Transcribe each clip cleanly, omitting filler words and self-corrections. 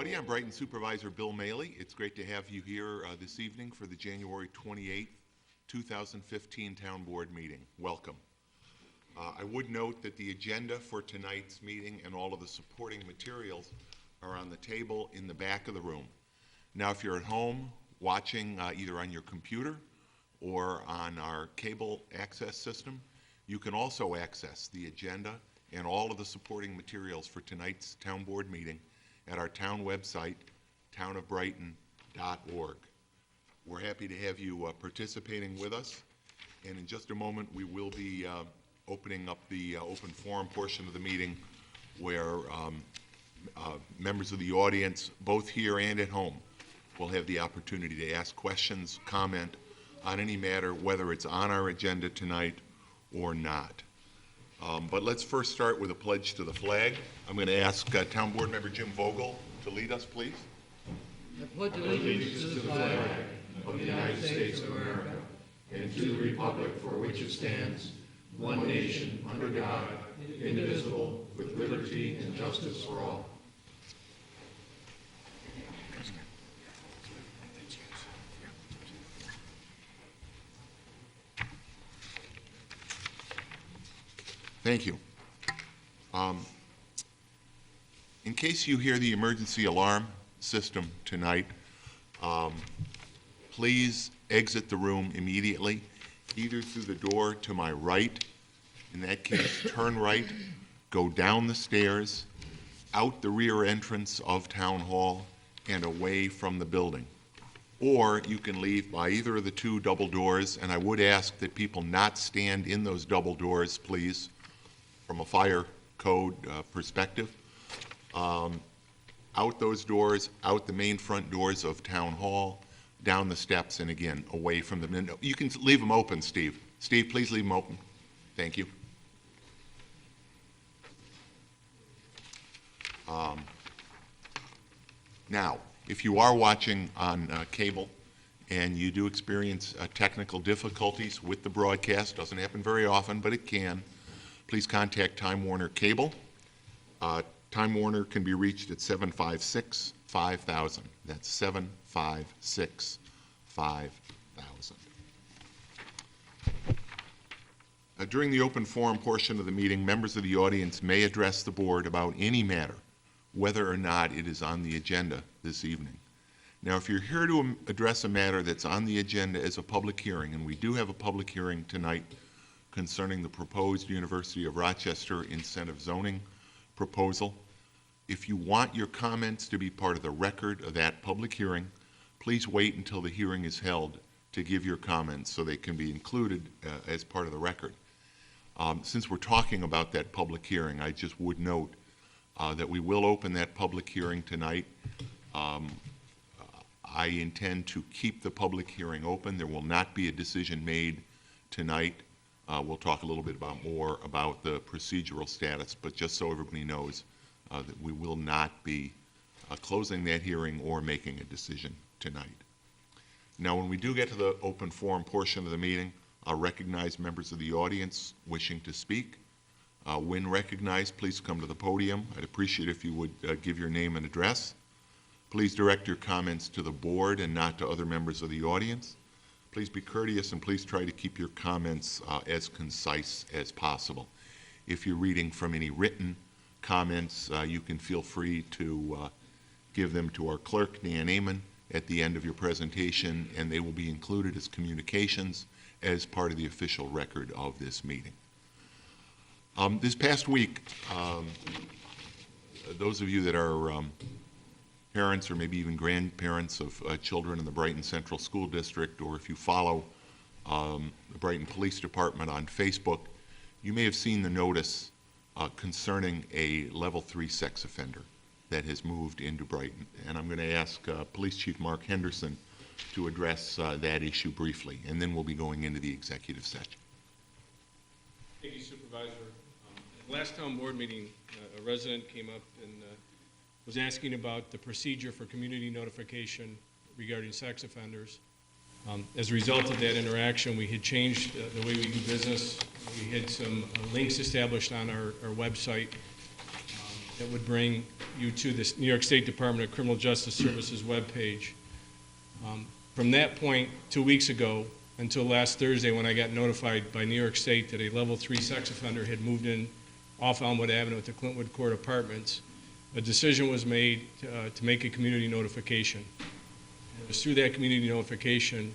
everybody. I'm Brighton Supervisor Bill Maley. It's great to have you here this evening for the January 28th, 2015 Town Board meeting. Welcome. I would note that the agenda for tonight's meeting and all of the supporting materials are on the table in the back of the room. Now, if you're at home watching either on your computer or on our cable access system, you can also access the agenda and all of the supporting materials for tonight's Town Board meeting at our town website, townofbrighton.org. We're happy to have you participating with us, and in just a moment we will be opening up the open forum portion of the meeting where members of the audience, both here and at home, will have the opportunity to ask questions, comment on any matter, whether it's on our agenda tonight or not. But let's first start with a pledge to the flag. I'm going to ask Town Board Member Jim Vogel to lead us, please. I pledge allegiance to the flag of the United States of America and to the republic for which it stands, one nation, under God, indivisible, with liberty and justice for all. Thank you. In case you hear the emergency alarm system tonight, please exit the room immediately, either through the door to my right. In that case, turn right, go down the stairs, out the rear entrance of Town Hall, and away from the building. Or you can leave by either of the two double doors, and I would ask that people not stand in those double doors, please, from a fire code perspective. Out those doors, out the main front doors of Town Hall, down the steps, and again, away from the window. You can leave them open, Steve. Steve, please leave them open. Thank you. Now, if you are watching on cable and you do experience technical difficulties with the broadcast, doesn't happen very often, but it can, please contact Time Warner Cable. Time Warner can be reached at 756-5000. That's 756-5000. During the open forum portion of the meeting, members of the audience may address the board about any matter, whether or not it is on the agenda this evening. Now, if you're here to address a matter that's on the agenda as a public hearing, and we do have a public hearing tonight concerning the proposed University of Rochester incentive zoning proposal. If you want your comments to be part of the record of that public hearing, please wait until the hearing is held to give your comments so they can be included as part of the record. Since we're talking about that public hearing, I just would note that we will open that public hearing tonight. I intend to keep the public hearing open. There will not be a decision made tonight. We'll talk a little bit more about the procedural status, but just so everybody knows that we will not be closing that hearing or making a decision tonight. Now, when we do get to the open forum portion of the meeting, I'll recognize members of the audience wishing to speak. When recognized, please come to the podium. I'd appreciate if you would give your name and address. Please direct your comments to the board and not to other members of the audience. Please be courteous and please try to keep your comments as concise as possible. If you're reading from any written comments, you can feel free to give them to our clerk, Dan Amon, at the end of your presentation, and they will be included as communications as part of the official record of this meeting. This past week, those of you that are parents or maybe even grandparents of children in the Brighton Central School District, or if you follow the Brighton Police Department on Facebook, you may have seen the notice concerning a level 3 sex offender that has moved into Brighton. And I'm going to ask Police Chief Mark Henderson to address that issue briefly, and then we'll be going into the executive session. Thank you, Supervisor. At the last town board meeting, a resident came up and was asking about the procedure for community notification regarding sex offenders. As a result of that interaction, we had changed the way we do business. We had some links established on our website that would bring you to the New York State Department of Criminal Justice Services webpage. From that point, 2 weeks ago, until last Thursday when I got notified by New York State that a level 3 sex offender had moved in off Elmwood Avenue to Clintwood Court Apartments, a decision was made to make a community notification. It was through that community notification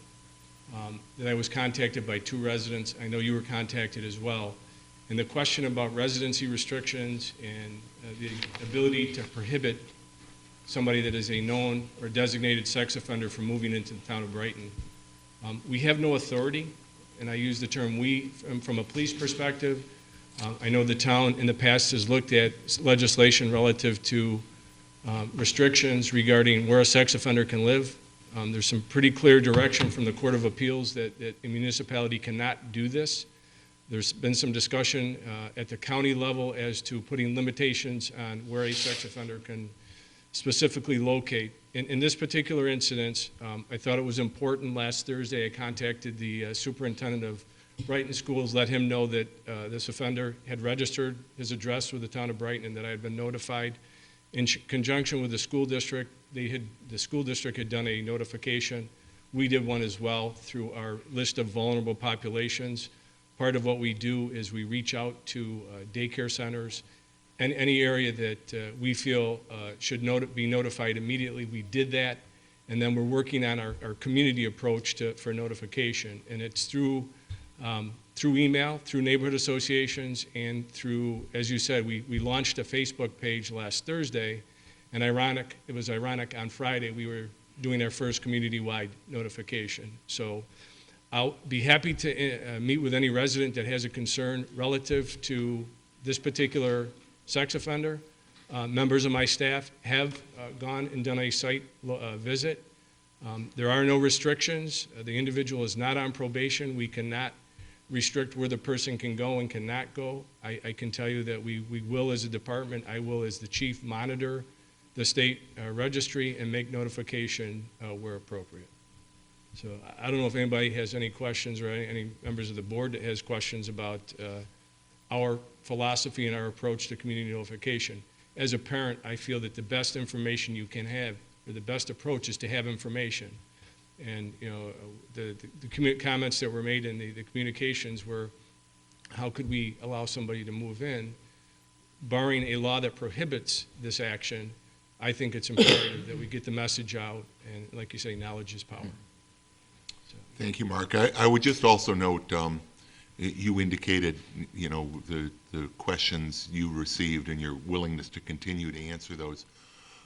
that I was contacted by 2 residents. I know you were contacted as well. And the question about residency restrictions and the ability to prohibit somebody that is a known or designated sex offender from moving into the town of Brighton. We have no authority, and I use the term we from a police perspective. I know the town in the past has looked at legislation relative to restrictions regarding where a sex offender can live. There's some pretty clear direction from the Court of Appeals that a municipality cannot do this. There's been some discussion at the county level as to putting limitations on where a sex offender can specifically locate. In this particular incident, I thought it was important. Last Thursday, I contacted the superintendent of Brighton Schools, let him know that this offender had registered his address with the town of Brighton and that I had been notified. In conjunction with the school district, the school district had done a notification. We did one as well through our list of vulnerable populations. Part of what we do is we reach out to daycare centers and any area that we feel should be notified immediately. We did that, and then we're working on our community approach for notification. And it's through email, through neighborhood associations, and through, as you said, we launched a Facebook page last Thursday, and it was ironic, on Friday we were doing our first community-wide notification. So I'll be happy to meet with any resident that has a concern relative to this particular sex offender. Members of my staff have gone and done a site visit. There are no restrictions. The individual is not on probation. We cannot restrict where the person can go and cannot go. I can tell you that we will, as a department, I will, as the chief, monitor the state registry and make notification where appropriate. So I don't know if anybody has any questions, or any members of the board that has questions about our philosophy and our approach to community notification. As a parent, I feel that the best information you can have, or the best approach, is to have information. And the comments that were made in the communications were, how could we allow somebody to move in? Barring a law that prohibits this action, I think it's imperative that we get the message out, and like you say, knowledge is power. Thank you, Mark. I would just also note, you indicated, the questions you received and your willingness to continue to answer those.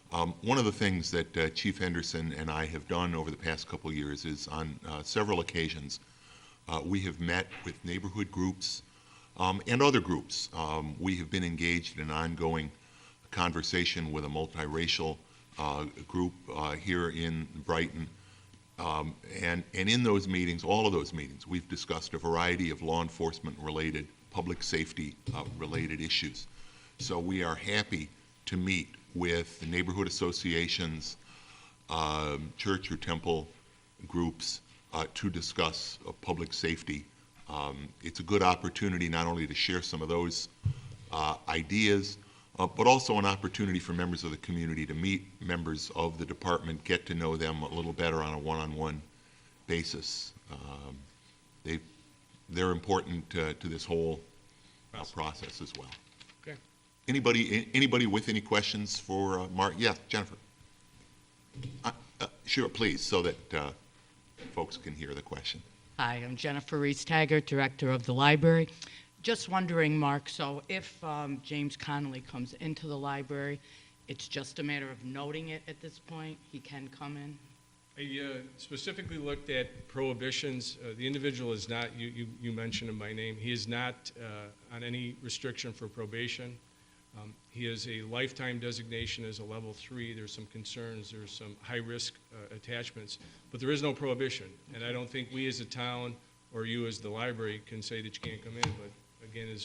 One of the things that Chief Henderson and I have done over the past couple of years is, on several occasions, we have met with neighborhood groups and other groups. We have been engaged in an ongoing conversation with a multiracial group here in Brighton. And in those meetings, all of those meetings, we've discussed a variety of law enforcement-related, public safety-related issues. So we are happy to meet with neighborhood associations, church or temple groups to discuss public safety. It's a good opportunity not only to share some of those ideas, but also an opportunity for members of the community to meet members of the department, get to know them a little better on a one-on-one basis. They're important to this whole process as well. Okay. Anybody with any questions for Mark? Yeah, Jennifer. Sure, please, so that folks can hear the question. Hi, I'm Jennifer Reese-Taggart, Director of the Library. Just wondering, Mark, so if James Connolly comes into the library, it's just a matter of noting it at this point? He can come in? I specifically looked at prohibitions. The individual is not, you mentioned him by name, he is not on any restriction for probation. He has a lifetime designation as a level 3. There's some concerns, there's some high-risk attachments, but there is no prohibition. And I don't think we as a town or you as the library can say that you can't come in, but again,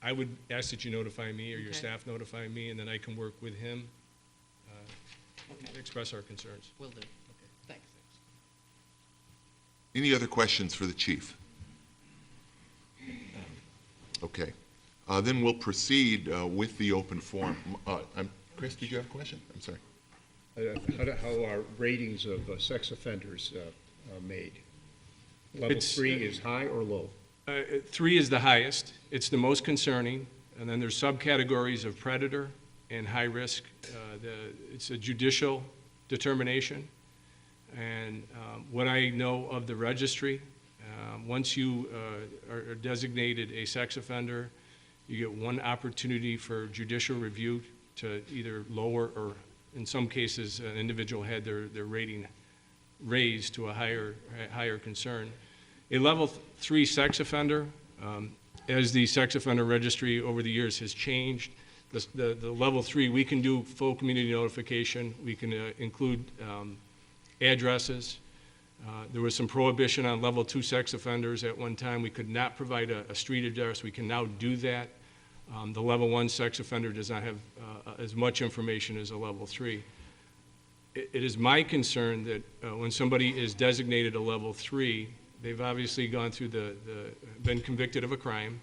I would ask that you notify me or your staff notify me, and then I can work with him, express our concerns. Will do. Okay, thanks. Any other questions for the chief? Okay. Then we'll proceed with the open forum. Chris, did you have a question? I'm sorry. How are ratings of sex offenders made? Level It's- 3 is high or low? 3 is the highest. It's the most concerning. And then there's subcategories of predator and high risk. It's a judicial determination. And what I know of the registry, once you are designated a sex offender, you get one opportunity for judicial review to either lower or, in some cases, an individual had their rating raised to a higher concern. A level 3 sex offender, as the sex offender registry over the years has changed, the level 3, we can do full community notification. We can include addresses. There was some prohibition on level 2 sex offenders at one time. We could not provide a street address. We can now do that. The level 1 sex offender does not have as much information as a level 3. It is my concern that when somebody is designated a level 3, they've obviously gone through been convicted of a crime,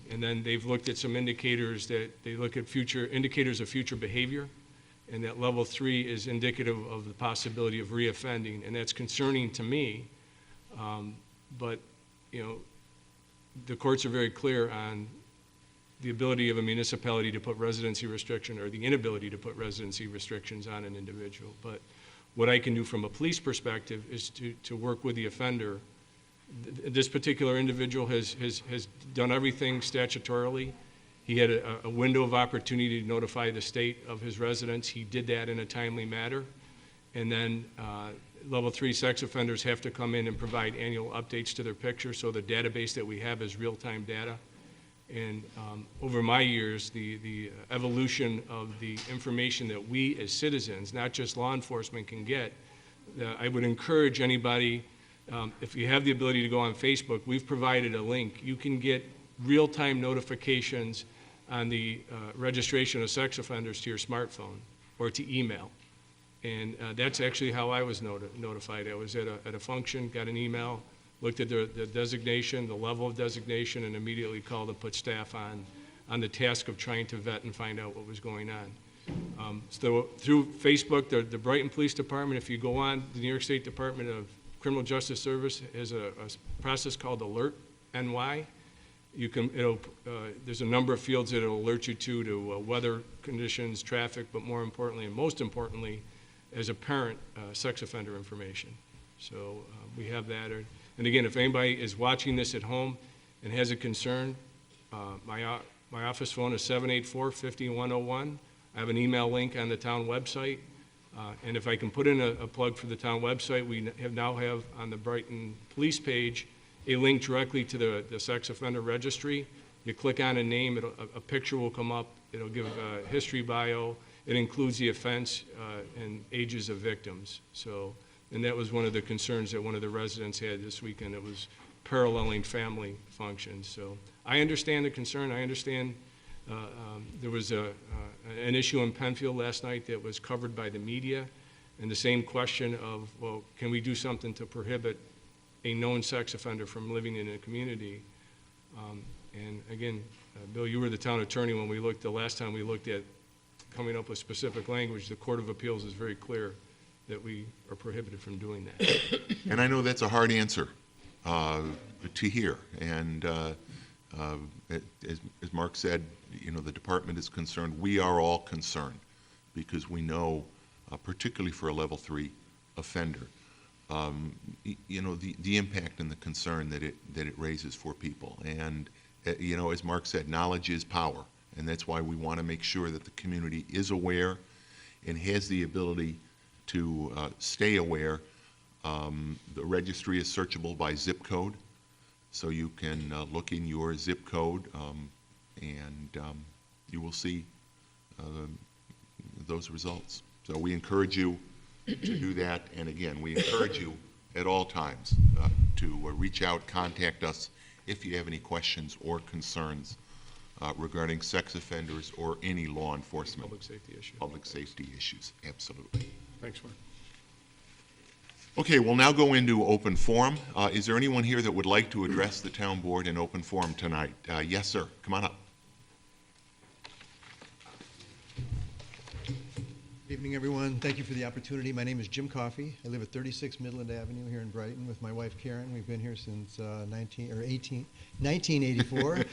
and then they've looked at some indicators that they look at indicators of future behavior, and that level 3 is indicative of the possibility of reoffending, and that's concerning to me. But, you know, the courts are very clear on the ability of a municipality to put residency restriction or the inability to put residency restrictions on an individual. But what I can do from a police perspective is to work with the offender. This particular individual has done everything statutorily. He had a window of opportunity to notify the state of his residence. He did that in a timely manner. And then level 3 sex offenders have to come in and provide annual updates to their picture, so the database that we have is real-time data. And over my years, the evolution of the information that we as citizens, not just law enforcement, can get, I would encourage anybody, if you have the ability to go on Facebook, we've provided a link. You can get real-time notifications on the registration of sex offenders to your smartphone or to email. And that's actually how I was notified. I was at a function, got an email, looked at the designation, the level of designation, and immediately called and put staff on the task of trying to vet and find out what was going on. So through Facebook, the Brighton Police Department, if you go on, the New York State Department of Criminal Justice Service has a process called Alert NY. There's a number of fields that it'll alert you to weather conditions, traffic, but more importantly, and most importantly, as a parent, sex offender information. So we have that. And again, if anybody is watching this at home and has a concern, my office phone is 784-5101. I have an email link on the town website. And if I can put in a plug for the town website, we now have on the Brighton Police page a link directly to the sex offender registry. You click on a name, a picture will come up. It'll give a history bio. It includes the offense and ages of victims. So. And that was one of the concerns that one of the residents had this weekend. It was paralleling family functions. So I understand the concern. I understand there was an issue in Penfield last night that was covered by the media, and the same question of, well, can we do something to prohibit a known sex offender from living in a community? And again, Bill, you were the town attorney when the last time we looked at coming up with specific language. The Court of Appeals is very clear that we are prohibited from doing that. And I know that's a hard answer to hear. And as Mark said, you know, the department is concerned. We are all concerned because we know, particularly for a level 3 offender, you know, the impact and the concern that it raises for people. And you know, as Mark said, knowledge is power, and that's why we want to make sure that the community is aware and has the ability to stay aware. The registry is searchable by zip code, so you can look in your zip code and you will see those results. So we encourage you to do that, and again, we encourage you at all times to reach out, contact us if you have any questions or concerns regarding sex offenders or any law enforcement. Public safety issue. Public safety issues, absolutely. Thanks, Mark. Okay, we'll now go into open forum. Is there anyone here that would like to address the town board in open forum tonight? Yes, sir. Come on up. evening, everyone. Thank you for the opportunity. My name is Jim Coffey. I live at 36 Midland Avenue here in Brighton with my wife Karen. We've been here since 1984.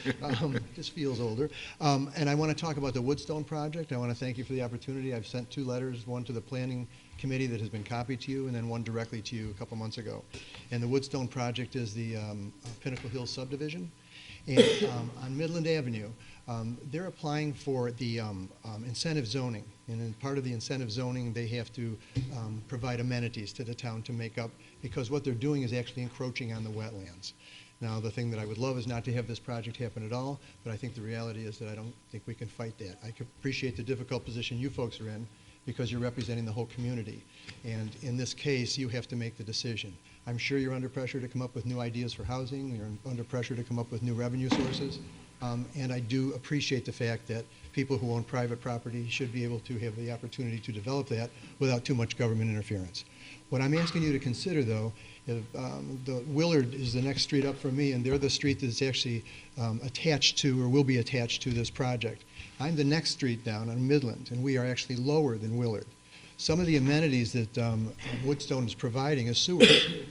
Just feels older. And I want to talk about the Woodstone project. I want to thank you for the opportunity. I've sent 2 letters, one to the planning committee that has been copied to you, and then one directly to you a couple months ago. And the Woodstone project is the Pinnacle Hill subdivision. And on Midland Avenue, they're applying for the incentive zoning. And in part of the incentive zoning, they have to provide amenities to the town to make up, because what they're doing is actually encroaching on the wetlands. Now, the thing that I would love is not to have this project happen at all, but I think the reality is that I don't think we can fight that. I appreciate the difficult position you folks are in because you're representing the whole community. And in this case, you have to make the decision. I'm sure you're under pressure to come up with new ideas for housing. You're under pressure to come up with new revenue sources. And I do appreciate the fact that people who own private property should be able to have the opportunity to develop that without too much government interference. What I'm asking you to consider, though, is the Willard is the next street up from me, and they're the street that's actually attached to, or will be attached to, this project. I'm the next street down on Midland, and we are actually lower than Willard. Some of the amenities that Woodstone is providing is sewer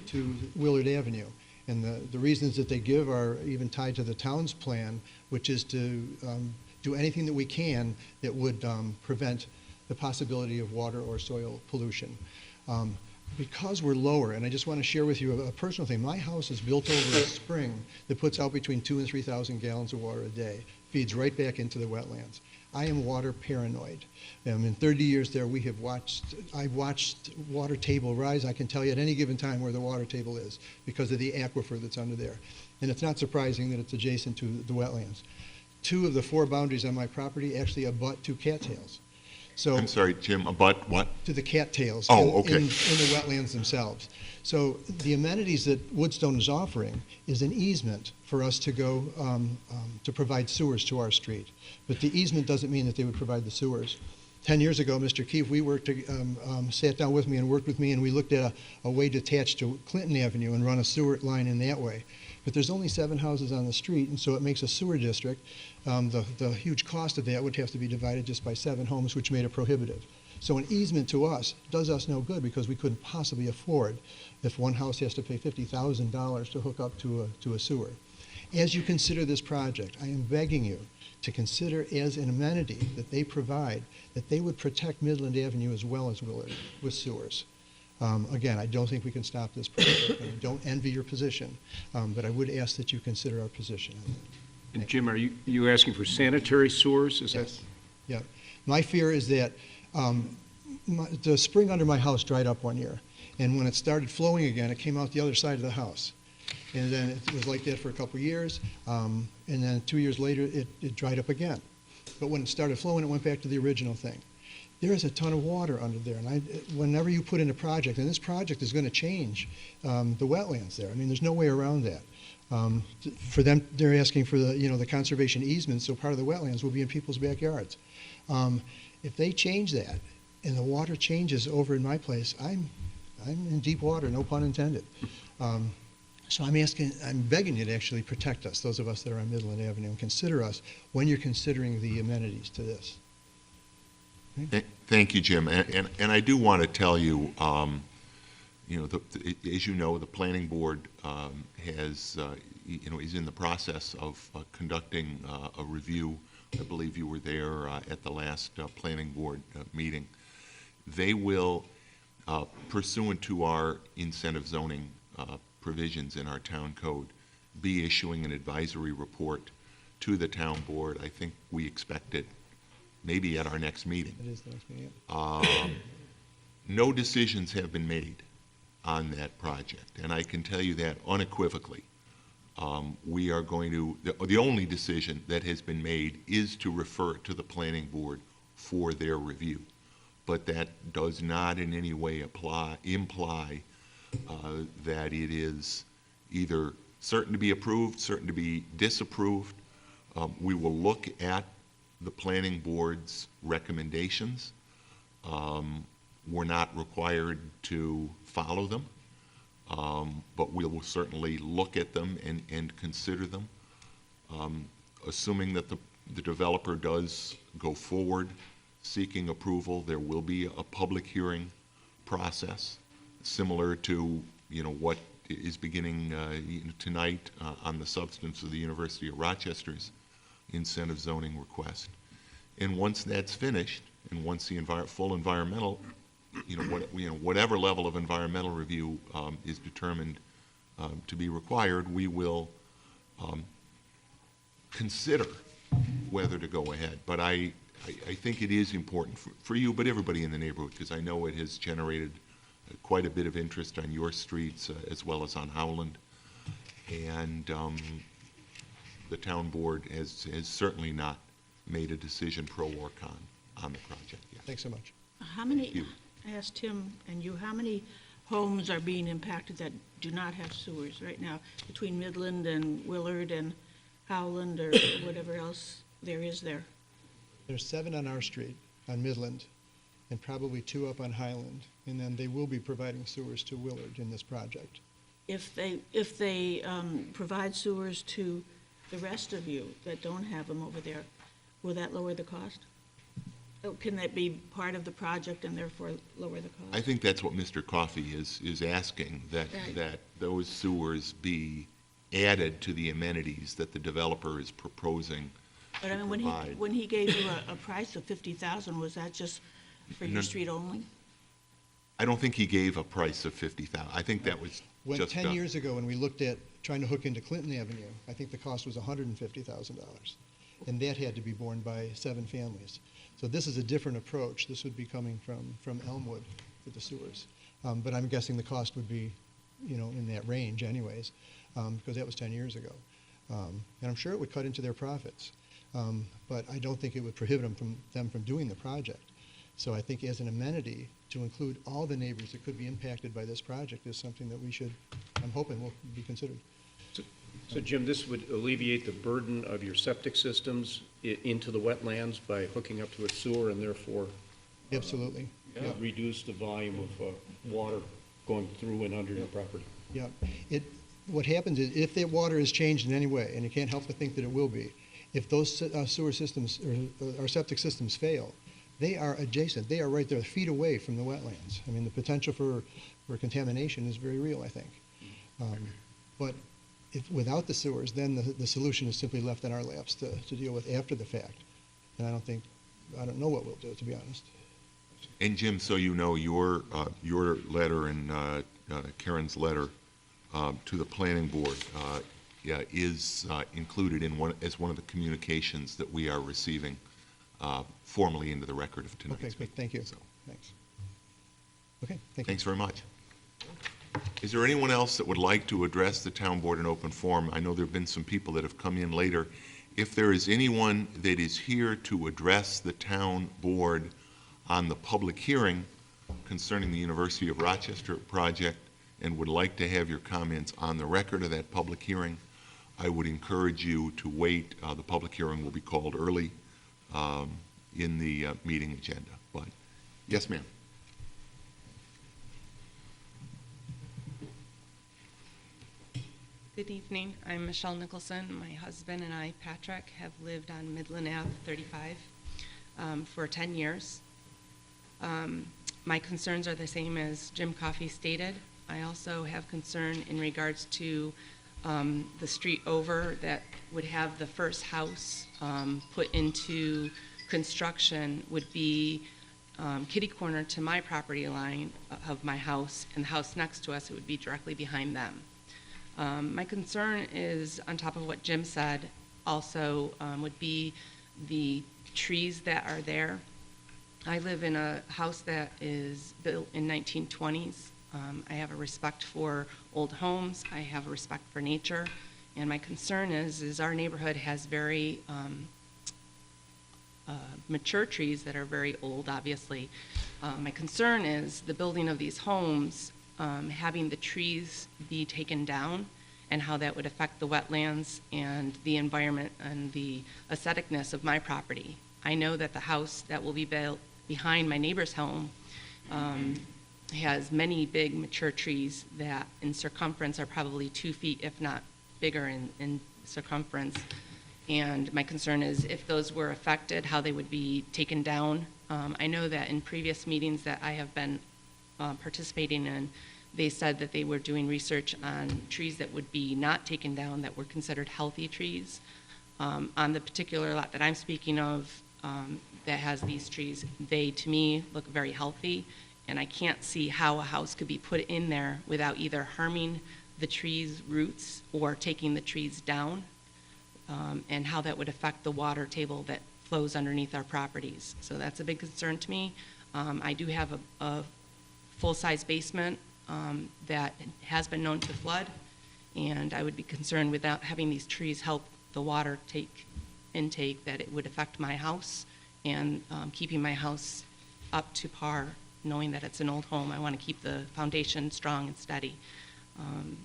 to Willard Avenue. And the reasons that they give are even tied to the town's plan, which is to do anything that we can that would prevent the possibility of water or soil pollution. Because we're lower, and I just want to share with you a personal thing. My house is built over a spring that puts out between 2,000 and 3,000 gallons of water a day, feeds right back into the wetlands. I am water paranoid. In 30 years there, I've watched water table rise. I can tell you at any given time where the water table is because of the aquifer that's under there. And it's not surprising that it's adjacent to the wetlands. 2 of the 4 boundaries on my property actually abut 2 cattails. So I'm sorry, Jim, abut what? to the cattails Okay. in the wetlands themselves. So the amenities that Woodstone is offering is an easement for us to go to provide sewers to our street. But the easement doesn't mean that they would provide the sewers. 10 years ago, Mr. Keefe, we sat down with me and worked with me, and we looked at a way to attach to Clinton Avenue and run a sewer line in that way. But there's only 7 houses on the street, and so it makes a sewer district. The huge cost of that would have to be divided just by 7 homes, which made it prohibitive. So an easement to us does us no good because we couldn't possibly afford if one house has to pay $50,000 to hook up to a sewer. As you consider this project, I am begging you to consider as an amenity that they provide that they would protect Midland Avenue as well as Willard with sewers. Again, I don't think we can stop this project. I don't envy your position, but I would ask that you consider our position. And Jim, are you asking for sanitary sewers? Is Yes. Yeah. My fear is that the spring under my house dried up one year, and when it started flowing again, it came out the other side of the house. And then it was like that for a couple of years, and then 2 years later, it dried up again. But when it started flowing, it went back to the original thing. There is a ton of water under there, and whenever you put in a project, and this project is going to change the wetlands there. I mean, there's no way around that. For them, they're asking for the conservation easement, so part of the wetlands will be in people's backyards. If they change that, and the water changes over in my place, I'm in deep water, no pun intended. So I'm begging you to actually protect us, those of us that are on Midland Avenue, and consider us when you're considering the amenities to this. Thank you, Jim. And I do want to tell you, as you know, the planning board is in the process of conducting a review. I believe you were there at the last planning board meeting. They will, pursuant to our incentive zoning provisions in our town code, be issuing an advisory report to the town board. I think we expect it maybe at our next meeting. It is the next meeting. No decisions have been made on that project, and I can tell you that unequivocally. We are going to, the only decision that has been made is to refer it to the planning board for their review. But that does not in any way imply that it is either certain to be approved, certain to be disapproved. We will look at the planning board's recommendations. We're not required to follow them, but we will certainly look at them and consider them. Assuming that the developer does go forward seeking approval. There will be a public hearing process, similar to, what is beginning tonight on the substance of the University of Rochester's incentive zoning request. And once that's finished, and once the full environmental, whatever level of environmental review is determined to be required, we will consider whether to go ahead. But I think it is important for you, but everybody in the neighborhood, because I know it has generated quite a bit of interest on your streets as well as on Howland. And the town board has certainly not made a decision pro or con on the project yet. Thanks so much. How many, you. I asked Tim and you, how many homes are being impacted that do not have sewers right now between Midland and Willard and Howland or whatever else there is there? There's 7 on our street, on Midland, and probably 2 up on Highland, and then they will be providing sewers to Willard in this project. If they provide sewers to the rest of you that don't have them over there, will that lower the cost? Oh, can that be part of the project and therefore lower the cost? I think that's what Mr. Coffey is asking, that, Right. that those sewers be added to the amenities that the developer is proposing But I to mean, provide. when he gave you a price of $50,000, was that just for No. your street only? I don't think he gave a price of $50,000. I think that was When just 10 years ago, when we looked at trying to hook into Clinton Avenue, I think the cost was $150,000, and that had to be borne by 7 families. So this is a different approach. This would be coming from Elmwood for the sewers. But I'm guessing the cost would be, in that range anyways, because that was 10 years ago. And I'm sure it would cut into their profits. But I don't think it would prohibit them from doing the project. So I think as an amenity, to include all the neighbors that could be impacted by this project is something that I'm hoping will be considered. So Jim, this would alleviate the burden of your septic systems into the wetlands by hooking up to a sewer and therefore Absolutely. Yeah. reduce the volume of water going through and under your property. Yeah. What happens is if that water is changed in any way, and you can't help but think that it will be, if those sewer systems or our septic systems fail, they are adjacent. They are right there, feet away from the wetlands. I mean, the potential for contamination is very real, I think. But without the sewers, then the solution is simply left in our laps to deal with after the fact. And I don't know what we'll do, to be honest. And Jim, so you know, your letter and Karen's letter to the planning board is included as one of the communications that we are receiving formally into the record of tonight's Okay, meeting. good, thank you. So, Thanks. Okay, thank you. thanks very much. Is there anyone else that would like to address the town board in open forum? I know there have been some people that have come in later. If there is anyone that is here to address the town board on the public hearing concerning the University of Rochester project and would like to have your comments on the record of that public hearing, I would encourage you to wait. The public hearing will be called early in the meeting agenda. But yes, ma'am. Good evening. I'm Michelle Nicholson. My husband and I, Patrick, have lived on Midland Ave 35 for 10 years. My concerns are the same as Jim Coffey stated. I also have concern in regards to the street over that would have the first house put into construction would be kitty corner to my property line of my house, and the house next to us, it would be directly behind them. My concern is, on top of what Jim said, also would be the trees that are there. I live in a house that is built in 1920s. I have a respect for old homes. I have a respect for nature. And my concern is our neighborhood has very mature trees that are very old, obviously. My concern is the building of these homes, having the trees be taken down and how that would affect the wetlands and the environment and the aestheticness of my property. I know that the house that will be built behind my neighbor's home has many big mature trees that in circumference are probably 2 feet, if not bigger in circumference. And my concern is if those were affected, how they would be taken down. I know that in previous meetings that I have been participating in, they said that they were doing research on trees that would be not taken down that were considered healthy trees. On the particular lot that I'm speaking of that has these trees, they, to me, look very healthy, and I can't see how a house could be put in there without either harming the tree's roots or taking the trees down, and how that would affect the water table that flows underneath our properties. So that's a big concern to me. I do have a full-size basement that has been known to flood, and I would be concerned without having these trees help the water intake, that it would affect my house, and keeping my house up to par, knowing that it's an old home. I want to keep the foundation strong and steady.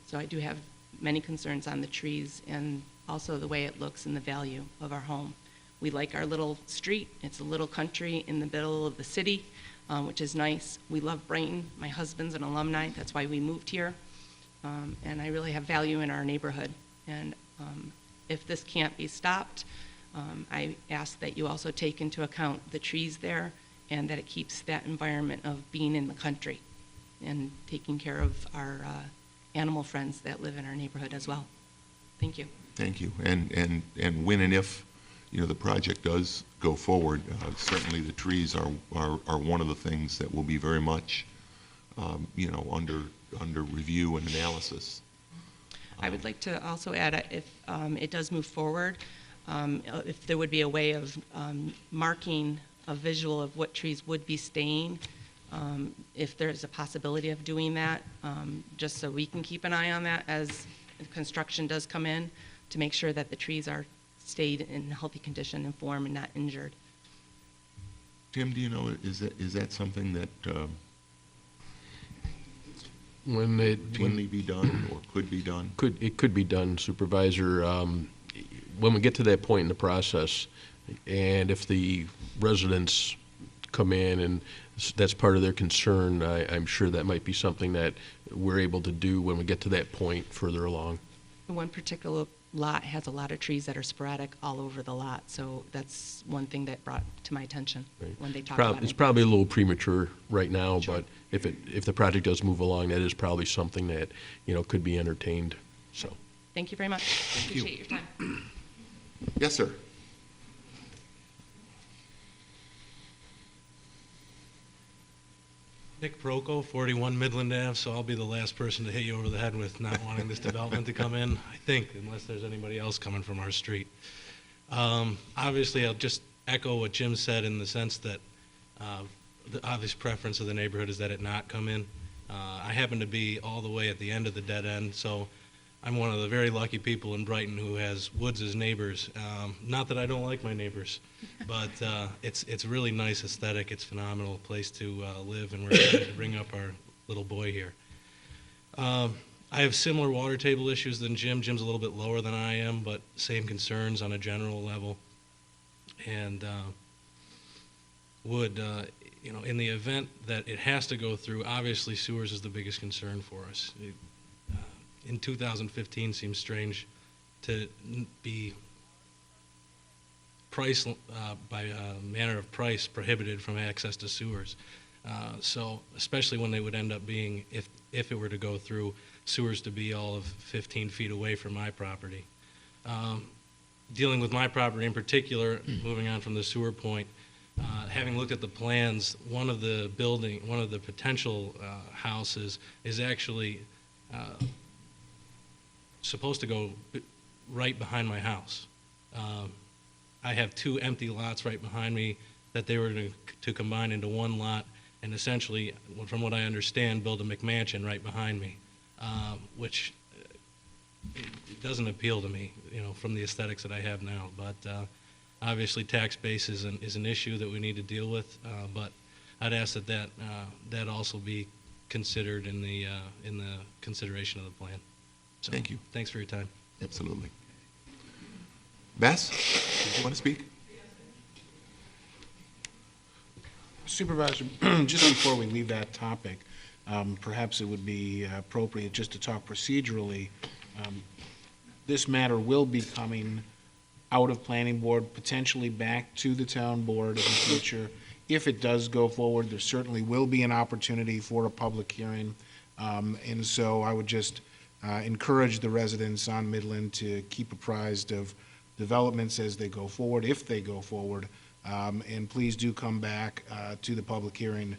So I do have many concerns on the trees and also the way it looks and the value of our home. We like our little street. It's a little country in the middle of the city, which is nice. We love Brighton. My husband's an alumni. That's why we moved here. And I really have value in our neighborhood. And if this can't be stopped, I ask that you also take into account the trees there and that it keeps that environment of being in the country and taking care of our animal friends that live in our neighborhood as well. Thank you. Thank you. And when and if, the project does go forward, certainly the trees are one of the things that will be very much, under review and analysis. I would like to also add, if it does move forward, if there would be a way of marking a visual of what trees would be staying, if there's a possibility of doing that, just so we can keep an eye on that as construction does come in, to make sure that the trees are stayed in healthy condition and form and not injured. Tim, do you know, is that something that routinely be done or could be done? It could be done, Supervisor. When we get to that point in the process, and if the residents come in and that's part of their concern, I'm sure that might be something that we're able to do when we get to that point further along. One particular lot has a lot of trees that are sporadic all over the lot, so that's one thing that brought to my attention when they talked about it. It's probably a little premature right now, Sure. but if the project does move along, that is probably something that, could be entertained, so. Thank you very much. you. Appreciate your time. Yes, sir. Nick Proko, 41 Midland Ave, so I'll be the last person to hit you over the head with not wanting this development to come in, I think, unless there's anybody else coming from our street. Obviously, I'll just echo what Jim said in the sense that the obvious preference of the neighborhood is that it not come in. I happen to be all the way at the end of the dead end, so I'm one of the very lucky people in Brighton who has woods as neighbors. Not that I don't like my neighbors, but it's a really nice aesthetic. It's a phenomenal place to live, and we're excited to bring up our little boy here. I have similar water table issues than Jim. Jim's a little bit lower than I am, but same concerns on a general level. And in the event that it has to go through, obviously sewers is the biggest concern for us. In 2015 seems strange to be price by manner of price prohibited from access to sewers. So especially when they would end up being, if it were to go through, sewers to be all of 15 feet away from my property. Dealing with my property in particular, moving on from the sewer point, having looked at the plans, one of the potential houses is actually supposed to go right behind my house. I have two empty lots right behind me that they were to combine into one lot and essentially, from what I understand, build a McMansion right behind me, which it doesn't appeal to me, from the aesthetics that I have now. But obviously, tax base is an issue that we need to deal with. But I'd ask that also be considered in the consideration of the plan. So, Thank you. Thanks for your time. Absolutely. Bess, did you want to speak? Supervisor, just before we leave that topic, perhaps it would be appropriate just to talk procedurally. This matter will be coming out of planning board, potentially back to the town board in the future. If it does go forward, there certainly will be an opportunity for a public hearing. And so I would just encourage the residents on Midland to keep apprised of developments as they go forward, if they go forward. And please do come back to the public hearing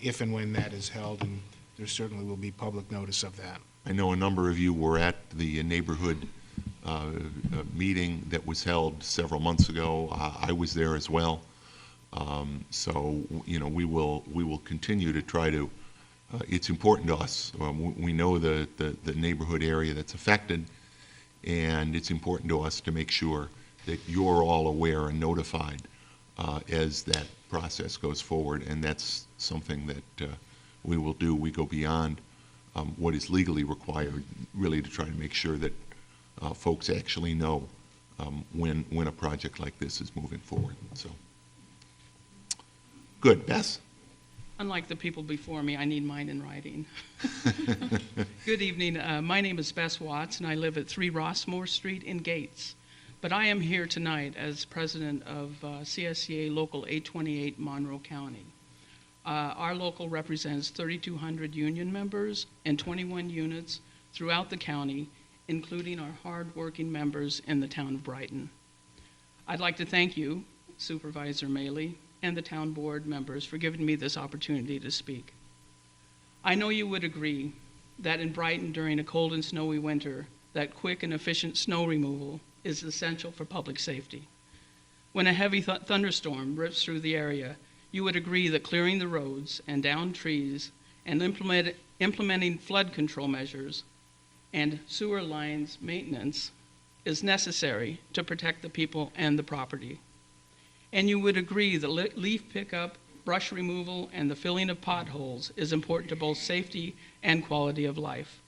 if and when that is held, and there certainly will be public notice of that. I know a number of you were at the neighborhood meeting that was held several months ago. I was there as well. So, we will continue to try to, it's important to us. We know the neighborhood area that's affected, and it's important to us to make sure that you're all aware and notified as that process goes forward, and that's something that we will do. We go beyond what is legally required, really, to try to make sure that folks actually know when a project like this is moving forward. So, good. Bess? Unlike the people before me, I need mine in writing. Good evening. My name is Bess Watts, and I live at 3 Rossmore Street in Gates. But I am here tonight as president of CSCA Local 828 Monroe County. Our local represents 3,200 union members and 21 units throughout the county, including our hard-working members in the town of Brighton. I'd like to thank you, Supervisor Maley, and the town board members for giving me this opportunity to speak. I know you would agree that in Brighton during a cold and snowy winter, that quick and efficient snow removal is essential for public safety. When a heavy thunderstorm rips through the area, you would agree that clearing the roads and down trees and implementing flood control measures and sewer lines maintenance is necessary to protect the people and the property. And you would agree that leaf pickup, brush removal, and the filling of potholes is important to both safety and quality of life.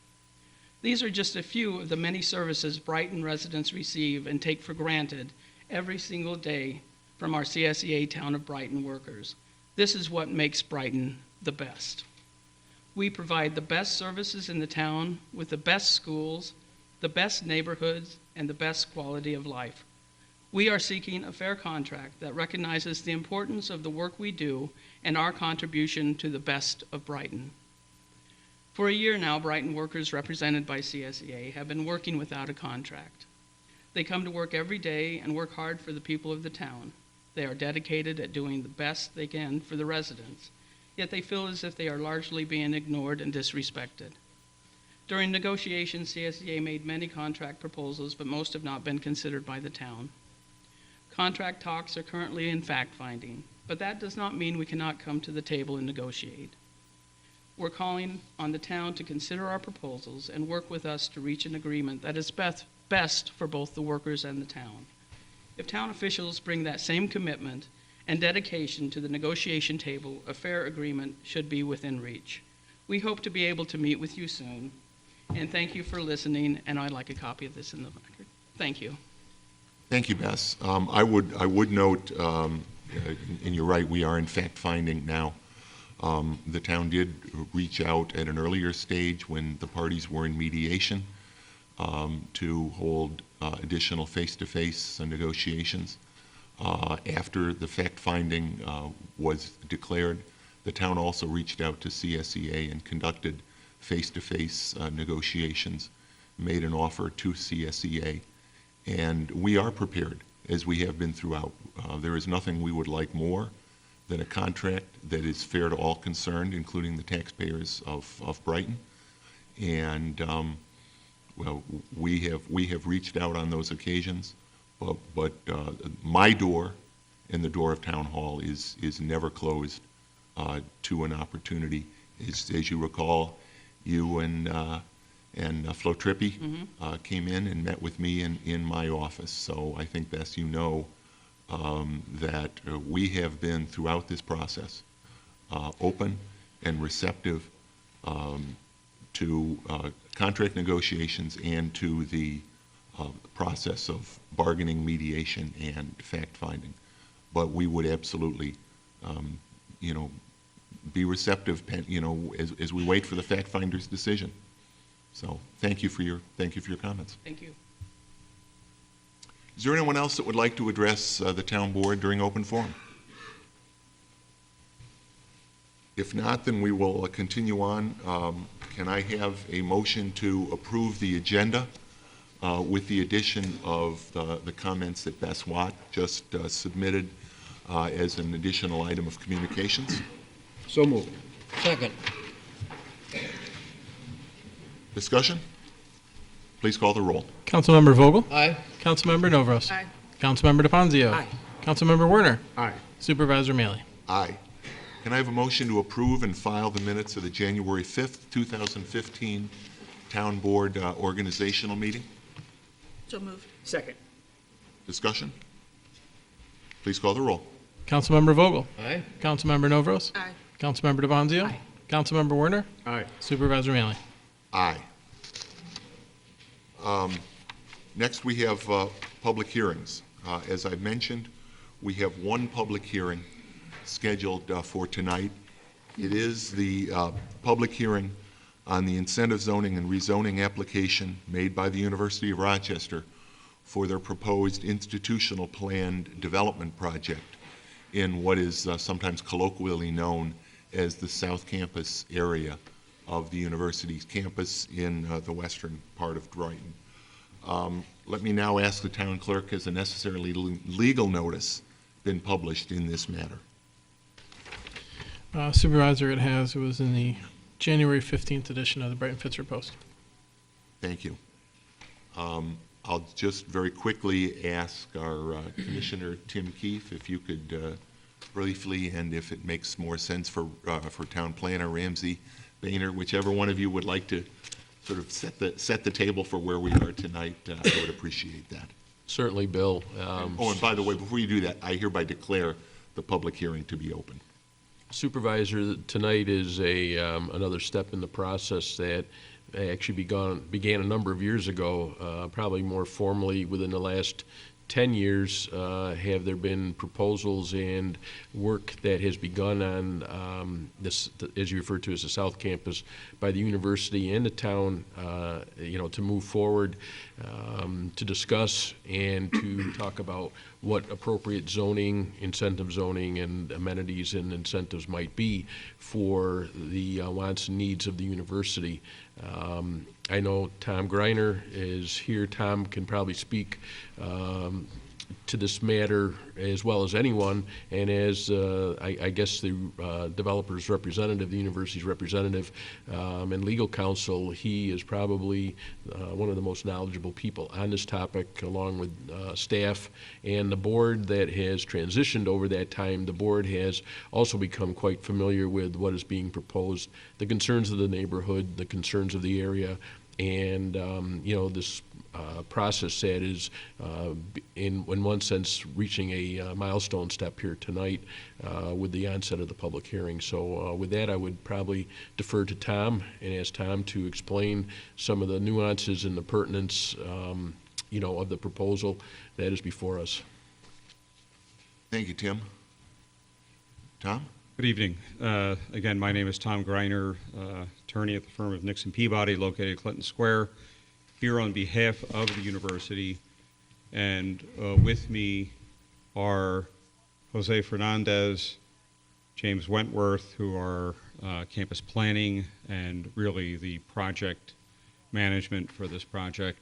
These are just a few of the many services Brighton residents receive and take for granted every single day from our CSEA Town of Brighton workers. This is what makes Brighton the best. We provide the best services in the town with the best schools, the best neighborhoods, and the best quality of life. We are seeking a fair contract that recognizes the importance of the work we do and our contribution to the best of Brighton. For a year now, Brighton workers represented by CSEA have been working without a contract. They come to work every day and work hard for the people of the town. They are dedicated at doing the best they can for the residents, yet they feel as if they are largely being ignored and disrespected. During negotiations, CSEA made many contract proposals, but most have not been considered by the town. Contract talks are currently in fact-finding, but that does not mean we cannot come to the table and negotiate. We're calling on the town to consider our proposals and work with us to reach an agreement that is best for both the workers and the town. If town officials bring that same commitment and dedication to the negotiation table, a fair agreement should be within reach. We hope to be able to meet with you soon, and thank you for listening, and I'd like a copy of this in the record. Thank you. Thank you, Bess. I would note, and you're right, we are in fact finding now. The town did reach out at an earlier stage when the parties were in mediation to hold additional face-to-face negotiations. After the fact-finding was declared, the town also reached out to CSEA and conducted face-to-face negotiations, made an offer to CSEA, and we are prepared, as we have been throughout. There is nothing we would like more than a contract that is fair to all concerned, including the taxpayers of Brighton. And well, we have reached out on those occasions, but my door and the door of Town Hall is never closed to an opportunity. As you recall, you and Flo Trippi came in and met with me in my office. So I think, Bess, you know that we have been throughout this process open and receptive to contract negotiations and to the process of bargaining, mediation, and fact-finding. But we would absolutely, be receptive, as we wait for the fact-finder's decision. So thank you for your comments. Thank you. Is there anyone else that would like to address the town board during open forum? If not, then we will continue on. Can I have a motion to approve the agenda with the addition of the comments that Bess Watt just submitted as an additional item of communications? So moved. Second. Discussion? Please call the roll. Councilmember Vogel? Aye. Councilmember Novros? Aye. Councilmember DeFonzio? Aye. Councilmember Werner? Aye. Supervisor Mealy? Aye. Can I have a motion to approve and file the minutes of the January 5th, 2015 Town Board organizational meeting? So moved. Second. Discussion? Please call the roll. Councilmember Vogel? Aye. Councilmember Novros? Aye. Councilmember DeFonzio? Aye. Councilmember Werner? Aye. Supervisor Mealy? Aye. Next, we have public hearings. As I mentioned, we have one public hearing scheduled for tonight. It is the public hearing on the incentive zoning and rezoning application made by the University of Rochester for their proposed institutional planned development project in what is sometimes colloquially known as the South Campus area of the university's campus in the western part of Brighton. Let me now ask the town clerk, has a necessarily legal notice been published in this matter? Supervisor, it has. It was in the January 15th edition of the Brighton Fitzer Post. Thank you. I'll just very quickly ask our Commissioner Tim Keefe if you could briefly, and if it makes more sense for Town Planner Ramsey Boehner, whichever one of you would like to sort of set the table for where we are tonight, I would appreciate that. Certainly, Bill. Oh, and by the way, before you do that, I hereby declare the public hearing to be open. Supervisor, tonight is another step in the process that actually began a number of years ago, probably more formally within the last 10 years. Have there been proposals and work that has begun on this, as you refer to as the South Campus, by the university and the town, to move forward, to discuss and to talk about what appropriate zoning, incentive zoning, and amenities and incentives might be for the wants and needs of the university. I know Tom Greiner is here. Tom can probably speak to this matter as well as anyone, and as I guess the developer's representative, the university's representative, and legal counsel, he is probably one of the most knowledgeable people on this topic, along with staff and the board that has transitioned over that time. The board has also become quite familiar with what is being proposed, the concerns of the neighborhood, the concerns of the area, and this process that is, in one sense, reaching a milestone step here tonight with the onset of the public hearing. So with that, I would probably defer to Tom and ask Tom to explain some of the nuances and the pertinence, of the proposal that is before us. Thank you, Tim. Tom? Good evening. Again, my name is Tom Greiner, attorney at the firm of Nixon Peabody, located at Clinton Square, here on behalf of the university. And with me are Jose Fernandez, James Wentworth, who are campus planning and really the project management for this project.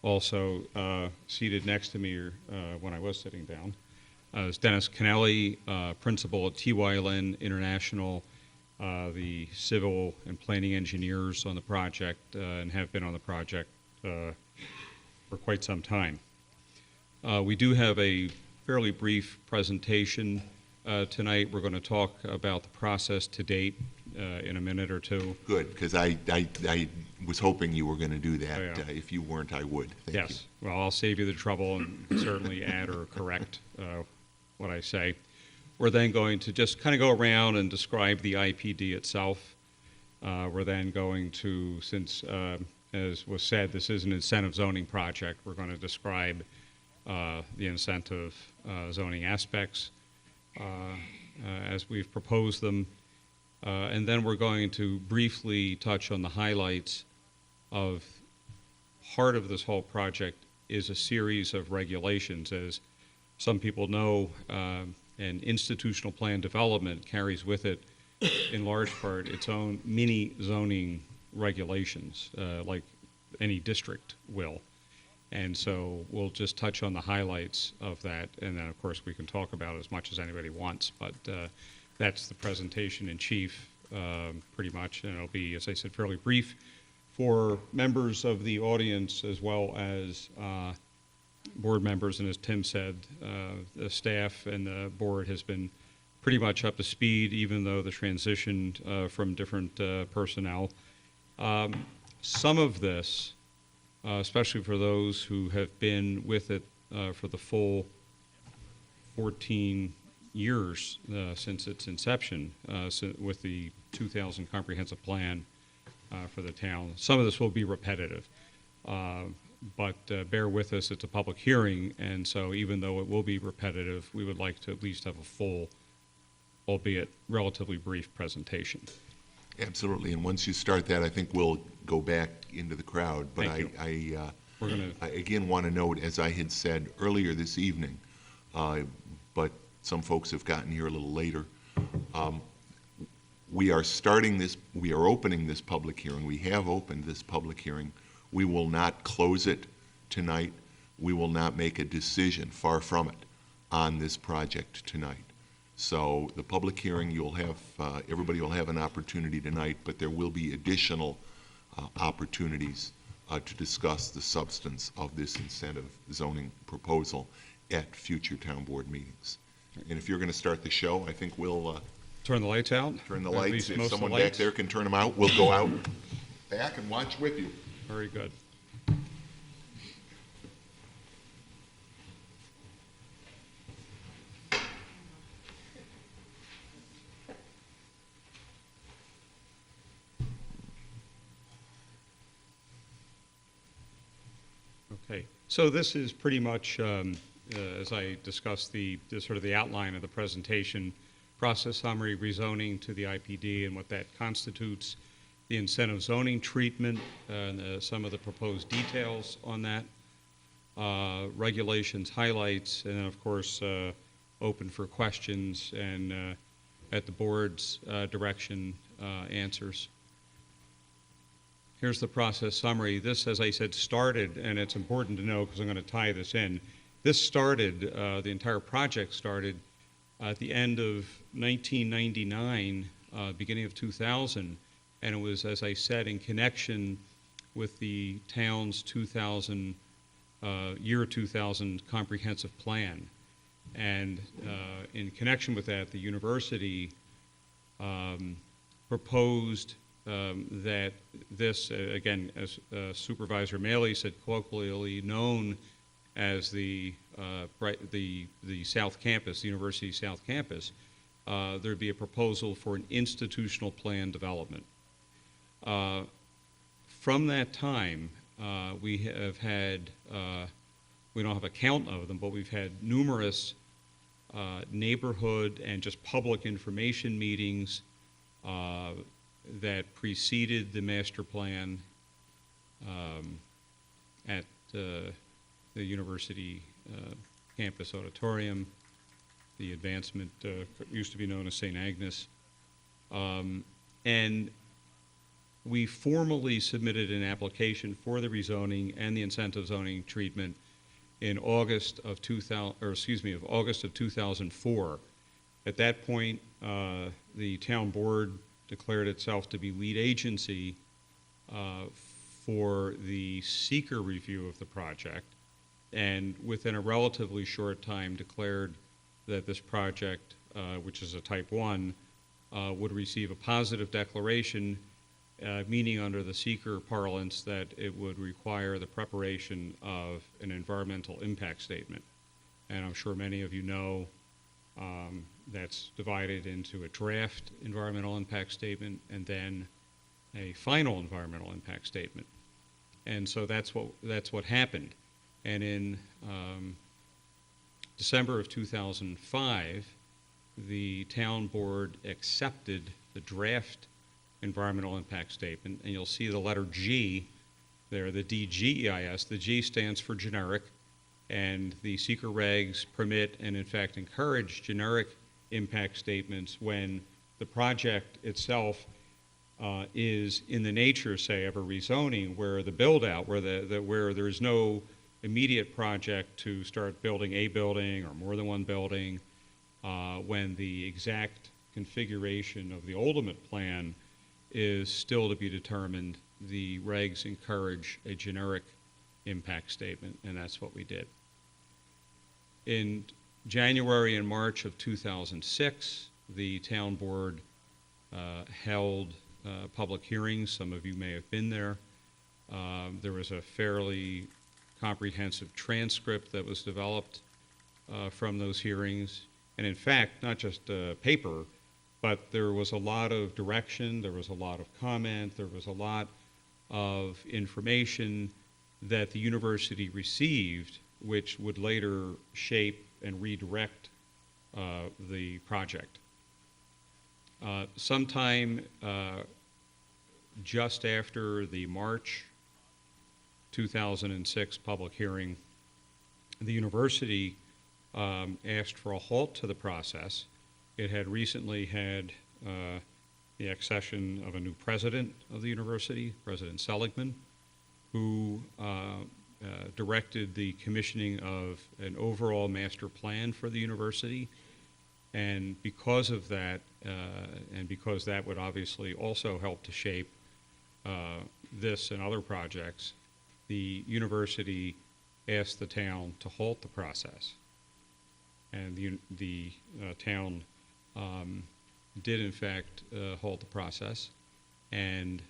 Also seated next to me when I was sitting down is Dennis Kennelly, principal at TYLN International, the civil and planning engineers on the project and have been on the project for quite some time. We do have a fairly brief presentation tonight. We're going to talk about the process to date in a minute or two. Good, because I was hoping you were going to do that. Oh, yeah. If you weren't, I would. Thank you. Yes. Well, I'll save you the trouble and certainly add or correct what I say. We're then going to just kind of go around and describe the IPD itself. We're then going to, since, as was said, this is an incentive zoning project, we're going to describe the incentive zoning aspects as we've proposed them. And then we're going to briefly touch on the highlights of part of this whole project is a series of regulations. As some people know, an institutional plan development carries with it, in large part, its own mini zoning regulations, like any district will. And so we'll just touch on the highlights of that, and then, of course, we can talk about as much as anybody wants, but that's the presentation in chief, pretty much, and it'll be, as I said, fairly brief for members of the audience as well as board members, and as Tim said, the staff and the board has been pretty much up to speed, even though the transition from different personnel. Some of this, especially for those who have been with it for the full 14 years since its inception, with the 2000 comprehensive plan for the town. Some of this will be repetitive, but bear with us, it's a public hearing, and so even though it will be repetitive, we would like to at least have a full, albeit relatively brief presentation. Absolutely, and once you start that, I think we'll go back into the crowd. But Thank you. I again want to note, as I had said earlier this evening, but some folks have gotten here a little later, we are opening this public hearing. We have opened this public hearing. We will not close it tonight. We will not make a decision, far from it, on this project tonight. So the public hearing, everybody will have an opportunity tonight, but there will be additional opportunities to discuss the substance of this incentive zoning proposal at future town board meetings. And if you're going to start the show, I think we'll Turn the lights out? turn the Or at lights. least If most of the someone back lights? there can turn them out, we'll go out back and watch with you. Very good. Okay, so this is pretty much, as I discussed, the sort of the outline of the presentation, process summary, rezoning to the IPD and what that constitutes, the incentive zoning treatment, and some of the proposed details on that, regulations, highlights, and then, of course, open for questions and, at the board's direction, answers. Here's the process summary. This, as I said, started, and it's important to know because I'm going to tie this in. This started, the entire project started at the end of 1999, beginning of 2000, and it was, as I said, in connection with the town's year 2000 comprehensive plan. And in connection with that, the university proposed that this, again, as Supervisor Maley said, colloquially known as the South Campus, the University South Campus, there'd be a proposal for an institutional plan development. From that time, we have had, we don't have a count of them, but we've had numerous neighborhood and just public information meetings that preceded the master plan at the university campus auditorium. The advancement used to be known as St. Agnes. And we formally submitted an application for the rezoning and the incentive zoning treatment in August of 2004. At that point, the town board declared itself to be lead agency for the seeker review of the project, and within a relatively short time declared that this project, which is a type 1, would receive a positive declaration, meaning under the seeker parlance that it would require the preparation of an environmental impact statement. And I'm sure many of you know that's divided into a draft environmental impact statement and then a final environmental impact statement. And so that's what happened. And in December of 2005, the town board accepted the draft environmental impact statement, and you'll see the letter G there, the DGEIS. The G stands for generic, and the seeker regs permit and in fact encourage generic impact statements when the project itself is in the nature, say, of a rezoning, where the build-out, where there is no immediate project to start building a building or more than one building, when the exact configuration of the ultimate plan is still to be determined. The regs encourage a generic impact statement, and that's what we did. In January and March of 2006, the town board held public hearings. Some of you may have been there. There was a fairly comprehensive transcript that was developed from those hearings. And in fact, not just paper, but there was a lot of direction, there was a lot of comment, there was a lot of information that the university received, which would later shape and redirect the project. Sometime just after the March 2006 public hearing, the university asked for a halt to the process. It had recently had the accession of a new president of the university, President Seligman, who directed the commissioning of an overall master plan for the university. And because of that, and because that would obviously also help to shape this and other projects, the university asked the town to halt the process. And the town did in fact halt the process, and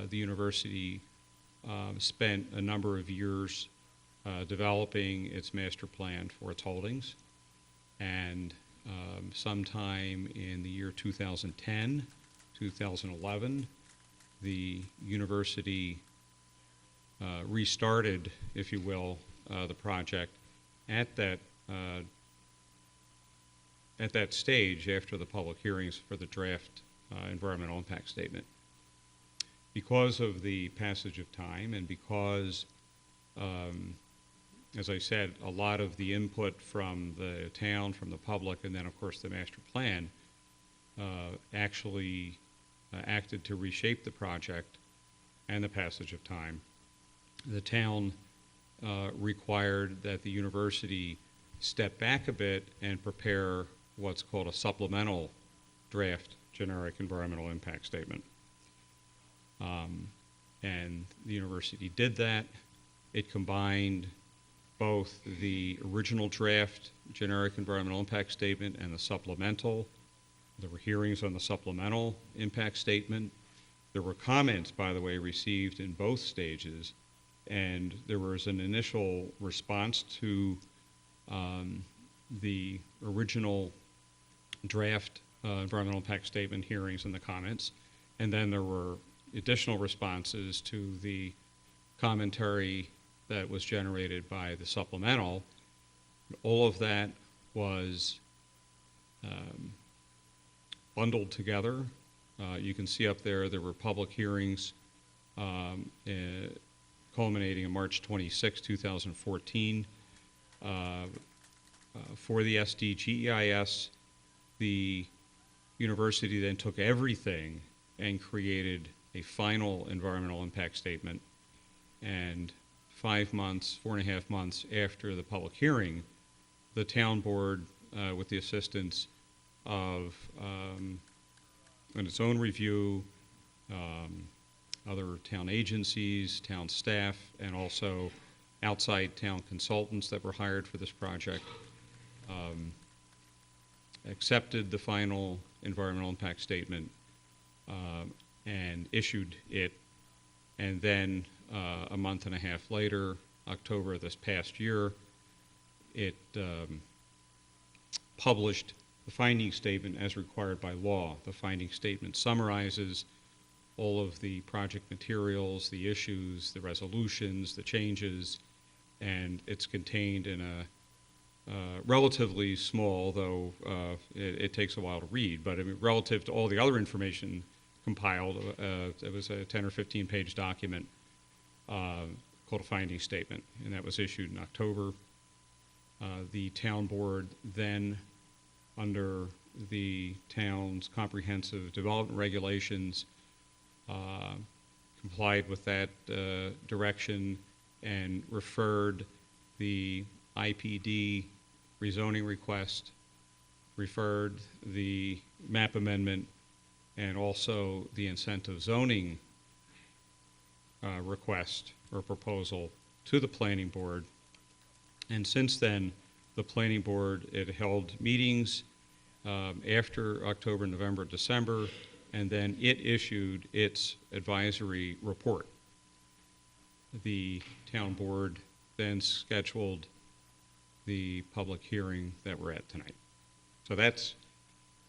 the university spent a number of years developing its master plan for its holdings. And sometime in the year 2010, 2011, the university restarted, if you will, the project at that stage after the public hearings for the draft environmental impact statement. Because of the passage of time and because, as I said, a lot of the input from the town, from the public, and then of course the master plan actually acted to reshape the project and the passage of time, the town required that the university step back a bit and prepare what's called a supplemental draft generic environmental impact statement. And the university did that. It combined both the original draft generic environmental impact statement and the supplemental. There were hearings on the supplemental impact statement. There were comments, by the way, received in both stages, and there was an initial response to the original draft environmental impact statement hearings and the comments, and then there were additional responses to the commentary that was generated by the supplemental. All of that was bundled together. You can see up there were public hearings culminating in March 26, 2014. For the SDGEIS, the university then took everything and created a final environmental impact statement. And 5 months, 4.5 months after the public hearing, the town board, with the assistance of in its own review, other town agencies, town staff, and also outside town consultants that were hired for this project, accepted the final environmental impact statement and issued it. And then a month and a half later, October of this past year, it published the finding statement as required by law. The finding statement summarizes all of the project materials, the issues, the resolutions, the changes, and it's contained in a relatively small, though it takes a while to read, but I mean, relative to all the other information compiled, it was a 10 or 15 page document called a finding statement, and that was issued in October. The town board then, under the town's comprehensive development regulations, complied with that direction and referred the IPD rezoning request, referred the map amendment, and also the incentive zoning request or proposal to the planning board. And since then, the planning board, it held meetings after October, November, December, and then it issued its advisory report. The town board then scheduled the public hearing that we're at tonight. So that's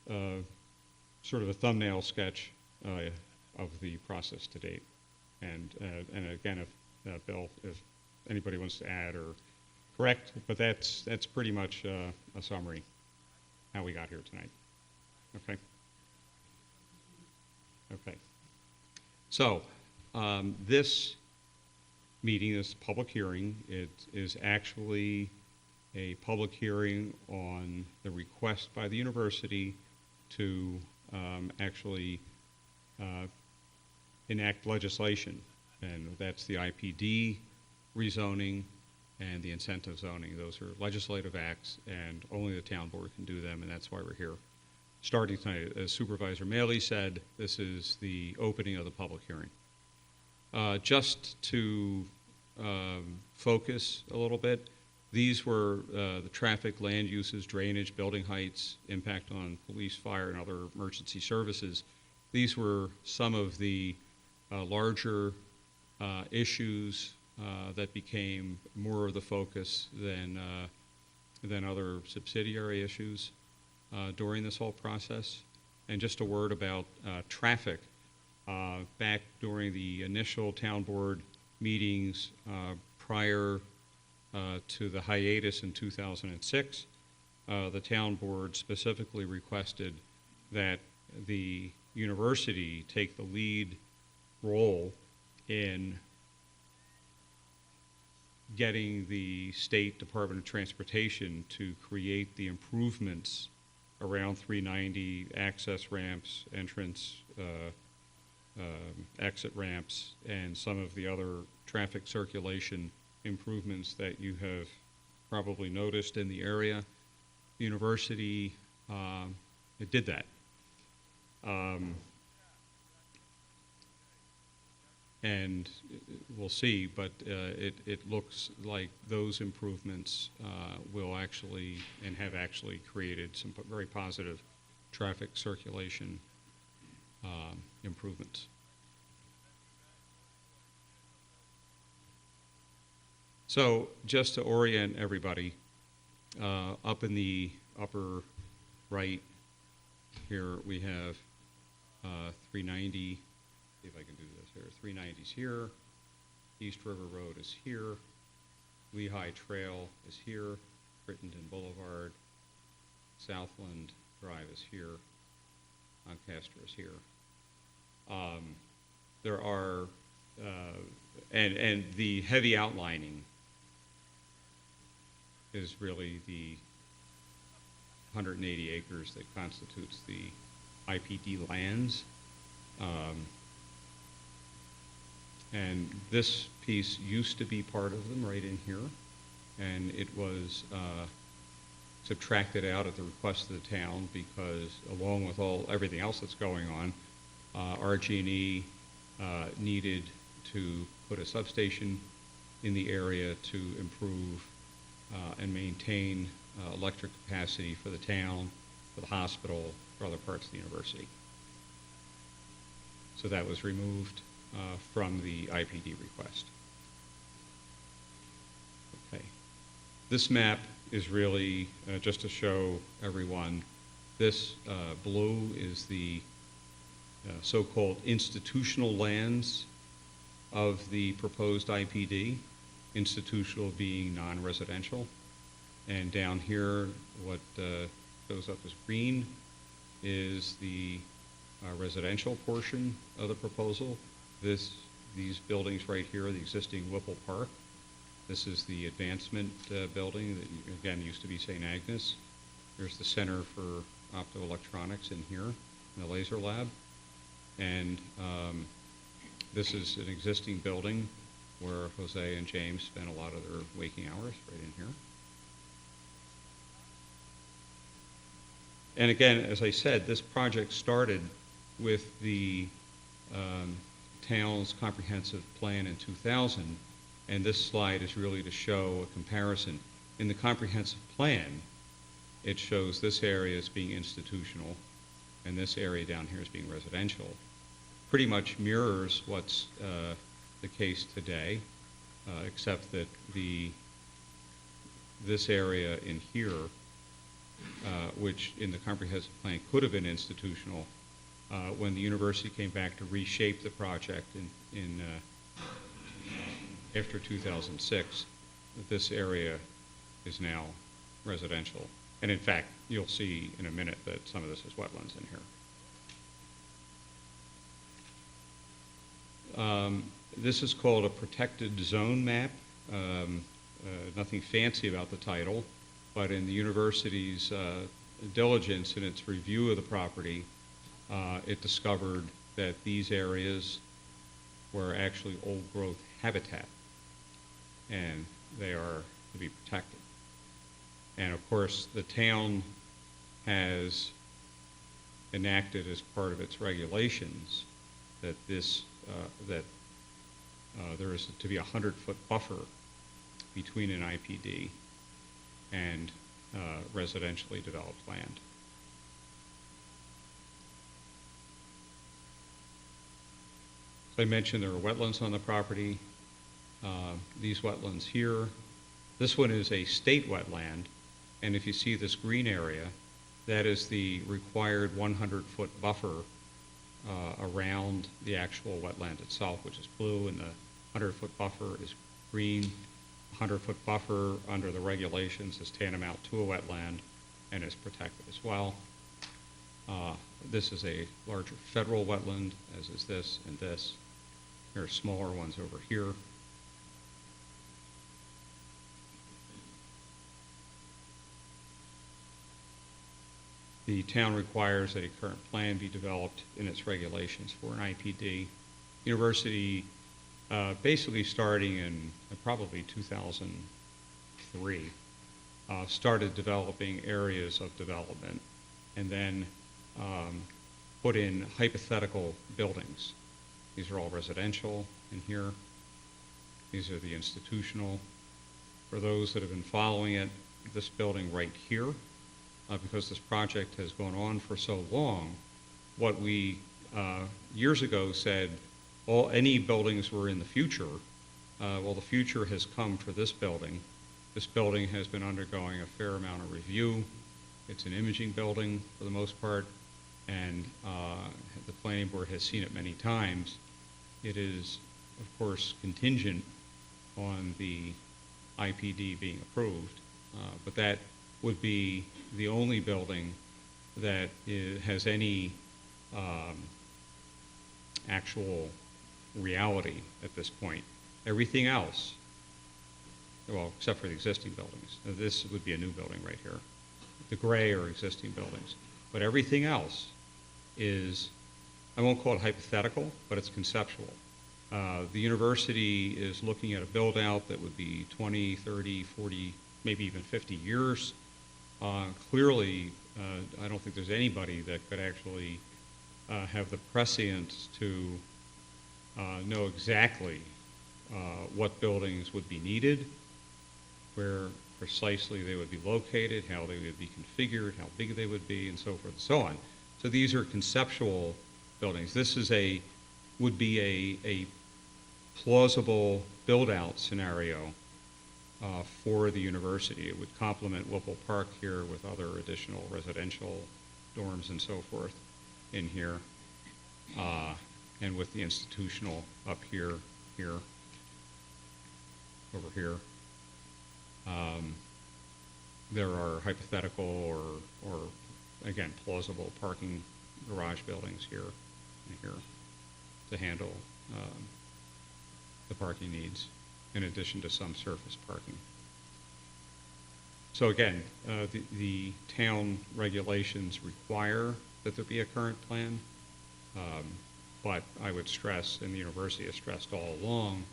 sort of a thumbnail sketch of the process to date. And again, if Bill, if anybody wants to add or correct, but that's pretty much a summary how we got here tonight. Okay. Okay. So this meeting, this public hearing, it is actually a public hearing on the request by the university to actually enact legislation, and that's the IPD rezoning and the incentive zoning. Those are legislative acts, and only the town board can do them, and that's why we're here. Starting tonight, as Supervisor Maley said, this is the opening of the public hearing. Just to focus a little bit, these were the traffic, land uses, drainage, building heights, impact on police, fire, and other emergency services. These were some of the larger issues that became more of the focus than other subsidiary issues during this whole process. And just a word about traffic. Back during the initial town board meetings prior to the hiatus in 2006, the town board specifically requested that the university take the lead role in getting the State Department of Transportation to create the improvements around 390, access ramps, entrance, exit ramps, and some of the other traffic circulation improvements that you have probably noticed in the area. The university it did that. And we'll see, but it looks like those improvements will actually and have actually created some very positive traffic circulation improvements. So just to orient everybody, up in the upper right here we have 390. See if I can do this here. 390's here. East River Road is here. Lehigh Trail is here. Crittenden Boulevard. Southland Drive is here. Lancaster is here. There are, and the heavy outlining is really the 180 acres that constitutes the IPD lands. And this piece used to be part of them right in here, and it was subtracted out at the request of the town because along with everything else that's going on, RG&E needed to put a substation in the area to improve and maintain electric capacity for the town, for the hospital, for other parts of the university. So that was removed from the IPD request. Okay. This map is really just to show everyone, this blue is the so-called institutional lands of the proposed IPD, institutional being non-residential. And down here, what goes up as green is the residential portion of the proposal. these buildings right here, the existing Whipple Park. This is the advancement building that, again, used to be St. Agnes. There's the Center for Optoelectronics in here, in the laser lab. And this is an existing building where Jose and James spent a lot of their waking hours, right in here. And again, as I said, this project started with the town's comprehensive plan in 2000, and this slide is really to show a comparison. In the comprehensive plan, it shows this area as being institutional, and this area down here as being residential. Pretty much mirrors what's the case today, except that this area in here, which in the comprehensive plan could have been institutional, when the university came back to reshape the project in after 2006, this area is now residential. And in fact, you'll see in a minute that some of this is wetlands in here. This is called a protected zone map. Nothing fancy about the title, but in the university's diligence in its review of the property, it discovered that these areas were actually old growth habitat, and they are to be protected. And of course, the town has enacted as part of its regulations that there is to be a 100-foot buffer between an IPD and residentially developed land. So I mentioned there are wetlands on the property. These wetlands here, this one is a state wetland, and if you see this green area, that is the required 100-foot buffer around the actual wetland itself, which is blue, and the 100-foot buffer is green. 100-foot buffer under the regulations is tantamount to a wetland and is protected as well. This is a larger federal wetland, as is this and this. There are smaller ones over here. The town requires that a current plan be developed in its regulations for an IPD. University, basically starting in probably 2003, started developing areas of development and then put in hypothetical buildings. These are all residential in here. These are the institutional. For those that have been following it, this building right here, because this project has gone on for so long, what we years ago said, any buildings were in the future. Well, the future has come for this building. This building has been undergoing a fair amount of review. It's an imaging building for the most part, and the planning board has seen it many times. It is, of course, contingent on the IPD being approved, but that would be the only building that has any actual reality at this point. Everything else, well, except for the existing buildings. Now, this would be a new building right here. The gray are existing buildings. But everything else is, I won't call it hypothetical, but it's conceptual. The university is looking at a build-out that would be 20, 30, 40, maybe even 50 years. Clearly, I don't think there's anybody that could actually have the prescience to know exactly what buildings would be needed, where precisely they would be located, how they would be configured, how big they would be, and so forth and so on. So these are conceptual buildings. This is would be a plausible build-out scenario for the university. It would complement Whipple Park here with other additional residential dorms and so forth in here, and with the institutional up here, over here. There are hypothetical or again, plausible parking garage buildings here and here to handle the parking needs, in addition to some surface parking. So again, the town regulations require that there be a current plan, but I would stress, and the university has stressed all along,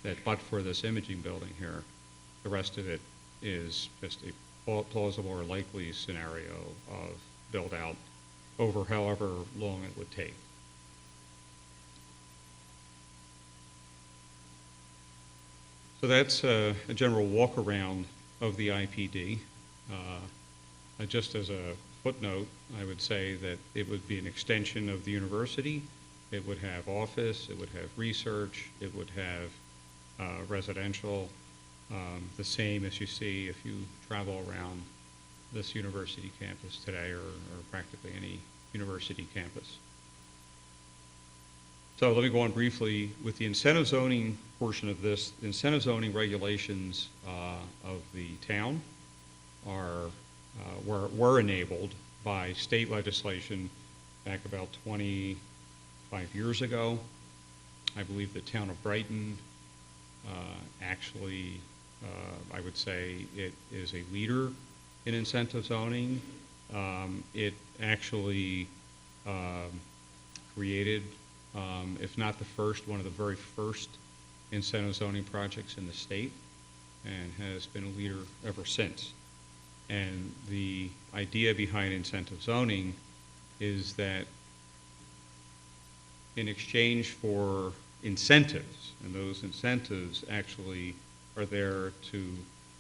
that but for this imaging building here, the rest of it is just a plausible or likely scenario of build-out over however long it would take. So that's a general walk-around of the IPD. Just as a footnote, I would say that it would be an extension of the university. It would have office, it would have research, it would have residential, the same as you see if you travel around this university campus today, or practically any university campus. So let me go on briefly with the incentive zoning portion of this. The incentive zoning regulations of the town were enabled by state legislation back about 25 years ago. I believe the town of Brighton actually, I would say it is a leader in incentive zoning. It actually created, if not the first, one of the very first incentive zoning projects in the state, and has been a leader ever since. And the idea behind incentive zoning is that in exchange for incentives, and those incentives actually are there to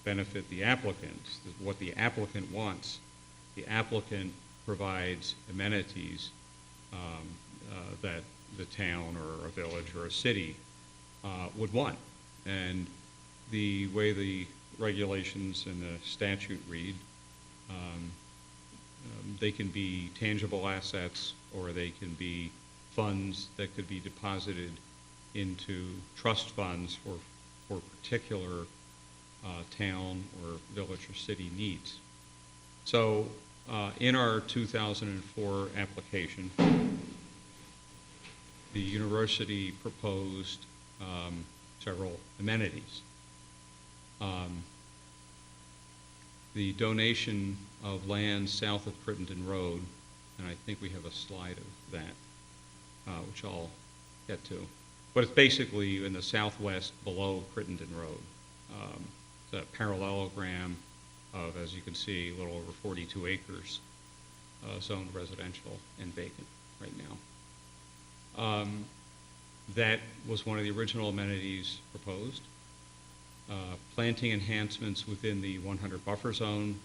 benefit the applicants, what the applicant wants, the applicant provides amenities that the town or a village or a city would want. And the way the regulations and the statute read, they can be tangible assets, or they can be funds that could be deposited into trust funds for particular town or village or city needs. So in our 2004 application, the university proposed several amenities. The donation of land south of Crittenden Road, and I think we have a slide of that, which I'll get to. But it's basically in the southwest below Crittenden Road. It's a parallelogram of, as you can see, a little over 42 acres zoned residential and vacant right now. That was one of the original amenities proposed. Planting enhancements within the 100 buffer zone,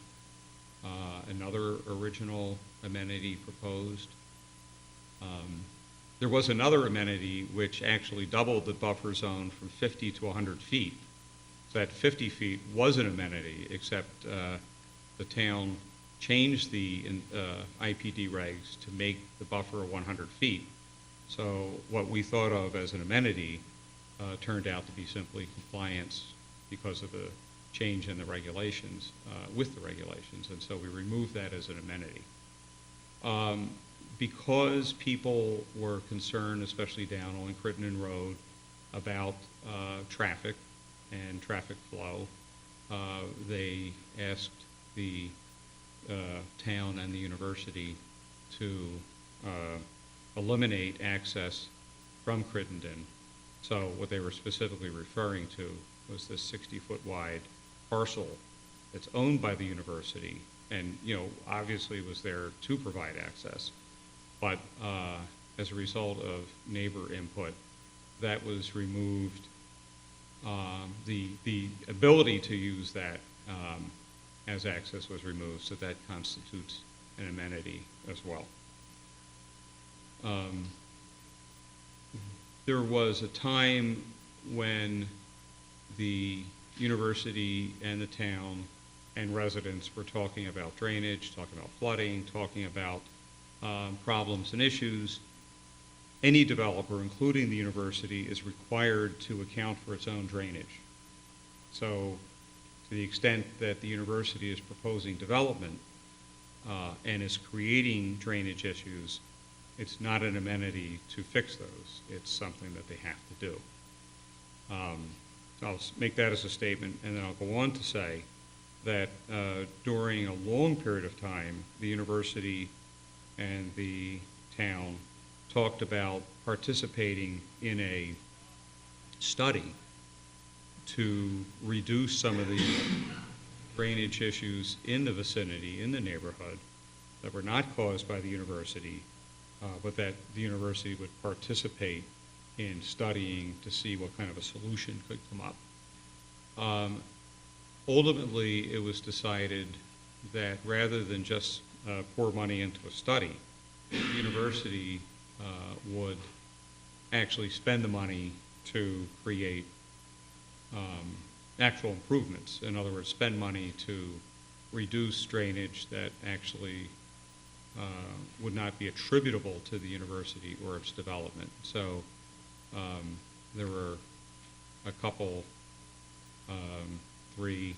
another original amenity proposed. There was another amenity which actually doubled the buffer zone from 50 to 100 feet. So that 50 feet was an amenity, except the town changed the IPD regs to make the buffer 100 feet. So what we thought of as an amenity turned out to be simply compliance because of the change in the regulations, with the regulations, and so we removed that as an amenity. Because people were concerned, especially down on Crittenden Road, about traffic and traffic flow, they asked the town and the university to eliminate access from Crittenden. So what they were specifically referring to was this 60-foot wide parcel that's owned by the university, and obviously was there to provide access, but as a result of neighbor input, that was removed. The ability to use that as access was removed, so that constitutes an amenity as well. There was a time when the university and the town and residents were talking about drainage, talking about flooding, talking about problems and issues. Any developer, including the university, is required to account for its own drainage. So to the extent that the university is proposing development and is creating drainage issues, it's not an amenity to fix those. It's something that they have to do. I'll make that as a statement, and then I'll go on to say that during a long period of time, the university and the town talked about participating in a study to reduce some of the drainage issues in the vicinity, in the neighborhood, that were not caused by the university, but that the university would participate in studying to see what kind of a solution could come up. Ultimately, it was decided that rather than just pour money into a study, the university would actually spend the money to create actual improvements. In other words, spend money to reduce drainage that actually would not be attributable to the university or its development. So there were a couple, three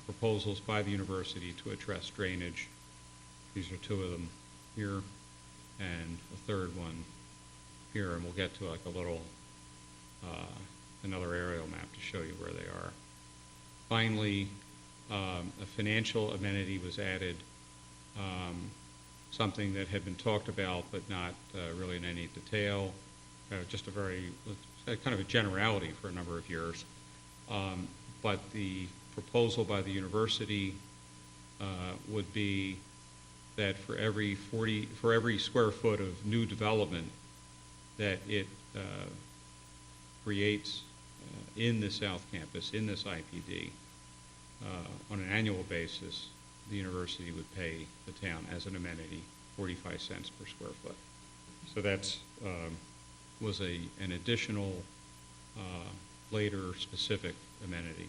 proposals by the university to address drainage. These are two of them here, and a third one here, and we'll get to like a little, another aerial map to show you where they are. Finally, a financial amenity was added, something that had been talked about but not really in any detail, just a very, kind of a generality for a number of years. But the proposal by the university would be that for every square foot of new development that it creates in the South Campus, in this IPD, on an annual basis, the university would pay the town as an amenity 45 cents per square foot. So that's was an additional later specific amenity.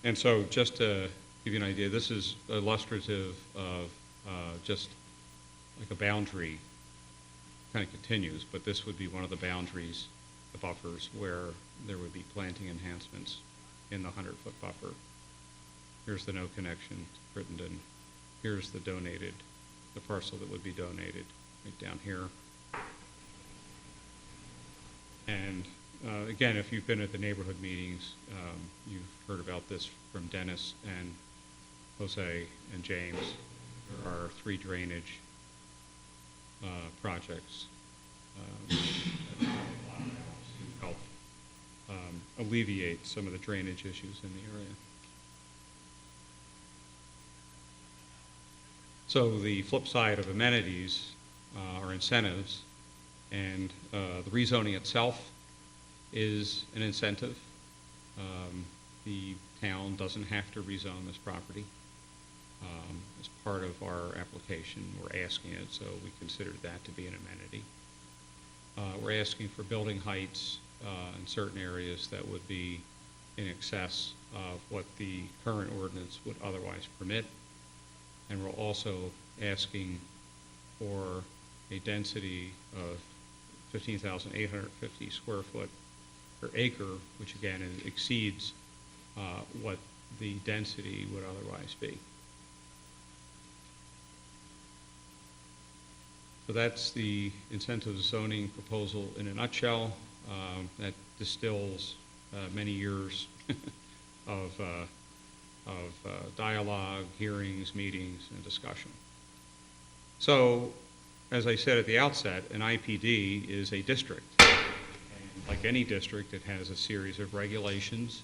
And so just to give you an idea, this is illustrative of just like a boundary, kind of continues, but this would be one of the boundaries, the buffers, where there would be planting enhancements in the 100-foot buffer. Here's the no connection to Crittenden. Here's the donated, the parcel that would be donated right down here. And again, if you've been at the neighborhood meetings, you've heard about this from Dennis and Jose and James. There are 3 drainage projects to help alleviate some of the drainage issues in the area. So the flip side of amenities are incentives, and the rezoning itself is an incentive. The town doesn't have to rezone this property. As part of our application, we're asking it, so we considered that to be an amenity. We're asking for building heights in certain areas that would be in excess of what the current ordinance would otherwise permit. And we're also asking for a density of 15,850 square foot per acre, which again exceeds what the density would otherwise be. So that's the incentive zoning proposal in a nutshell. That distills many years of dialogue, hearings, meetings, and discussion. So, as I said at the outset, an IPD is a district. And like any district, it has a series of regulations,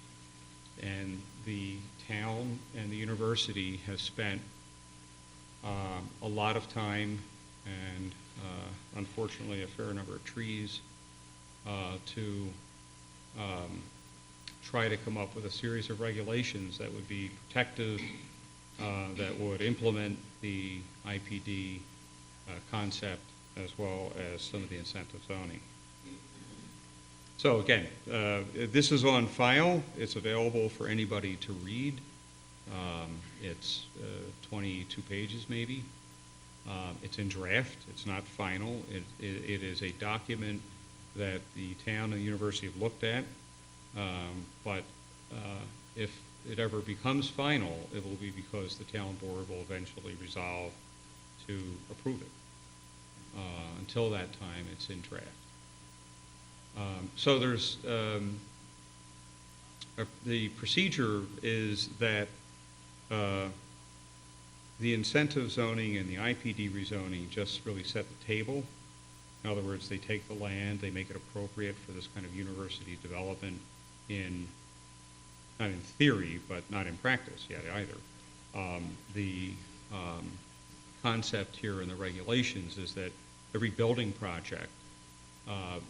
and the town and the university has spent a lot of time and unfortunately a fair number of trees to try to come up with a series of regulations that would be protective, that would implement the IPD concept as well as some of the incentive zoning. So again, this is on file. It's available for anybody to read. It's 22 pages maybe. It's in draft. It's not final. It is a document that the town and the university have looked at. But if it ever becomes final, it will be because the town board will eventually resolve to approve it. Until that time, it's in draft. So there's, the procedure is that the incentive zoning and the IPD rezoning just really set the table. In other words, they take the land, they make it appropriate for this kind of university development not in theory, but not in practice yet either. The concept here in the regulations is that every building project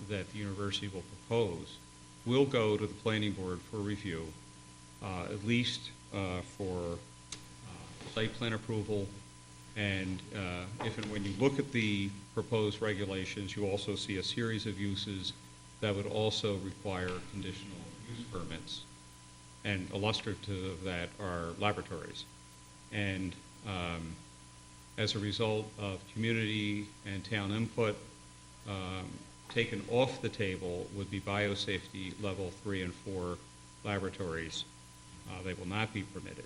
that the university will propose will go to the planning board for review, at least for site plan approval. And if and when you look at the proposed regulations, you also see a series of uses that would also require conditional use permits. And illustrative of that are laboratories. And as a result of community and town input, taken off the table would be biosafety level 3 and 4 laboratories. They will not be permitted.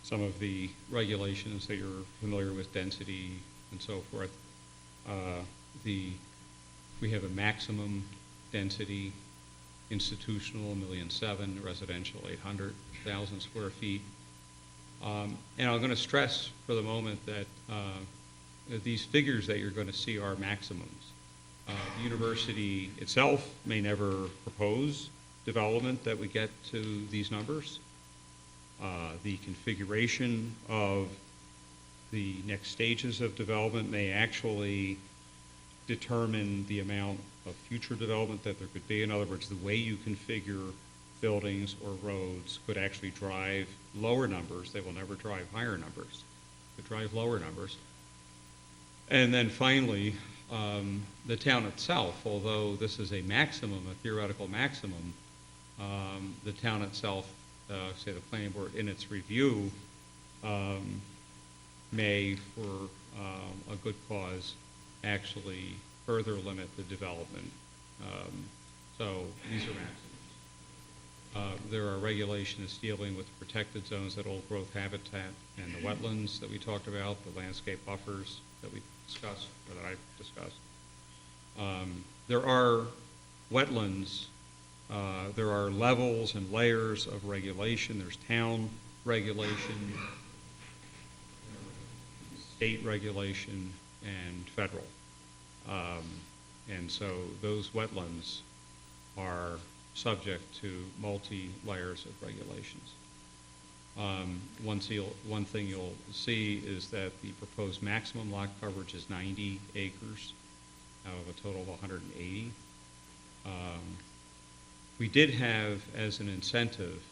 Some of the regulations that you're familiar with, density and so forth, we have a maximum density, institutional 1,700,000, residential 800,000 square feet. And I'm going to stress for the moment that these figures that you're going to see are maximums. The university itself may never propose development that would get to these numbers. The configuration of the next stages of development may actually determine the amount of future development that there could be. In other words, the way you configure buildings or roads could actually drive lower numbers. They will never drive higher numbers. They drive lower numbers. And then finally, the town itself, although this is a maximum, a theoretical maximum, the town itself, say the planning board in its review, may, for a good cause, actually further limit the development. So these are maximums. There are regulations dealing with protected zones, that old growth habitat, and the wetlands that we talked about, the landscape buffers that we discussed, or that I've discussed. There are wetlands, there are levels and layers of regulation. There's town regulation, state regulation, and federal. And so those wetlands are subject to multi-layers of regulations. One thing you'll see is that the proposed maximum lot coverage is 90 acres out of a total of 180. We did have, as an incentive,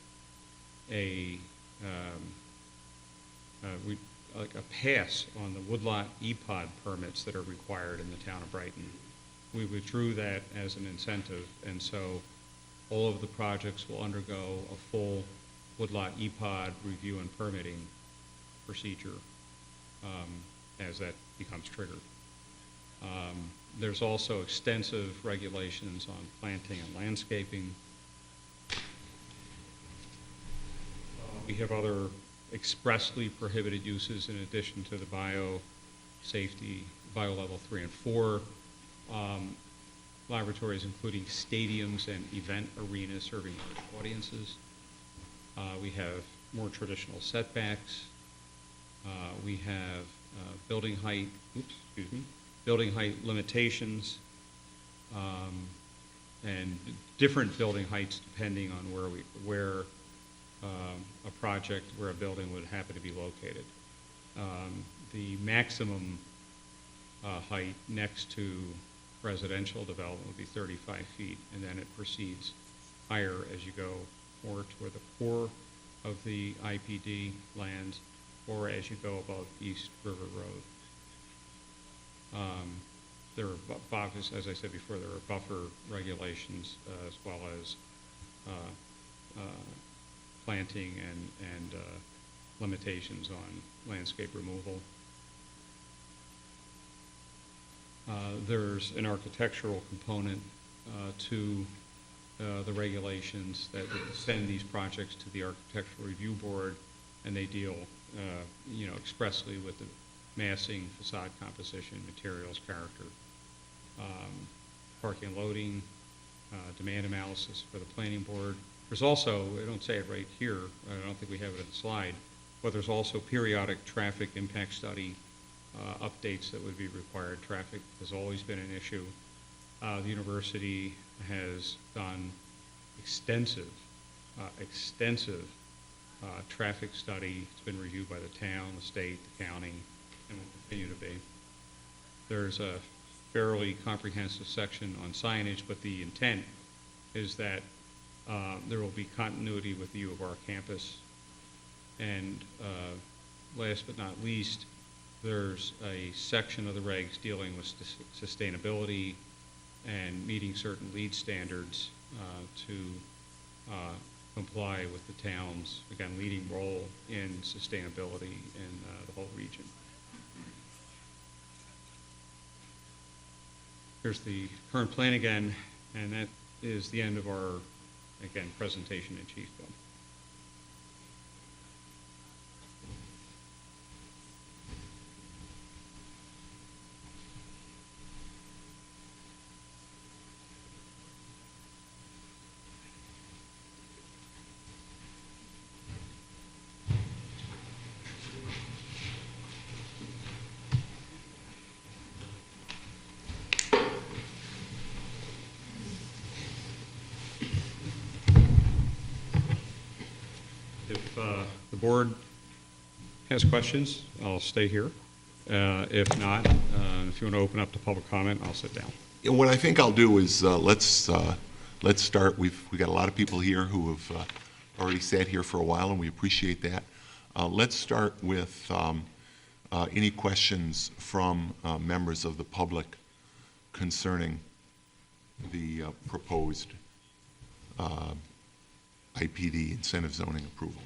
a pass on the woodlot EPOD permits that are required in the town of Brighton. We withdrew that as an incentive, and so all of the projects will undergo a full woodlot EPOD review and permitting procedure as that becomes triggered. There's also extensive regulations on planting and landscaping. We have other expressly prohibited uses in addition to the biosafety, bio level 3 and 4 laboratories, including stadiums and event arenas serving large audiences. We have more traditional setbacks. We have building height limitations, and different building heights depending on where a project, where a building would happen to be located. The maximum height next to residential development would be 35 feet, and then it proceeds higher as you go more toward the core of the IPD lands, or as you go above East River Road. There are buffers, as I said before, there are buffer regulations as well as planting and limitations on landscape removal. There's an architectural component to the regulations that would send these projects to the Architectural Review Board, and they deal, expressly with the massing, facade composition, materials, character, parking and loading, demand analysis for the planning board. There's also, I don't say it right here, I don't think we have it on the slide, but there's also periodic traffic impact study updates that would be required. Traffic has always been an issue. The university has done extensive traffic study. It's been reviewed by the town, the state, the county, and will continue to be. There's a fairly comprehensive section on signage, but the intent is that there will be continuity with the U of R campus. And last but not least, there's a section of the regs dealing with sustainability and meeting certain LEED standards to comply with the town's, again, leading role in sustainability in the whole region. Here's the current plan again, and that is the end of our, again, presentation in chief, Bill. If the board has questions, I'll stay here. If not, if you want to open up to public comment, I'll sit down. Yeah, what I think I'll do is let's start. We've got a lot of people here who have already sat here for a while, and we appreciate that. Let's start with any questions from members of the public concerning the proposed IPD incentive zoning approval.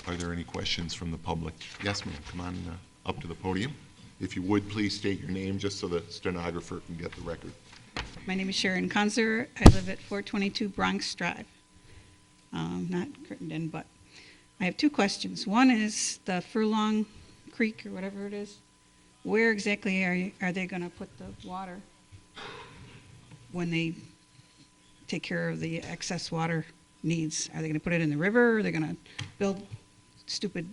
Are there any questions from the public? Yes, ma'am. Come on up to the podium. If you would, please state your name just so the stenographer can get the record. My name is Sharon Kunzer. I live at 422 Bronx Drive. Not Crittenden, but I have two questions. One is the Furlong Creek or whatever it is. Where exactly are they going to put the water when they take care of the excess water needs? Are they going to put it in the river? Or are they going to build stupid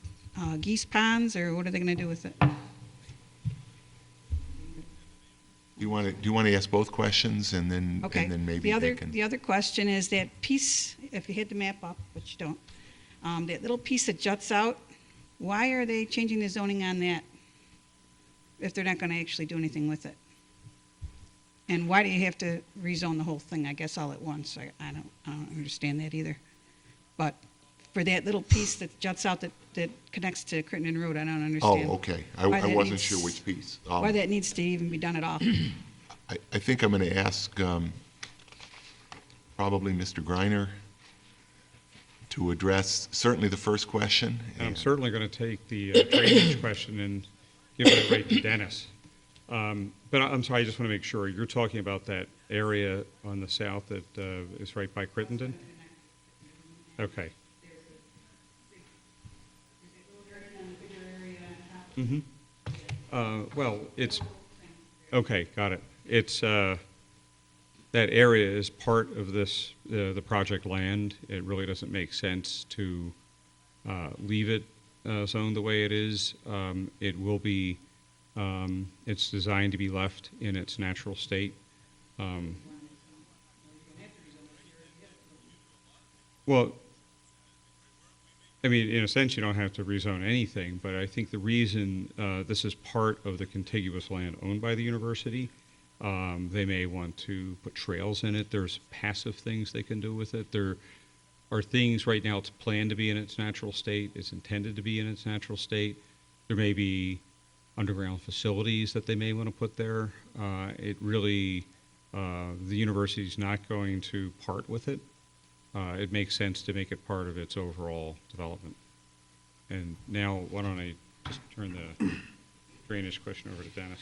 geese ponds, or what are they going to do with it? Do you want to ask both questions, and then Okay. and then maybe The other question is that piece, if you hit the map up, which you don't, that little piece that juts out, why are they changing the zoning on that if they're not going to actually do anything with it? And why do you have to rezone the whole thing, I guess, all at once? I don't understand that either. But for that little piece that juts out that connects to Crittenden Road, I don't understand. Oh, okay. why I that wasn't needs- sure which piece. Why that needs to even be done at all. I think I'm going to ask probably Mr. Greiner to address certainly the first question. I'm certainly going to take the drainage question and give it right to Dennis. But I'm sorry, I just want to make sure, you're talking about that area on the south that is right by Crittenden? Okay. Well, it's, okay, got it. It's, that area is part of this, the project land. It really doesn't make sense to leave it zoned the way it is. It will be, it's designed to be left in its natural state. Well, I mean, in a sense, you don't have to rezone anything, but I think the reason this is part of the contiguous land owned by the university, they may want to put trails in it. There's passive things they can do with it. There are things right now it's planned to be in its natural state. It's intended to be in its natural state. There may be underground facilities that they may want to put there. It really, the university's not going to part with it. It makes sense to make it part of its overall development. And now, why don't I just turn the drainage question over to Dennis.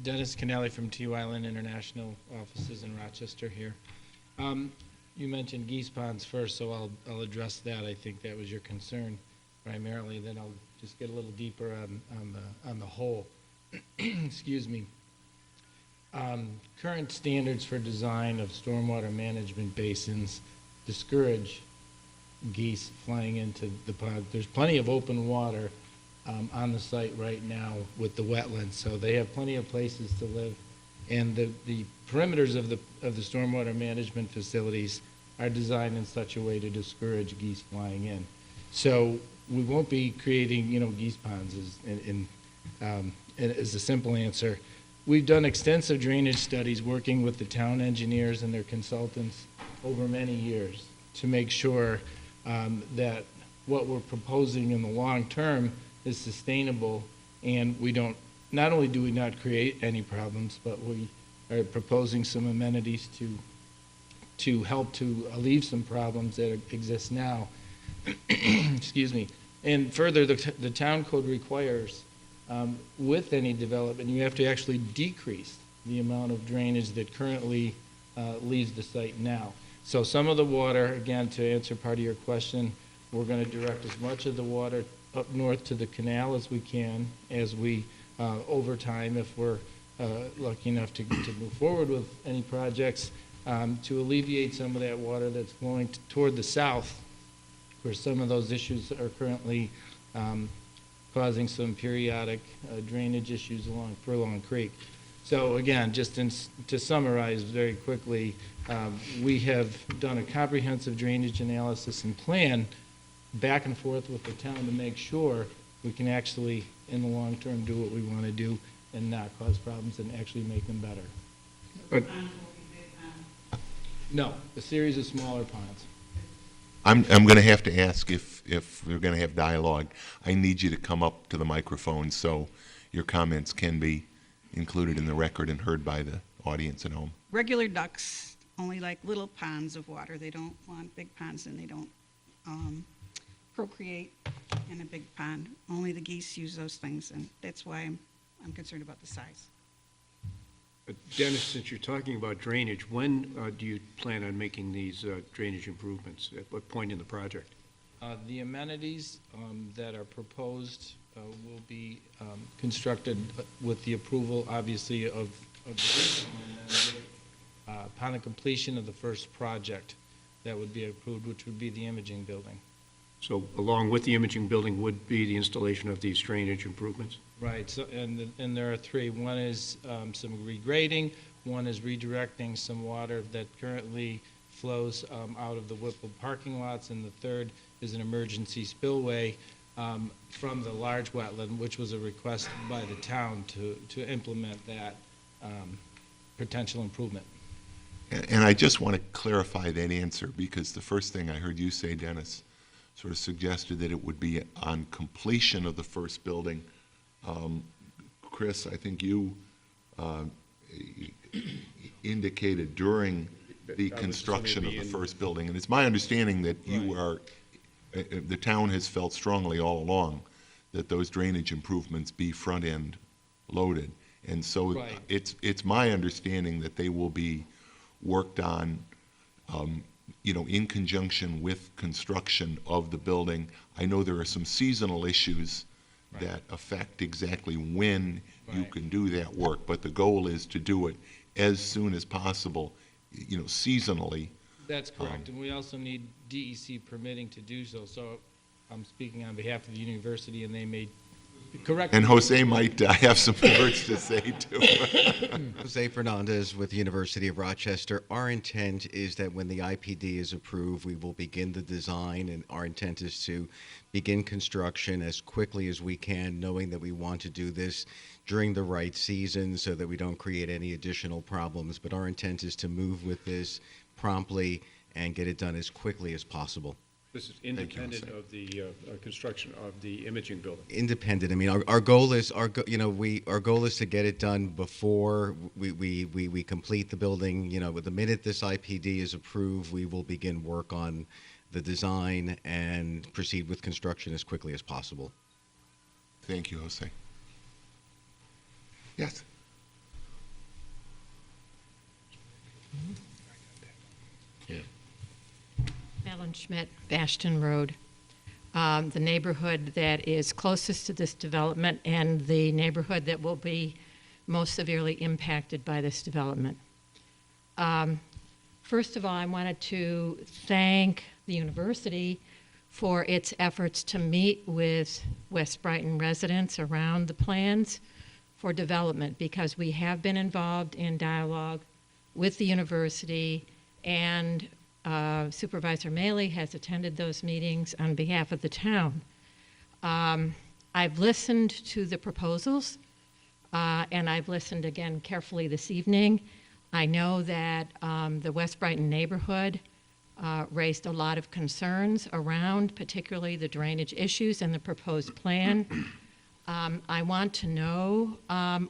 Dennis Kennelly from T. Island International offices in Rochester here. You mentioned geese ponds first, so I'll address that. I think that was your concern. primarily, then I'll just get a little deeper on the whole. Excuse me. Current standards for design of stormwater management basins discourage geese flying into the pond. There's plenty of open water on the site right now with the wetlands, so they have plenty of places to live. And the perimeters of the stormwater management facilities are designed in such a way to discourage geese flying in. So we won't be creating, geese ponds is a simple answer. We've done extensive drainage studies working with the town engineers and their consultants over many years to make sure that what we're proposing in the long term is sustainable, and we don't, not only do we not create any problems, but we are proposing some amenities to help to alleviate some problems that exist now. Excuse me. And further, the town code requires, with any development, you have to actually decrease the amount of drainage that currently leaves the site now. So some of the water, again, to answer part of your question, we're going to direct as much of the water up north to the canal as we can, as we, over time, if we're lucky enough to move forward with any projects, to alleviate some of that water that's flowing toward the south, where some of those issues are currently causing some periodic drainage issues along Furlong Creek. So again, just to summarize very quickly, we have done a comprehensive drainage analysis and plan back and forth with the town to make sure we can actually, in the long term, do what we want to do and not cause problems and actually make them better. But No, a series of smaller ponds. I'm going to have to ask if we're going to have dialogue. I need you to come up to the microphone so your comments can be included in the record and heard by the audience at home. Regular ducks only like little ponds of water. They don't want big ponds, and they don't procreate in a big pond. Only the geese use those things, and that's why I'm concerned about the size. Dennis, since you're talking about drainage, when do you plan on making these drainage improvements? At what point in the project? The amenities that are proposed will be constructed with the approval, obviously, of the region, and then upon the completion of the first project that would be approved, which would be the imaging building. So along with the imaging building would be the installation of these drainage improvements? Right, so, and there are three. One is some regrading, one is redirecting some water that currently flows out of the Whipple parking lots, and the third is an emergency spillway from the large wetland, which was a request by the town to implement that potential improvement. And I just want to clarify that answer, because the first thing I heard you say, Dennis, sort of suggested that it would be on completion of the first building. Chris, I think you indicated during the construction of the first building, and it's my understanding that you are, the town has felt strongly all along that those drainage improvements be front-end loaded. And so it's my understanding that they will be worked on in conjunction with construction of the building. I know there are some seasonal issues that affect exactly when you can do that work, but the goal is to do it as soon as possible, seasonally. That's correct, and we also need DEC permitting to do so. So I'm speaking on behalf of the university, and they may correct. And Jose might have some words to say too. Jose Fernandez with the University of Rochester. Our intent is that when the IPD is approved, we will begin the design, and our intent is to begin construction as quickly as we can, knowing that we want to do this during the right season so that we don't create any additional problems. But our intent is to move with this promptly and get it done as quickly as possible. This is independent of the construction of the imaging building. Independent. I mean, our goal is our goal is to get it done before we complete the building. With the minute this IPD is approved, we will begin work on the design and proceed with construction as quickly as possible. Thank you, Jose. Yes. Alan Schmidt, Bashton Road. the neighborhood that is closest to this development and the neighborhood that will be most severely impacted by this development. First of all, I wanted to thank the university for its efforts to meet with West Brighton residents around the plans for development, because we have been involved in dialogue with the university, and Supervisor Maley has attended those meetings on behalf of the town. I've listened to the proposals, and I've listened again carefully this evening. I know that the West Brighton neighborhood raised a lot of concerns around particularly the drainage issues and the proposed plan. I want to know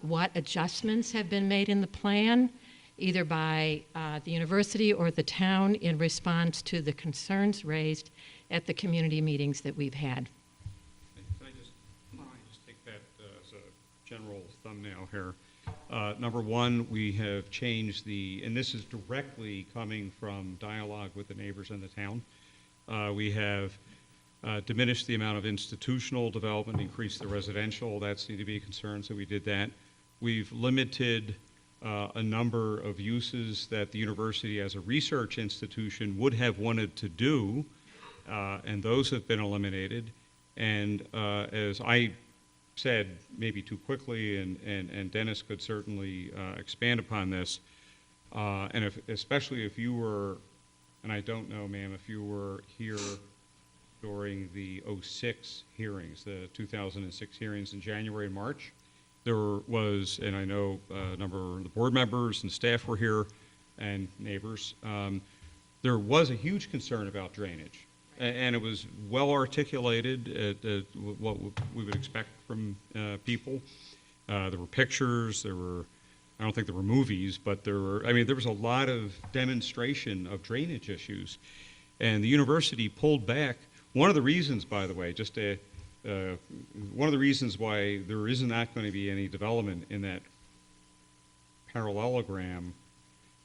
what adjustments have been made in the plan, either by the university or the town, in response to the concerns raised at the community meetings that we've had. Can I just take that as a general thumbnail here? Number one, we have changed and this is directly coming from dialogue with the neighbors in the town. We have diminished the amount of institutional development, increased the residential. That's need to be a concern, so we did that. We've limited a number of uses that the university as a research institution would have wanted to do, and those have been eliminated. And as I said, maybe too quickly, and Dennis could certainly expand upon this, and especially if you were, and I don't know, ma'am, if you were here during the 06 hearings, the 2006 hearings in January and March, there was, and I know a number of the board members and staff were here, and neighbors, there was a huge concern about drainage. And it was well articulated, what we would expect from people. There were pictures, I don't think there were movies, but there was a lot of demonstration of drainage issues. And the university pulled back. One of the reasons, by the way, one of the reasons why there is not going to be any development in that parallelogram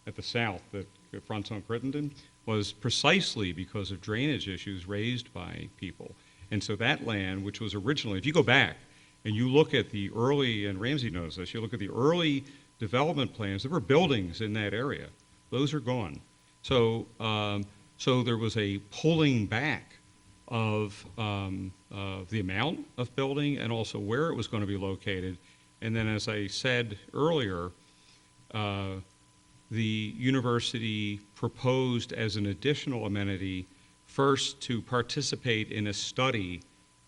at the south that fronts on Crittenden was precisely because of drainage issues raised by people. And so that land, which was originally, if you go back and you look at the early, and Ramsey knows this, you look at the early development plans, there were buildings in that area. Those are gone. So, so there was a pulling back of the amount of building and also where it was going to be located. And then, as I said earlier, the university proposed as an additional amenity first to participate in a study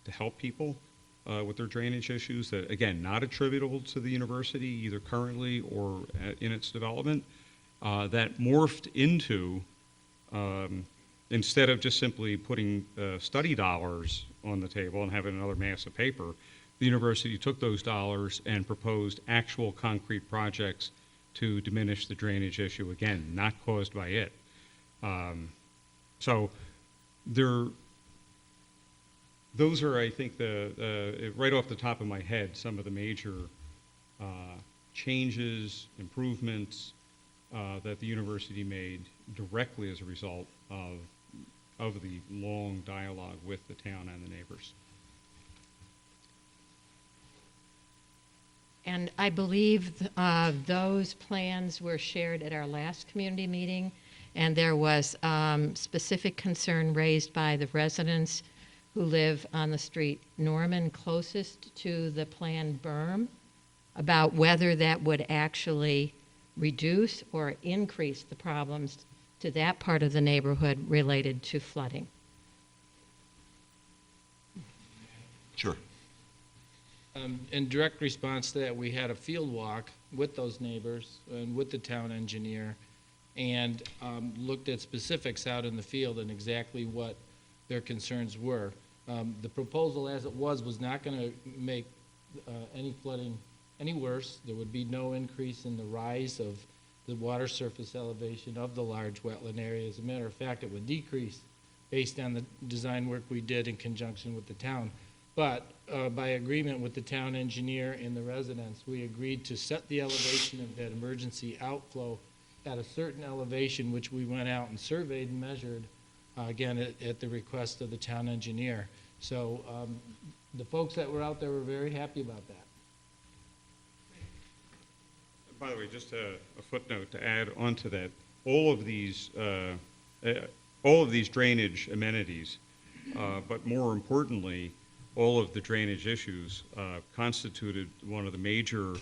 to help people with their drainage issues that, again, not attributable to the university either currently or in its development, that morphed into, instead of just simply putting study dollars on the table and having another mass of paper, the university took those dollars and proposed actual concrete projects to diminish the drainage issue, again, not caused by it. So those are, I think, right off the top of my head, some of the major changes, improvements that the university made directly as a result of the long dialogue with the town and the neighbors. And I believe those plans were shared at our last community meeting, and there was specific concern raised by the residents who live on the street Norman closest to the planned berm about whether that would actually reduce or increase the problems to that part of the neighborhood related to flooding. Sure. In direct response to that, we had a field walk with those neighbors and with the town engineer, and looked at specifics out in the field and exactly what their concerns were. The proposal as it was not going to make any flooding any worse. There would be no increase in the rise of the water surface elevation of the large wetland area. As a matter of fact, it would decrease based on the design work we did in conjunction with the town. But by agreement with the town engineer and the residents, we agreed to set the elevation of that emergency outflow at a certain elevation, which we went out and surveyed and measured, again, at the request of the town engineer. So the folks that were out there were very happy about that. By the way, just a footnote to add on to that, all of these drainage amenities, but more importantly, all of the drainage issues constituted one of the major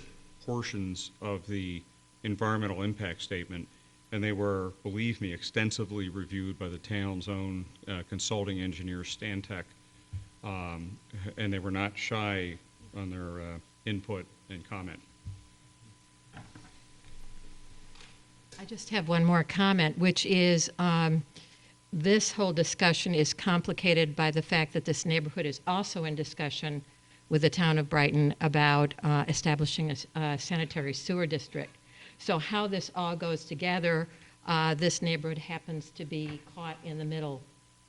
portions of the environmental impact statement, and they were, believe me, extensively reviewed by the town's own consulting engineer, Stantec, and they were not shy on their input and comment. I just have one more comment, which is this whole discussion is complicated by the fact that this neighborhood is also in discussion with the town of Brighton about establishing a sanitary sewer district. So how this all goes together, this neighborhood happens to be caught in the middle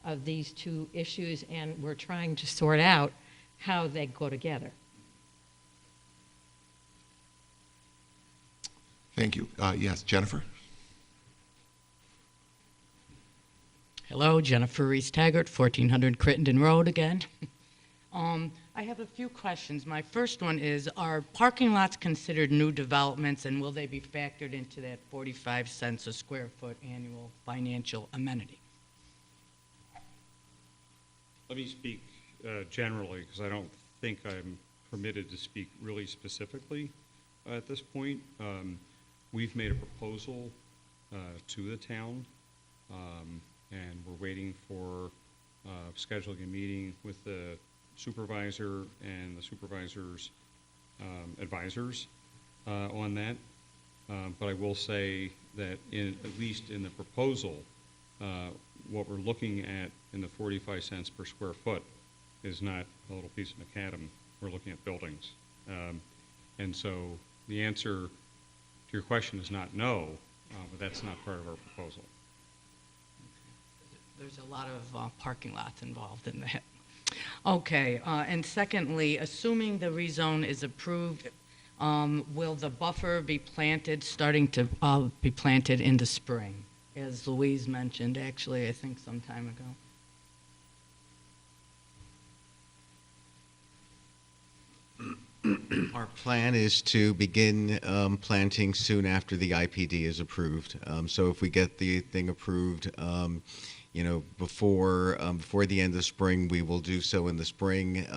of these two issues, and we're trying to sort out how they go together. Thank you. Yes, Jennifer? Hello, Jennifer Reese-Taggart, 1400 Crittenden Road again. I have a few questions. My first one is, are parking lots considered new developments, and will they be factored into that 45 cents a square foot annual financial amenity? Let me speak generally, because I don't think I'm permitted to speak really specifically at this point. We've made a proposal to the town, and we're waiting for scheduling a meeting with the supervisor and the supervisor's advisors on that. But I will say that at least in the proposal, what we're looking at in the 45 cents per square foot is not a little piece of macadam. We're looking at buildings. And so the answer to your question is not no, but that's not part of our proposal. There's a lot of parking lots involved in that. Okay, and secondly, assuming the rezone is approved, will the buffer be planted, starting to be planted in the spring, as Louise mentioned, actually, I think some time ago? Our plan is to begin planting soon after the IPD is approved. So if we get the thing approved, before the end of spring, we will do so in the spring.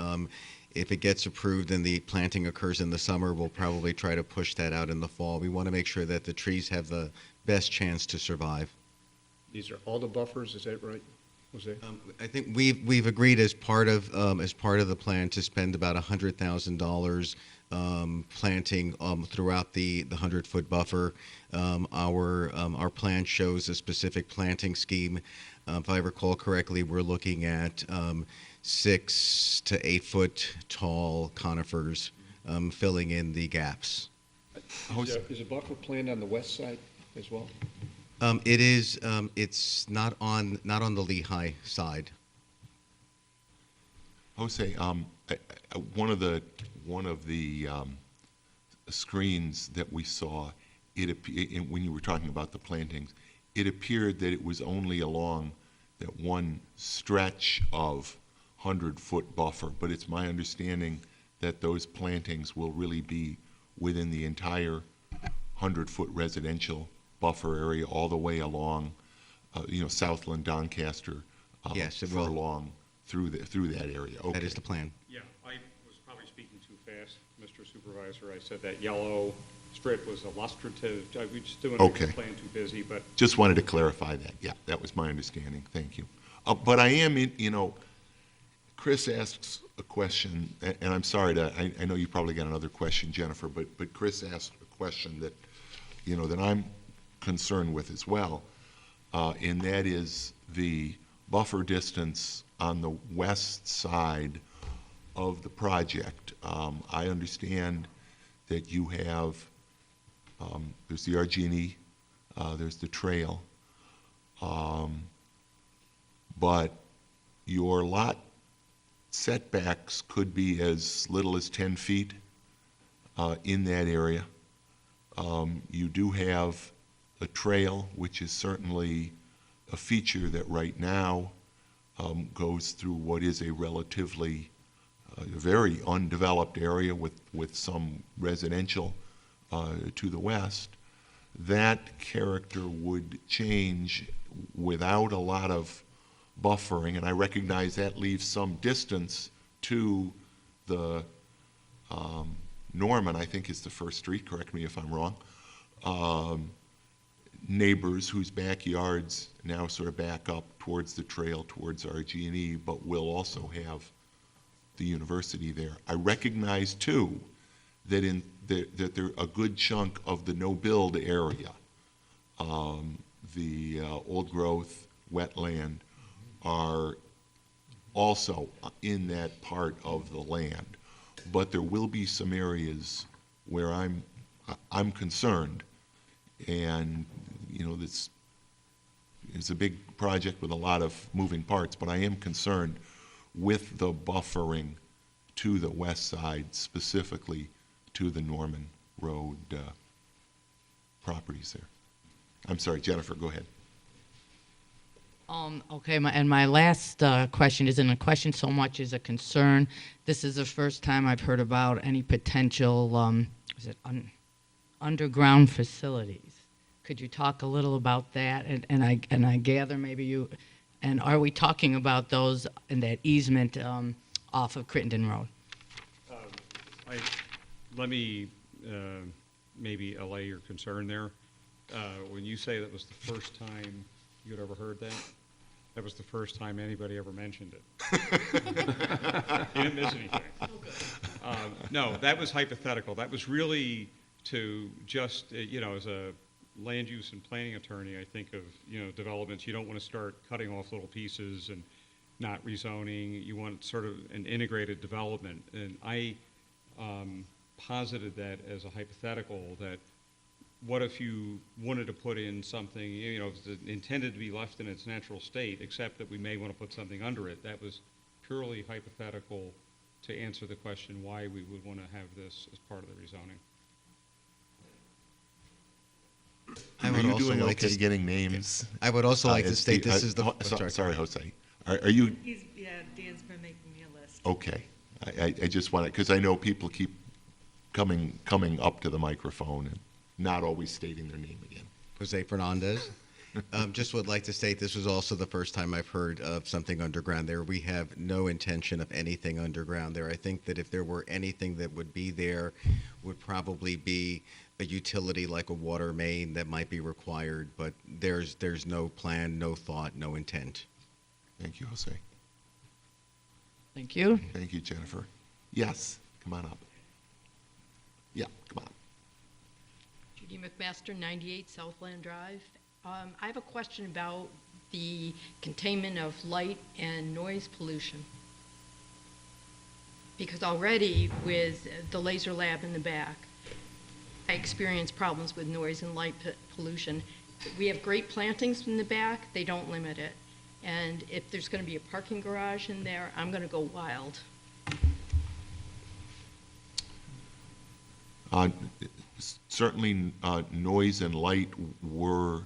If it gets approved and the planting occurs in the summer, we'll probably try to push that out in the fall. We want to make sure that the trees have the best chance to survive. These are all the buffers, is that right, Jose? I think we've agreed as part of the plan to spend about $100,000 planting throughout the 100-foot buffer. Our plan shows a specific planting scheme. If I recall correctly, we're looking at 6 to 8 foot tall conifers filling in the gaps. Is a buffer planned on the west side as well? It is. It's not on the Lehigh side. Jose, one of the screens that we saw, when you were talking about the plantings, it appeared that it was only along that one stretch of 100-foot buffer, but it's my understanding that those plantings will really be within the entire 100-foot residential buffer area all the way along, Southland, Doncaster, Yes, it will. along through that area. Okay. That is the plan. Yeah, I was probably speaking too fast, Mr. Supervisor. I said that yellow strip was illustrative. We just doing Okay. the plan too busy, but Just wanted to clarify that. Yeah, that was my understanding. Thank you. But I am Chris asks a question, and I'm sorry I know you probably got another question, Jennifer, but Chris asked a question that, that I'm concerned with as well, and that is the buffer distance on the west side of the project. I understand that you have, there's the RG&E, there's the trail, but your lot setbacks could be as little as 10 feet in that area. You do have a trail, which is certainly a feature that right now goes through what is a relatively very undeveloped area with some residential to the west, that character would change without a lot of buffering, and I recognize that leaves some distance to the Norman, I think is the first street, correct me if I'm wrong, neighbors whose backyards now sort of back up towards the trail, towards RG&E, but will also have the university there. I recognize too that that there a good chunk of the no-build area, the old growth wetland, are also in that part of the land. But there will be some areas where I'm concerned, and this is a big project with a lot of moving parts, but I am concerned with the buffering to the west side, specifically to the Norman Road properties there. I'm sorry, Jennifer, go ahead. Okay, my last question isn't a question so much as a concern. This is the first time I've heard about any potential, underground facilities. Could you talk a little about that? And I gather maybe you, and are we talking about those in that easement off of Crittenden Road? Let me maybe allay your concern there. When you say that was the first time you'd ever heard that, that was the first time anybody ever mentioned it. You didn't miss anything. No, that was hypothetical. That was really to just, as a land use and planning attorney, I think of, developments. You don't want to start cutting off little pieces and not rezoning. You want sort of an integrated development. And I posited that as a hypothetical, that what if you wanted to put in something, it's intended to be left in its natural state, except that we may want to put something under it. That was purely hypothetical to answer the question why we would want to have this as part of the rezoning. Are you doing okay getting names? I would also like to state this is the... Sorry, Jose. Are you... Dan's been making me a list. Okay. I just wanted, because I know people keep coming up to the microphone and not always stating their name again. Jose Fernandez. Just would like to state this was also the first time I've heard of something underground there. We have no intention of anything underground there. I think that if there were anything that would be there, would probably be a utility like a water main that might be required, but there's no plan, no thought, no intent. Thank you, Jose. Thank you. Thank you, Jennifer. Yes, come on up. Yeah, come on. Judy McMaster, 98 Southland Drive. I have a question about the containment of light and noise pollution. Because already with the laser lab in the back, I experience problems with noise and light pollution. We have great plantings in the back, they don't limit it. And if there's going to be a parking garage in there, I'm going to go wild. Certainly, noise and light were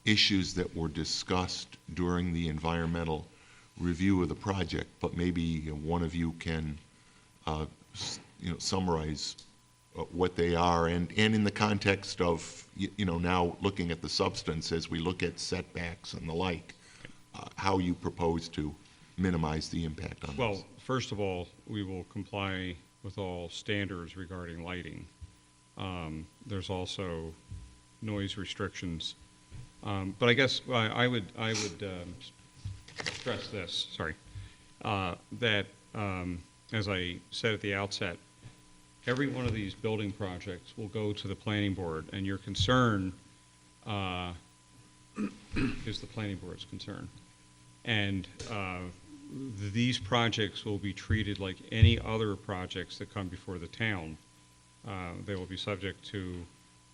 issues that were discussed during the environmental review of the project, but maybe one of you can summarize what they are, and in the context of now looking at the substance as we look at setbacks and the like, how you propose to minimize the impact on Well, this. first of all, we will comply with all standards regarding lighting. There's also noise restrictions. But I guess I would stress this, that as I said at the outset, every one of these building projects will go to the planning board, and your concern is the planning board's concern. And these projects will be treated like any other projects that come before the town. They will be subject to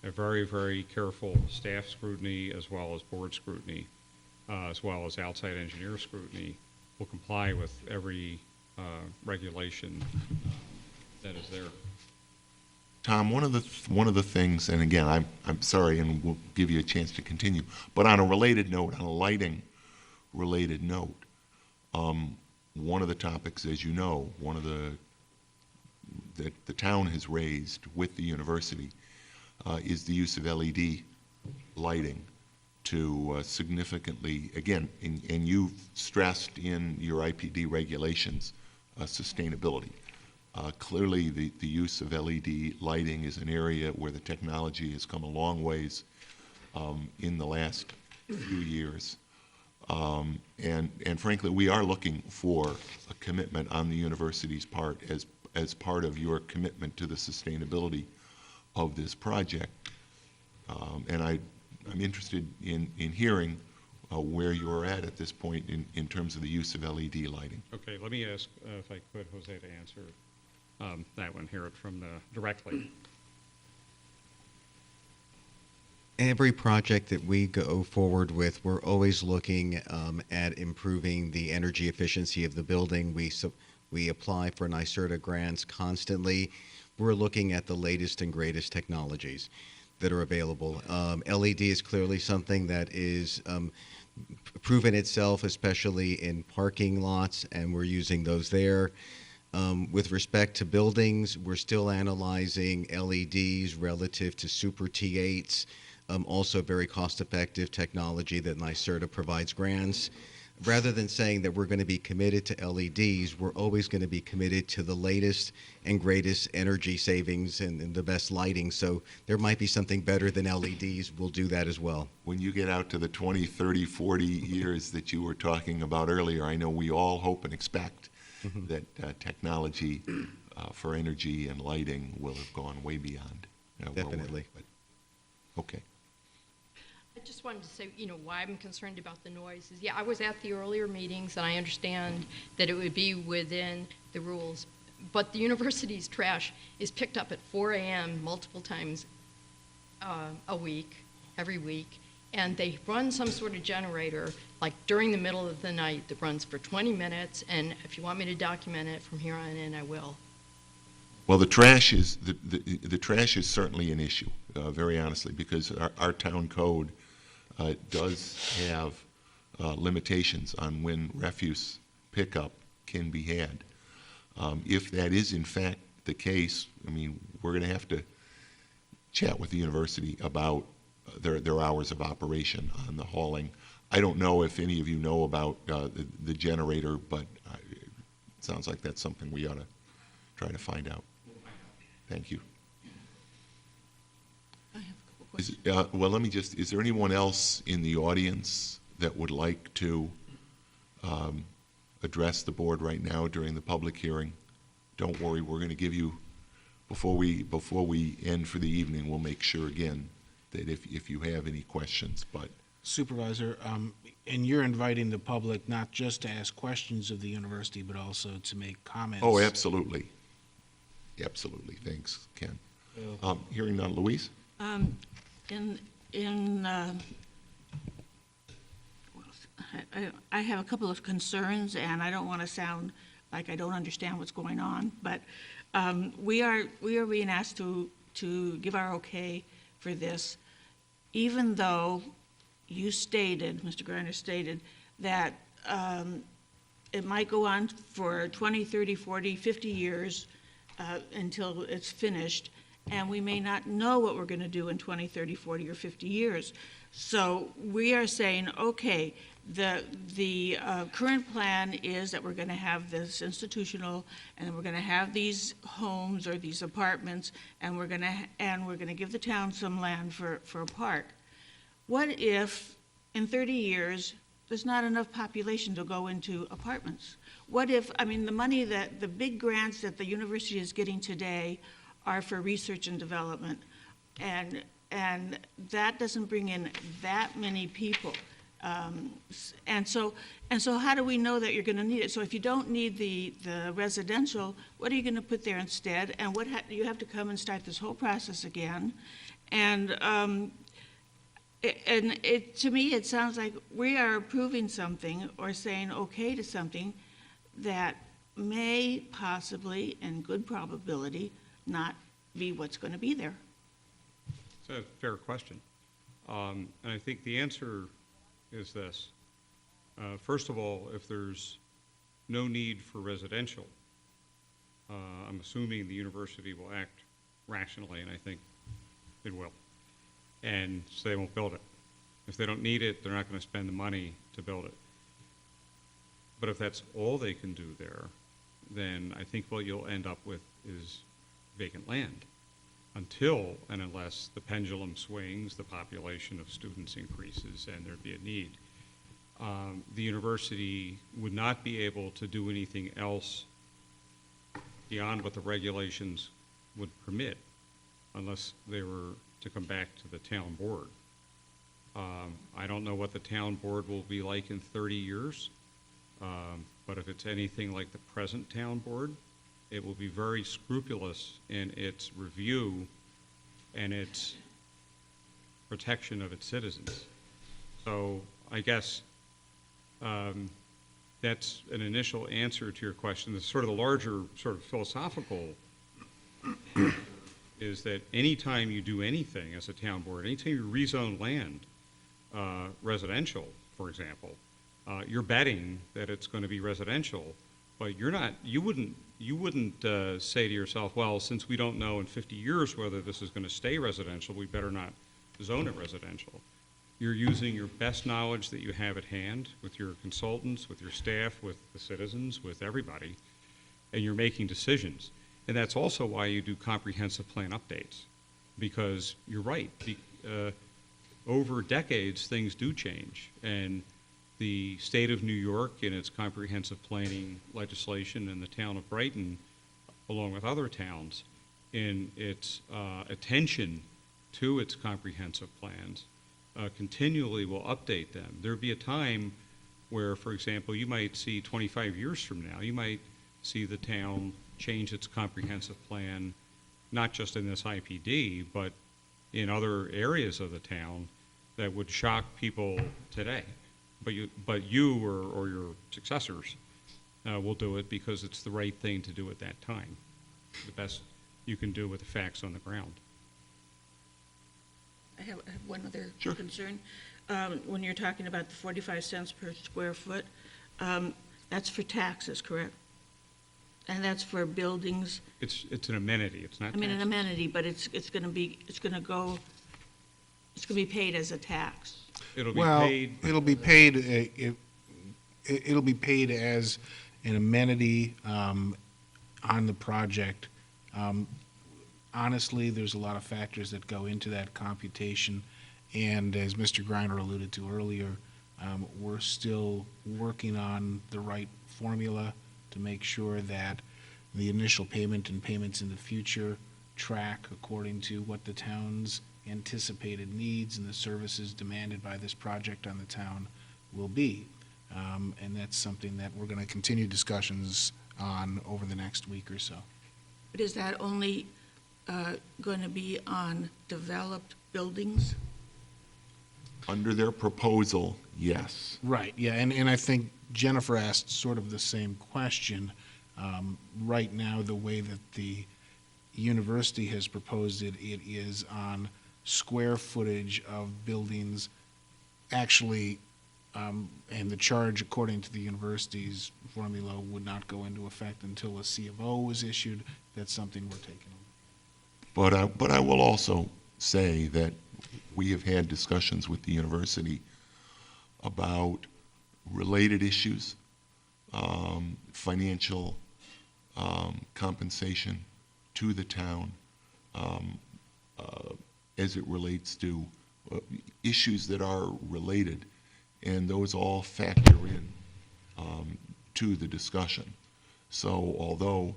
a very, very careful staff scrutiny as well as board scrutiny, as well as outside engineer scrutiny. Will comply with every regulation that is there. Tom, one of the things, and again, I'm sorry, and we'll give you a chance to continue, but on a related note, on a lighting related note, One of the topics, as you know, that the town has raised with the university is the use of LED lighting to significantly, again, and you've stressed in your IPD regulations, sustainability. Clearly, the use of LED lighting is an area where the technology has come a long ways in the last few years. And frankly, we are looking for a commitment on the university's part as part of your commitment to the sustainability of this project. And I'm interested in hearing where you're at this point in terms of the use of LED lighting. Okay, let me ask, if I could, Jose, to answer that one, hear it from directly. Every project that we go forward with, we're always looking at improving the energy efficiency of the building. We apply for NYSERDA grants constantly. We're looking at the latest and greatest technologies that are available. LED is clearly something that is proven itself, especially in parking lots, and we're using those there. With respect to buildings, we're still analyzing LEDs relative to Super T8s, also very cost-effective technology that NYSERDA provides grants. Rather than saying that we're going to be committed to LEDs, we're always going to be committed to the latest and greatest energy savings and the best lighting. So there might be something better than LEDs. We'll do that as well. When you get out to the 20, 30, 40 years that you were talking about earlier, I know we all hope and expect that technology for energy and lighting will have gone way beyond. Definitely. Okay. I just wanted to say, why I'm concerned about the noise is, I was at the earlier meetings, and I understand that it would be within the rules, but the university's trash is picked up at 4 a.m. multiple times a week, every week, and they run some sort of generator, like during the middle of the night, that runs for 20 minutes, and if you want me to document it from here on in, I will. Well, the trash is the trash is certainly an issue, very honestly, because our town code does have limitations on when refuse pickup can be had. If that is in fact the case, I mean, we're going to have to chat with the university about their hours of operation on the hauling. I don't know if any of you know about the generator, but it sounds like that's something we ought to try to find out. Thank you. I have a couple questions. Well, let me just, is there anyone else in the audience that would like to address the board right now during the public hearing? Don't worry, we're going to give you, before we end for the evening, we'll make sure again that if you have any questions, but. Supervisor, and you're inviting the public not just to ask questions of the university, but also to make comments. Oh, absolutely. Absolutely. Thanks, Ken. Hearing none. Louise? I have a couple of concerns, and I don't want to sound like I don't understand what's going on, but we are being asked to give our okay for this, even though you stated, Mr. Greiner stated, that it might go on for 20, 30, 40, 50 years until it's finished, and we may not know what we're going to do in 20, 30, 40, or 50 years. So we are saying, okay, the current plan is that we're going to have this institutional, and we're going to have these homes or these apartments, and we're going to give the town some land for a park. What if in 30 years there's not enough population to go into apartments? What if, I mean, the big grants that the university is getting today are for research and development, and that doesn't bring in that many people. And so how do we know that you're going to need it? So if you don't need the residential, what are you going to put there instead? And you have to come and start this whole process again. And to me, it sounds like we are approving something or saying okay to something that may possibly, and good probability, not be what's going to be there. It's a fair question. And I think the answer is this. First of all, if there's no need for residential, I'm assuming the university will act rationally, and I think it will. And so they won't build it. If they don't need it, they're not going to spend the money to build it. But if that's all they can do there, then I think what you'll end up with is vacant land until and unless the pendulum swings, the population of students increases, and there'd be a need. The university would not be able to do anything else beyond what the regulations would permit unless they were to come back to the town board. I don't know what the town board will be like in 30 years, but if it's anything like the present town board, it will be very scrupulous in its review and its protection of its citizens. So I guess that's an initial answer to your question. The sort of the larger sort of philosophical is that anytime you do anything as a town board, anytime you rezone land, residential, for example, you're betting that it's going to be residential, but you wouldn't say to yourself, well, since we don't know in 50 years whether this is going to stay residential, we better not zone it residential. You're using your best knowledge that you have at hand with your consultants, with your staff, with the citizens, with everybody, and you're making decisions. And that's also why you do comprehensive plan updates, because you're right. Over decades, things do change, and the state of New York in its comprehensive planning legislation and the town of Brighton, along with other towns, in its attention to its comprehensive plans, continually will update them. There'll be a time where, for example, you might see 25 years from now, you might see the town change its comprehensive plan, not just in this IPD, but in other areas of the town that would shock people today. But you or your successors will do it because it's the right thing to do at that time, the best you can do with the facts on the ground. I have one other concern. When you're talking about the 45 cents per square foot, that's for taxes, correct? And that's for buildings? It's an amenity, it's not I mean, an taxes. amenity, but it's going to be paid as a tax. It'll be Well, paid. it'll be paid as an amenity on the project. Honestly, there's a lot of factors that go into that computation, and as Mr. Greiner alluded to earlier, we're still working on the right formula to make sure that the initial payment and payments in the future track according to what the town's anticipated needs and the services demanded by this project on the town will be. And that's something that we're going to continue discussions on over the next week or so. But is that only going to be on developed buildings? Under their proposal, yes. Right, yeah, and I think Jennifer asked sort of the same question. Right now, the way that the university has proposed it, it is on square footage of buildings actually, and the charge according to the university's formula would not go into effect until a C of O was issued. That's something we're taking on. But I will also say that we have had discussions with the university about related issues, financial compensation to the town as it relates to issues that are related, and those all factor in to the discussion. So although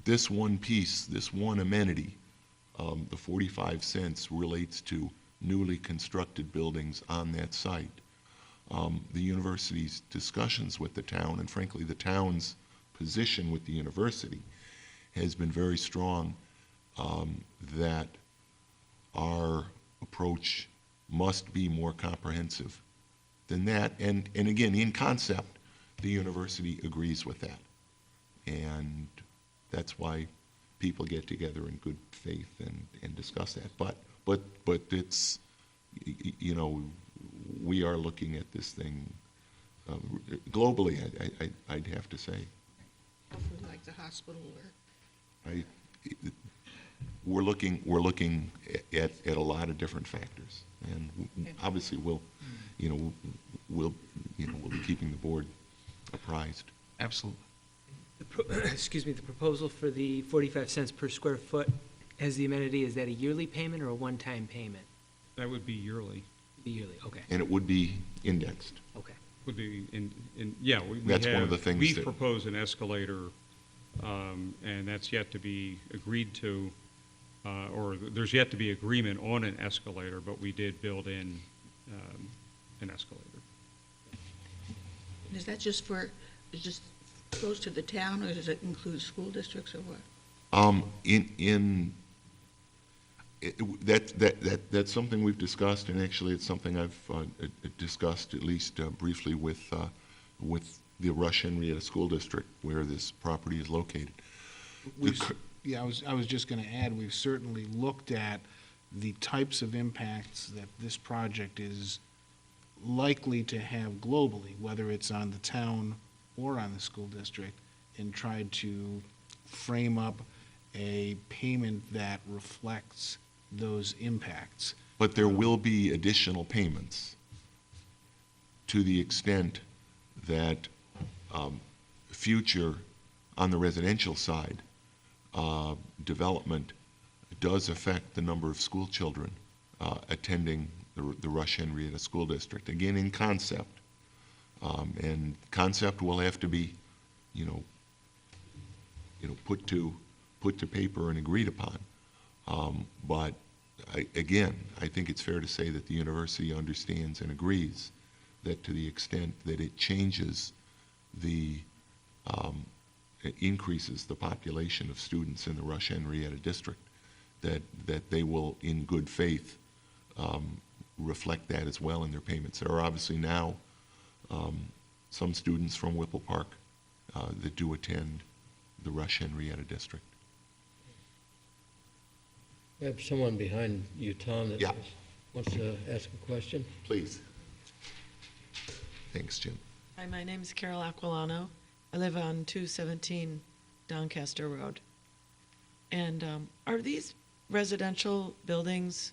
this one piece, this one amenity, the 45 cents relates to newly constructed buildings on that site, the university's discussions with the town, and frankly the town's position with the university, has been very strong that our approach must be more comprehensive than that. And again, in concept, the university agrees with that. And that's why people get together in good faith and discuss that. But it's, you know, we are looking at this thing globally, I'd have to say. Hopefully like the hospital or. We're looking at a lot of different factors, and obviously we'll be keeping the board apprised. Absolutely. Excuse me, the proposal for the 45 cents per square foot as the amenity, is that a yearly payment or a one-time payment? That would be yearly. Be yearly, okay. And it would be indexed. Okay. Would be yeah. That's one of the things we that- propose an escalator, and that's yet to be agreed to, or there's yet to be agreement on an escalator, but we did build in an escalator. Is that just goes to the town, or does it include school districts, or what? That's something we've discussed, and actually it's something I've discussed at least briefly with the Rush Henrietta School District, where this property is located. Yeah, I was just going to add, we've certainly looked at the types of impacts that this project is likely to have globally, whether it's on the town or on the school district, and tried to frame up a payment that reflects those impacts. But there will be additional payments to the extent that future, on the residential side, development does affect the number of school children attending the Rush Henrietta School District. Again, in concept. And concept will have to be, put to paper and agreed upon. But again, I think it's fair to say that the university understands and agrees that to the extent that it changes it increases the population of students in the Rush Henrietta District, that they will, in good faith, reflect that as well in their payments. There are obviously now some students from Whipple Park that do attend the Rush Henrietta District. We have someone behind you, Tom, that wants to ask a question. Please. Thanks, Jim. Hi, my name is Carol Aquilano. I live on 217 Doncaster Road. And are these residential buildings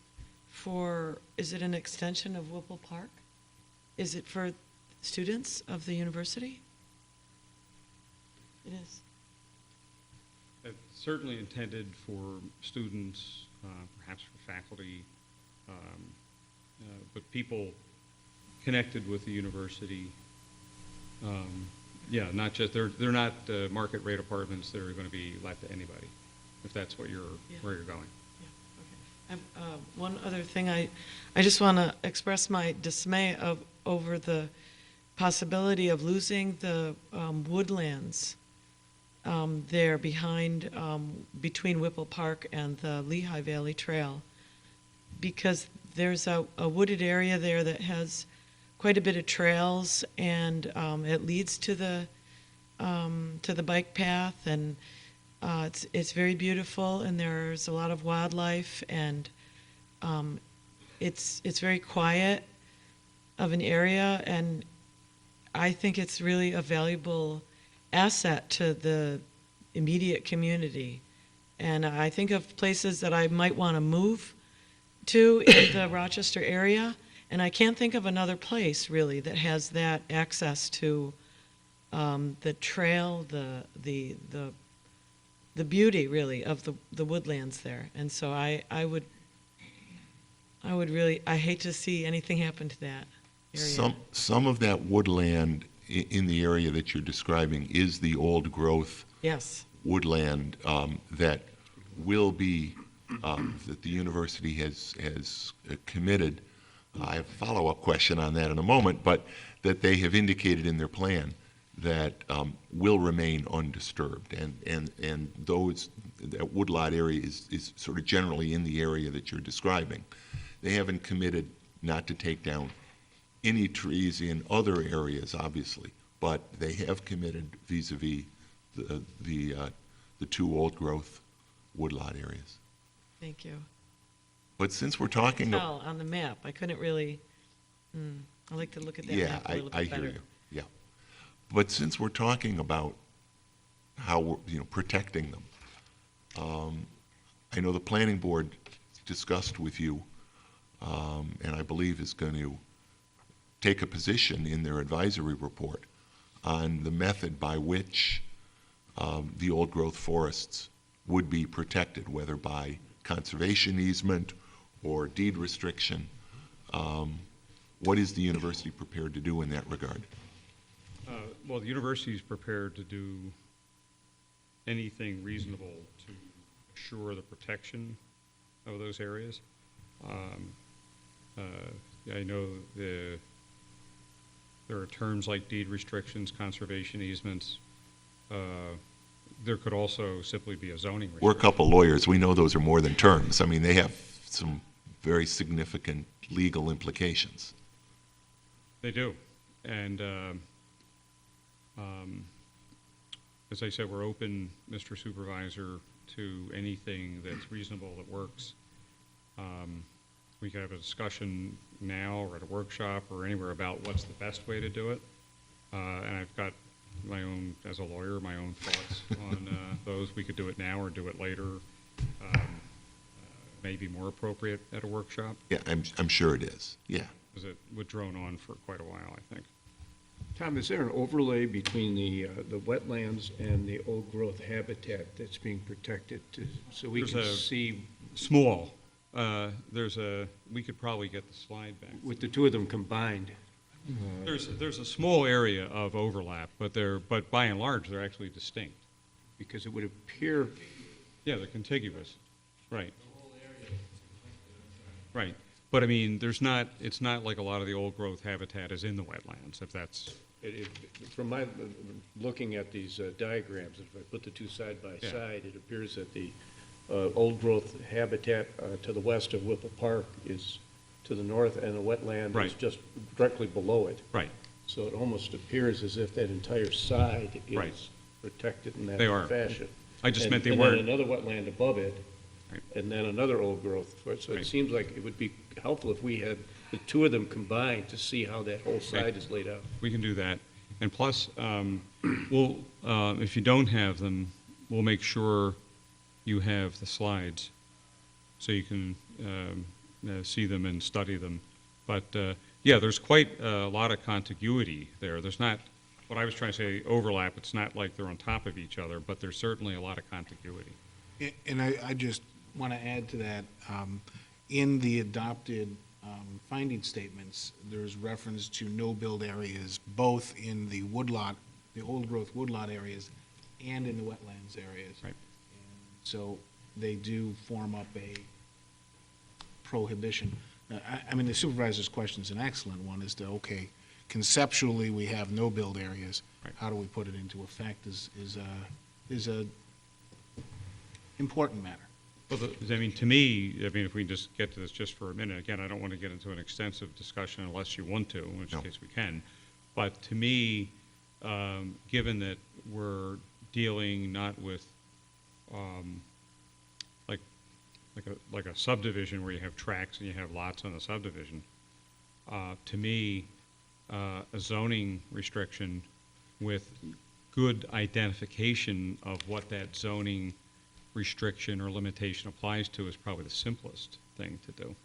is it an extension of Whipple Park? Is it for students of the university? It is. It's certainly intended for students, perhaps for faculty, but people connected with the university. Yeah, not just they're not market rate apartments that are going to be let to anybody, if that's what where you're going. Yeah, okay. One other thing, I just want to express my dismay over the possibility of losing the woodlands there behind, between Whipple Park and the Lehigh Valley Trail, because there's a wooded area there that has quite a bit of trails, and it leads to the bike path, and it's very beautiful, and there's a lot of wildlife, and it's very quiet of an area, and I think it's really a valuable asset to the immediate community. And I think of places that I might want to move to in the Rochester area, and I can't think of another place really that has that access to the trail, the beauty really of the woodlands there. And so I would really, I hate to see anything happen to that area. Some of that woodland in the area that you're describing is the old growth woodland that will be that the university has committed. I have a follow-up question on that in a moment, but that they have indicated in their plan that will remain undisturbed, and that woodlot area is sort of generally in the area that you're describing. They haven't committed not to take down any trees in other areas, obviously, but they have committed vis-a-vis the two old-growth woodlot areas. Thank you. But since we're talking on the map, I couldn't really. I like to look at that map a little bit I better. hear you. Yeah. But since we're talking about how we're, protecting them, I know the planning board discussed with you, and I believe is going to take a position in their advisory report on the method by which the old growth forests would be protected, whether by conservation easement or deed restriction. What is the university prepared to do in that regard? Well, the university is prepared to do anything reasonable to assure the protection of those areas. I know there are terms like deed restrictions, conservation easements. There could also simply be a zoning restriction. We're a couple lawyers. We know those are more than terms. I mean, they have some very significant legal implications. They do. And as I said, we're open, Mr. Supervisor, to anything that's reasonable that works. We could have a discussion now or at a workshop or anywhere about what's the best way to do it. And I've got my own, as a lawyer, my own thoughts on those. We could do it now or do it later. Maybe more appropriate at a workshop. Yeah, I'm sure it is. Yeah. Because it would drone on for quite a while, I think. Tom, is there an overlay between the wetlands and the old growth habitat that's being protected so we can see? Small. We could probably get the slide back. With the two of them combined. There's a small area of overlap, but by and large, they're actually distinct. Because it would appear. Yeah, they're contiguous. Right. Right. But I mean, it's not like a lot of the old growth habitat is in the wetlands, if that's. From my looking at these diagrams, if I put the two side by side, it appears that the old growth habitat to the west of Whipple Park is to the north, and the wetland is just directly below it. Right. So it almost appears as if that entire side is protected in that fashion. I just meant they and weren't. And then another wetland above it, and then another old growth. So it seems like it would be helpful if we had the two of them combined to see how that whole side is laid out. We can do that. And plus, if you don't have them, we'll make sure you have the slides so you can see them and study them. But yeah, there's quite a lot of contiguity there. There's not, what I was trying to say, overlap. It's not like they're on top of each other, but there's certainly a lot of contiguity. And I just want to add to that, in the adopted finding statements, there's reference to no-build areas, both in the woodlot, the old-growth woodlot areas, and in the wetlands areas. Right. And so they do form up a prohibition. I mean, the supervisor's question is an excellent one, as to, okay, conceptually, we have no-build areas. Right. How do we put it into effect is a important matter. Well, I mean, to me, if we can just get to this just for a minute, again, I don't want to get into an extensive discussion unless you want to, in which case we can. But to me, given that we're dealing not with like a subdivision where you have tracts and you have lots on the subdivision, to me, a zoning restriction with good identification of what that zoning restriction or limitation applies to is probably the simplest thing to do.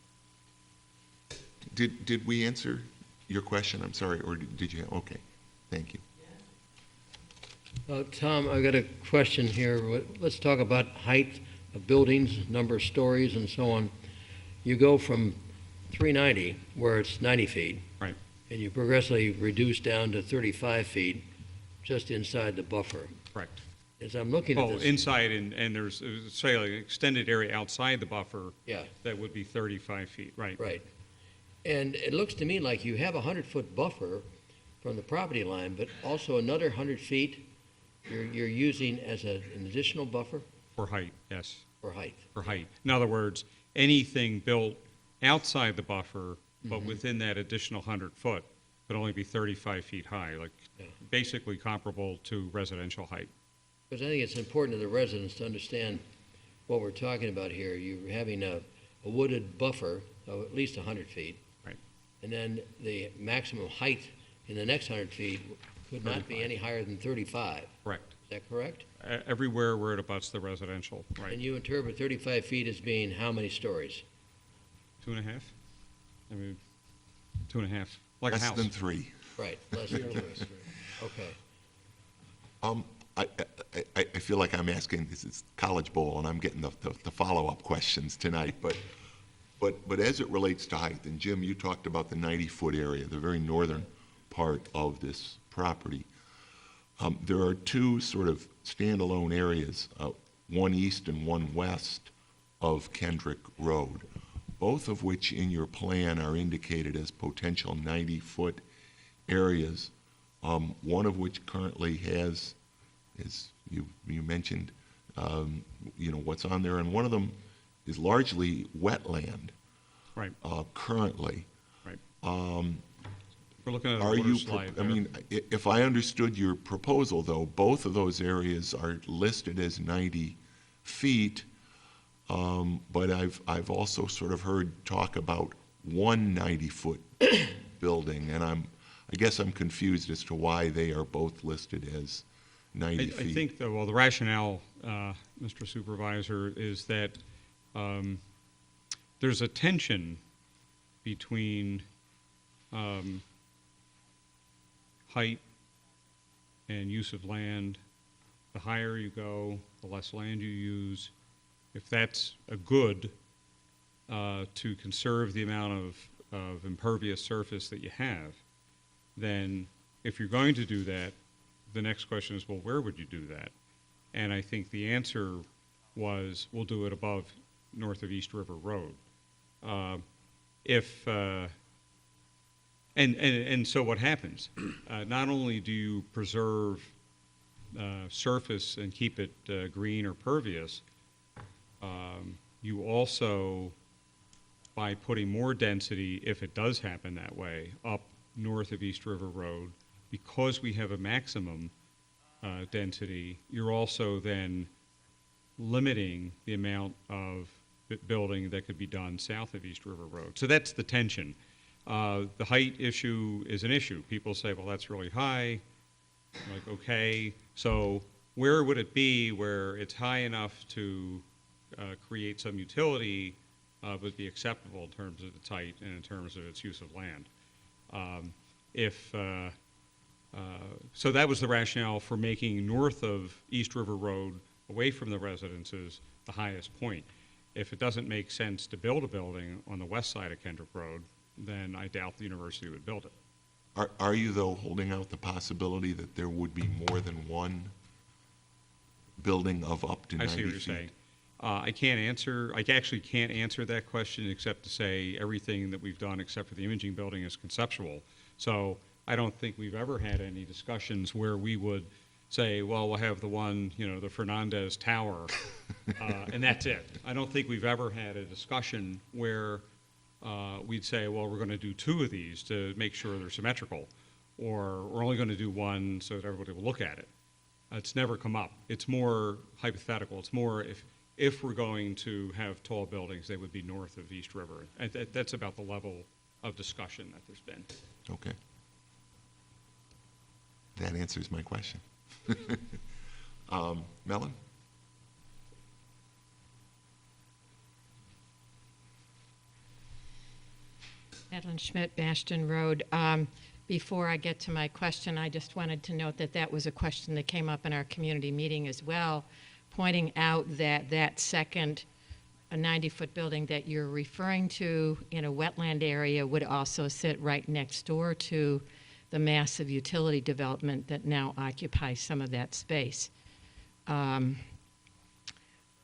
Did we answer your question? I'm sorry, or did you? Okay, thank you. Tom, I've got a question here. Let's talk about height of buildings, number of stories, and so on. You go from 390, where it's 90 feet, right, and you progressively reduce down to 35 feet just inside the buffer. Correct. As I'm looking at this. Inside, and there's, say, like an extended area outside the buffer. Yeah. That would be 35 feet, right. Right. And it looks to me like you have a 100-foot buffer from the property line, but also another 100 feet you're using as an additional buffer? For height, yes. For height. For height. In other words, anything built outside the buffer, but within that additional 100 foot, could only be 35 feet high, like basically comparable to residential height. Because I think it's important to the residents to understand what we're talking about here. You're having a wooded buffer of at least 100 feet. Right. And then the maximum height in the next 100 feet could not be 35. any higher than 35. Correct. Is that correct? Everywhere where it abuts the residential, right. And you interpret 35 feet as being how many stories? 2.5? I mean, 2.5, like a Less house. than 3. Right, less than 3. Okay. I feel like I'm asking, this is College Bowl, and I'm getting the follow-up questions tonight, but as it relates to height, and Jim, you talked about the 90-foot area, the very northern part of this property. There are two sort of standalone areas, one east and one west of Kendrick Road, both of which in your plan are indicated as potential 90-foot areas, one of which currently has, as you mentioned, what's on there, and one of them is largely wetland. Right. Currently. Right. We're looking at a Are water you, slide I there. mean, if I understood your proposal, though, both of those areas are listed as 90 feet, but I've also sort of heard talk about one 90-foot building, and I guess I'm confused as to why they are both listed as 90 feet. I think, well, the rationale, Mr. Supervisor, is that there's a tension between height and use of land. The higher you go, the less land you use. If that's a good to conserve the amount of impervious surface that you have, then if you're going to do that, the next question is, well, where would you do that? And I think the answer was, we'll do it above, north of East River Road. And so what happens? Not only do you preserve surface and keep it green or pervious, you also, by putting more density, if it does happen that way, up north of East River Road, because we have a maximum density, you're also then limiting the amount of building that could be done south of East River Road. So that's the tension. The height issue is an issue. People say, well, that's really high. I'm like, okay, so where would it be where it's high enough to create some utility would be acceptable in terms of its height and in terms of its use of land? So that was the rationale for making north of East River Road, away from the residences, the highest point. If it doesn't make sense to build a building on the west side of Kendrick Road, then I doubt the university would build it. Are you, though, holding out the possibility that there would be more than one building of up to 90 feet? I see what you're saying. I actually can't answer that question except to say everything that we've done except for the imaging building is conceptual. So I don't think we've ever had any discussions where we would say, well, we'll have the one, the Fernandez Tower, and that's it. I don't think we've ever had a discussion where we'd say, well, we're going to do 2 of these to make sure they're symmetrical, or we're only going to do one so that everybody will look at it. It's never come up. It's more hypothetical. It's more if we're going to have tall buildings, they would be north of East River. And that's about the level of discussion that there's been. Okay. That answers my question. Mellon? Madeline Schmidt, Bastion Road. Before I get to my question, I just wanted to note that that was a question that came up in our community meeting as well, pointing out that that second, a 90-foot building that you're referring to in a wetland area would also sit right next door to the massive utility development that now occupies some of that space.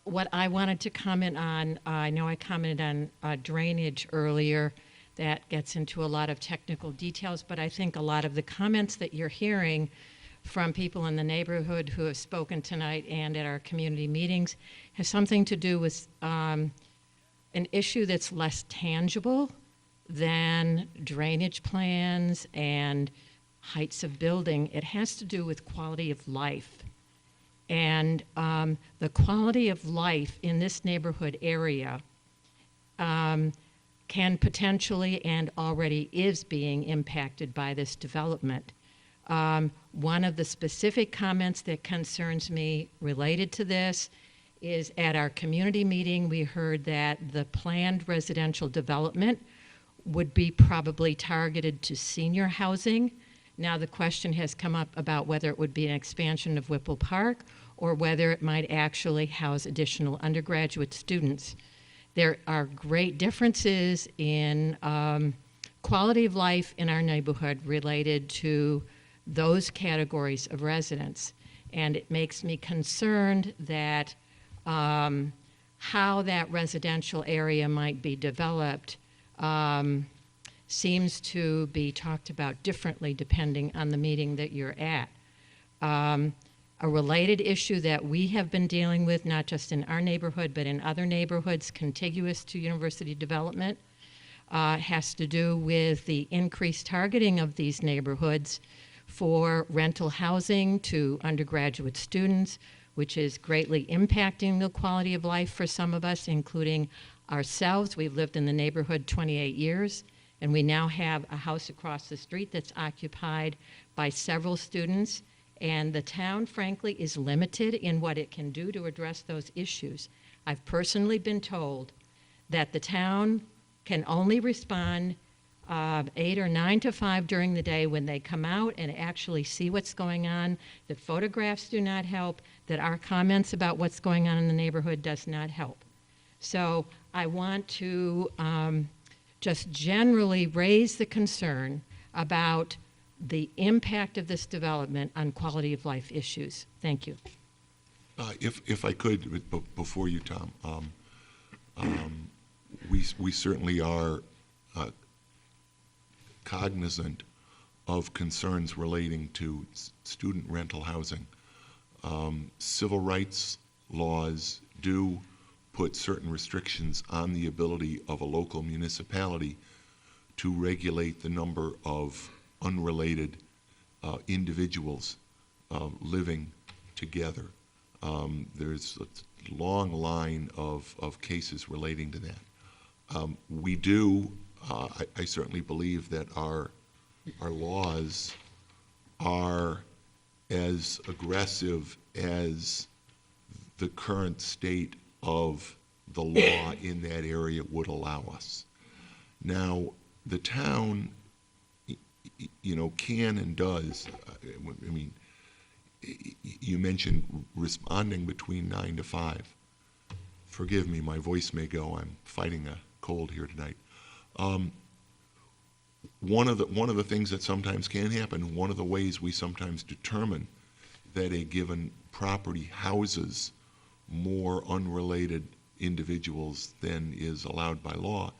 What I wanted to comment on, I know I commented on drainage earlier. That gets into a lot of technical details, but I think a lot of the comments that you're hearing from people in the neighborhood who have spoken tonight and at our community meetings has something to do with an issue that's less tangible than drainage plans and heights of building. It has to do with quality of life. And the quality of life in this neighborhood area can potentially and already is being impacted by this development. One of the specific comments that concerns me related to this is at our community meeting, we heard that the planned residential development would be probably targeted to senior housing. Now the question has come up about whether it would be an expansion of Whipple Park or whether it might actually house additional undergraduate students. There are great differences in quality of life in our neighborhood related to those categories of residents. And it makes me concerned that how that residential area might be developed seems to be talked about differently depending on the meeting that you're at. A related issue that we have been dealing with, not just in our neighborhood, but in other neighborhoods contiguous to university development, has to do with the increased targeting of these neighborhoods for rental housing to undergraduate students, which is greatly impacting the quality of life for some of us, including ourselves. We've lived in the neighborhood 28 years, and we now have a house across the street that's occupied by several students. And the town, frankly, is limited in what it can do to address those issues. I've personally been told that the town can only respond 8 or 9 to 5 during the day when they come out and actually see what's going on, that photographs do not help, that our comments about what's going on in the neighborhood does not help. So I want to just generally raise the concern about the impact of this development on quality of life issues. Thank you. If I could, before you, Tom, we certainly are cognizant of concerns relating to student rental housing. Civil rights laws do put certain restrictions on the ability of a local municipality to regulate the number of unrelated individuals living together. There's a long line of cases relating to that. We do, I certainly believe that our laws are as aggressive as the current state of the law in that area would allow us. Now, the town, can and does, I mean, you mentioned responding between 9 to 5. Forgive me, my voice may go. I'm fighting a cold here tonight. One of the things that sometimes can happen, one of the ways we sometimes determine that a given property houses more unrelated individuals than is allowed by law,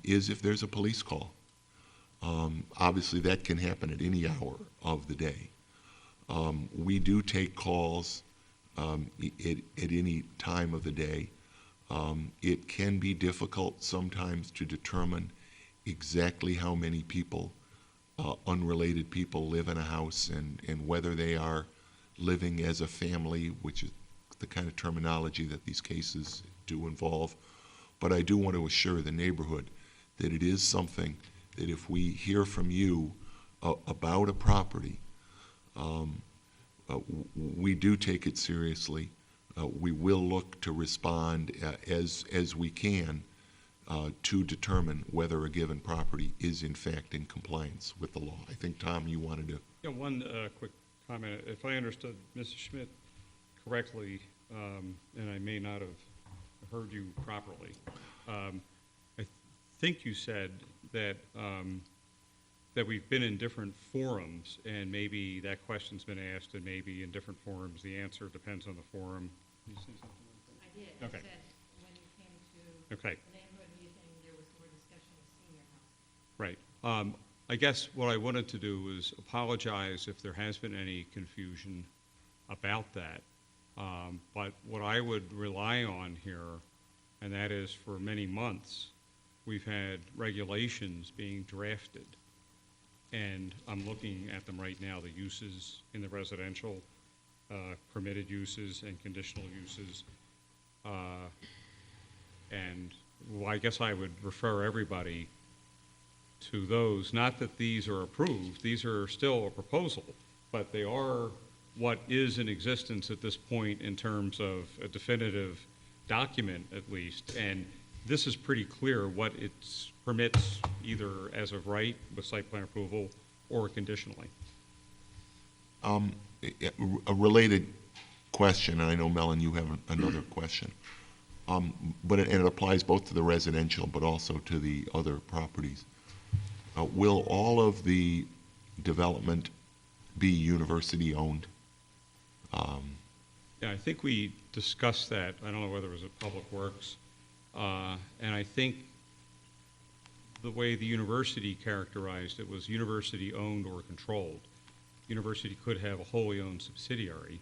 is if there's a police call. Obviously, that can happen at any hour of the day. We do take calls at any time of the day. It can be difficult sometimes to determine exactly how many people, unrelated people, live in a house and whether they are living as a family, which is the kind of terminology that these cases do involve. But I do want to assure the neighborhood that it is something that if we hear from you about a property, we do take it seriously. We will look to respond as we can to determine whether a given property is in fact in compliance with the law. I think, Tom, you wanted to. Yeah, one quick comment. If I understood Mrs. Schmidt correctly, and I may not have heard you properly, I think you said that that we've been in different forums, and maybe that question's been asked, and maybe in different forums the answer depends on the forum. Did you say something like that? I did. Okay. I said when you came to Okay. the neighborhood meeting, there was more discussion of senior housing. Right. I guess what I wanted to do is apologize if there has been any confusion about that. But what I would rely on here, and that is for many months, we've had regulations being drafted. And I'm looking at them right now, the uses in the residential, permitted uses and conditional uses. And well, I guess I would refer everybody to those. Not that these are approved, these are still a proposal, but they are what is in existence at this point in terms of a definitive document, at least. And this is pretty clear what it permits, either as of right with site plan approval or conditionally. A related question, and I know, Mellon, you have another question, but it applies both to the residential but also to the other properties. Will all of the development be university-owned? Yeah, I think we discussed that. I don't know whether it was at Public Works. And I think the way the university characterized it was university-owned or controlled. University could have a wholly owned subsidiary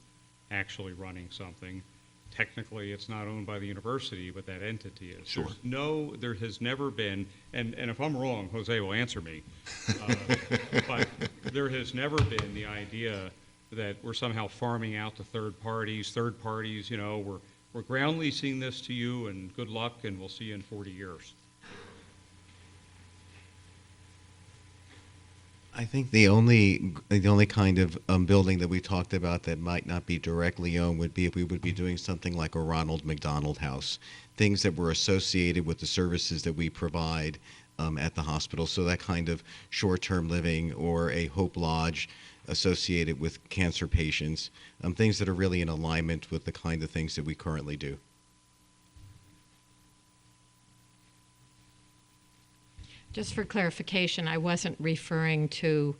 actually running something. Technically, it's not owned by the university, but that entity is. Sure. There has never been, and if I'm wrong, Jose will answer me, but there has never been the idea that we're somehow farming out to third parties, you know, we're ground leasing this to you and good luck and we'll see you in 40 years. I think the only kind of building that we talked about that might not be directly owned would be if we would be doing something like a Ronald McDonald House, things that were associated with the services that we provide at the hospital. So that kind of short-term living, or a Hope Lodge associated with cancer patients, things that are really in alignment with the kind of things that we currently do. Just for clarification, I wasn't referring to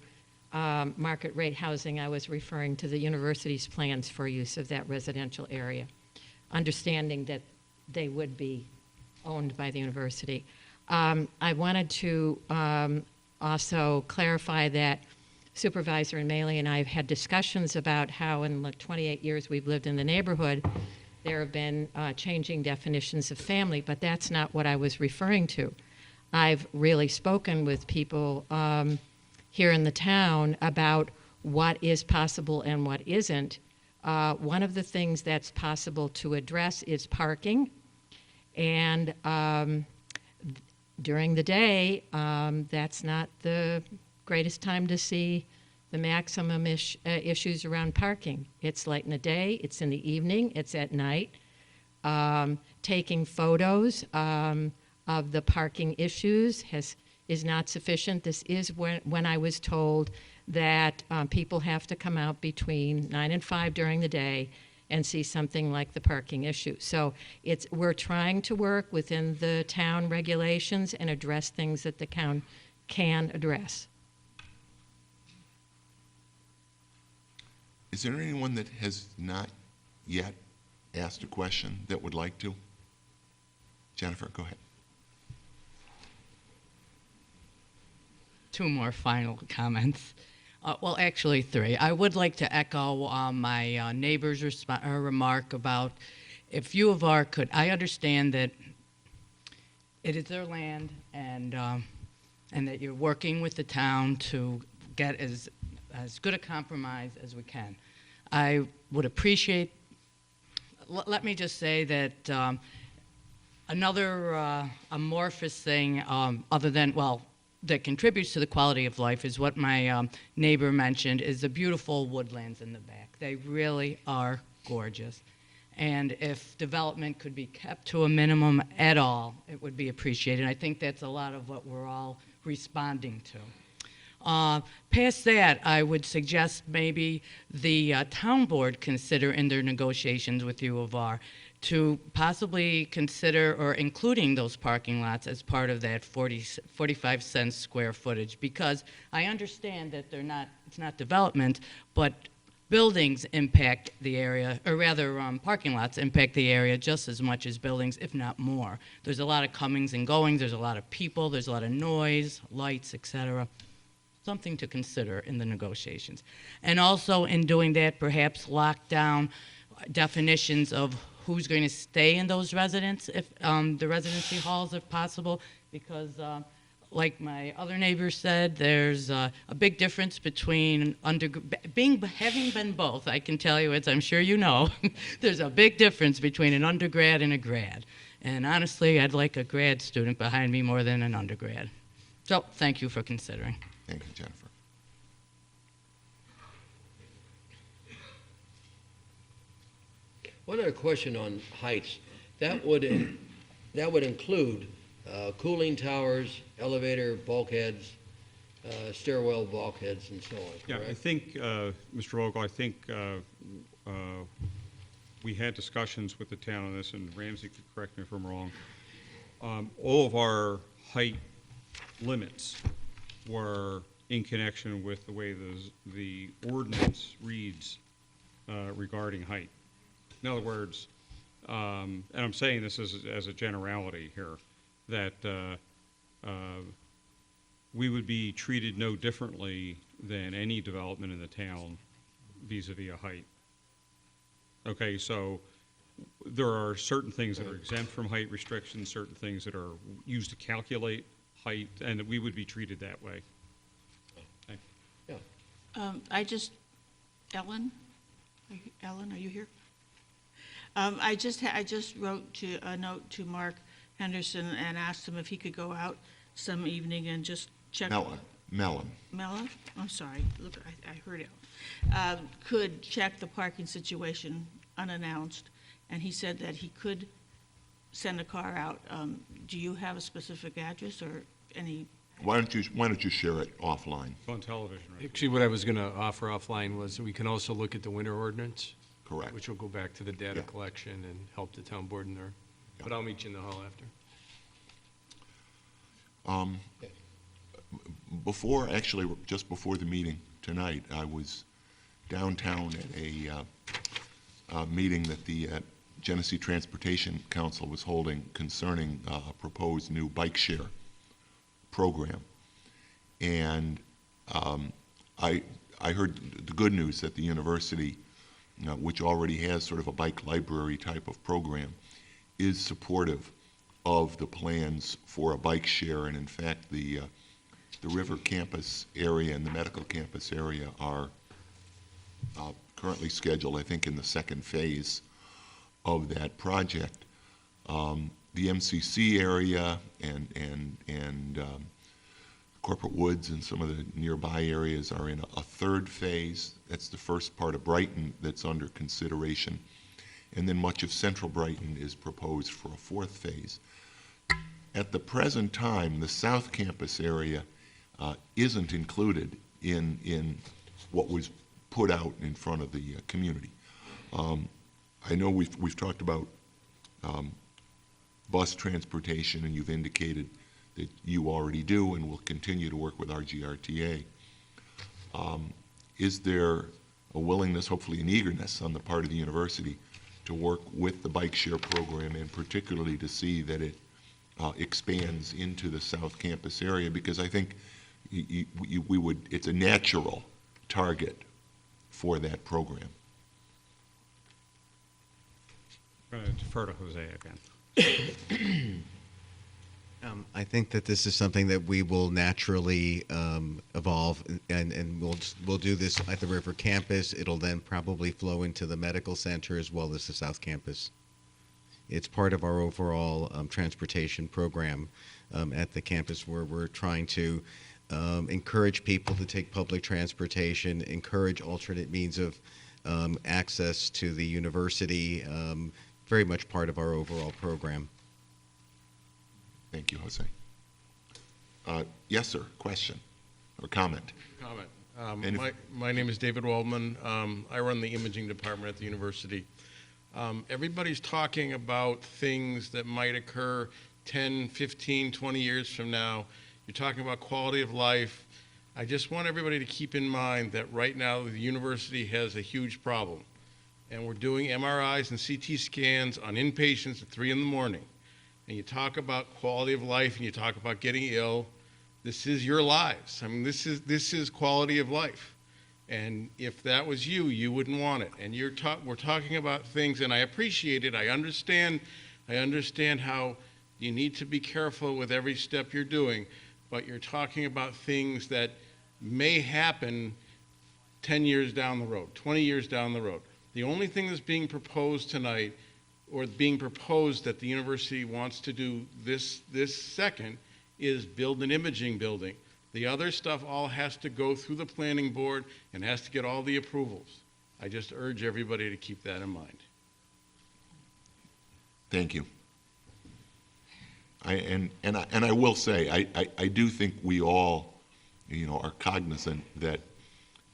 market rate housing. I was referring to the university's plans for use of that residential area, understanding that they would be owned by the university. I wanted to also clarify that Supervisor Maley and I have had discussions about how in the 28 years we've lived in the neighborhood, there have been changing definitions of family, but that's not what I was referring to. I've really spoken with people here in the town about what is possible and what isn't. One of the things that's possible to address is parking. And during the day, that's not the greatest time to see the maximum issues around parking. It's late in the day, it's in the evening, it's at night. Taking photos of the parking issues is not sufficient. This is when I was told that people have to come out between 9 and 5 during the day and see something like the parking issue. So we're trying to work within the town regulations and address things that the town can address. Is there anyone that has not yet asked a question that would like to? Jennifer, go ahead. Two more final comments. Well, actually 3. I would like to echo my neighbor's remark about if U of R could, I understand that it is their land and that you're working with the town to get as good a compromise as we can. I would appreciate, let me just say that another amorphous thing other than, well, that contributes to the quality of life is what my neighbor mentioned, is the beautiful woodlands in the back. They really are gorgeous. And if development could be kept to a minimum at all, it would be appreciated. I think that's a lot of what we're all responding to. Past that, I would suggest maybe the town board consider in their negotiations with U of R to possibly consider or including those parking lots as part of that 45 cents square footage, because I understand that it's not development, but buildings impact the area, or rather parking lots impact the area just as much as buildings, if not more. There's a lot of comings and goings, there's a lot of people, there's a lot of noise, lights, etc. Something to consider in the negotiations. And also in doing that, perhaps lock down definitions of who's going to stay in those residents, if the residency halls, if possible, because like my other neighbor said, there's a big difference between having been both. I can tell you, as I'm sure you know, there's a big difference between an undergrad and a grad. And honestly, I'd like a grad student behind me more than an undergrad. So thank you for considering. Thank you, Jennifer. One other question on heights. That would include cooling towers, elevator bulkheads, stairwell bulkheads, and so on, Yeah, correct? I think, Mr. Vogel, I think we had discussions with the town on this, and Ramsey could correct me if I'm wrong. All of our height limits were in connection with the way the ordinance reads regarding height. In other words, and I'm saying this as a generality here, that we would be treated no differently than any development in the town vis-a-vis a height. Okay, so there are certain things that are exempt from height restrictions, certain things that are used to calculate height, and we would be treated that way. Thank you. Ellen, are you here? I just wrote a note to Mark Henderson and asked him if he could go out some evening and just check. Mellon. Mellon? I'm sorry. Look, I heard it. Could check the parking situation unannounced, and he said that he could send a car out. Do you have a specific address or any? Why don't you share it offline? On television, right? Actually, what I was going to offer offline was we can also look at the winter ordinance. Correct. Which will go back to the data collection and help the town board in there. But I'll meet you in the hall after. Just before the meeting tonight, I was downtown at a meeting that the Genesee Transportation Council was holding concerning a proposed new bike share program. And I heard the good news that the university, which already has sort of a bike library type of program, is supportive of the plans for a bike share. And in fact, the River campus area and the medical campus area are currently scheduled, I think, in the second phase of that project. The MCC area and Corporate Woods and some of the nearby areas are in a third phase. That's the first part of Brighton that's under consideration. And then much of central Brighton is proposed for a fourth phase. At the present time, the South Campus area isn't included in what was put out in front of the community. I know we've talked about bus transportation, and you've indicated that you already do and will continue to work with RGRTA. Is there a willingness, hopefully an eagerness on the part of the university to work with the bike share program, and particularly to see that it expands into the South Campus area? Because I think it's a natural target for that program. I'm going to defer to Jose again. I think that this is something that we will naturally evolve, and we'll do this at the River Campus. It'll then probably flow into the medical center as well as the South Campus. It's part of our overall transportation program at the campus, where we're trying to encourage people to take public transportation, encourage alternate means of access to the university, very much part of our overall program. Thank you, Jose. Yes, sir. Question or comment? Comment. My name is David Waldman. I run the imaging department at the university. Everybody's talking about things that might occur 10, 15, 20 years from now. You're talking about quality of life. I just want everybody to keep in mind that right now the university has a huge problem. And we're doing MRIs and CT scans on inpatients at 3 in the morning. And you talk about quality of life and you talk about getting ill. This is your lives. I mean, this is quality of life. And if that was you, you wouldn't want it. And we're talking about things, and I appreciate it. I understand how you need to be careful with every step you're doing, but you're talking about things that may happen 10 years down the road, 20 years down the road. The only thing that's being proposed tonight or being proposed that the university wants to do this second is build an imaging building. The other stuff all has to go through the planning board and has to get all the approvals. I just urge everybody to keep that in mind. Thank you. I will say, I do think we all, are cognizant that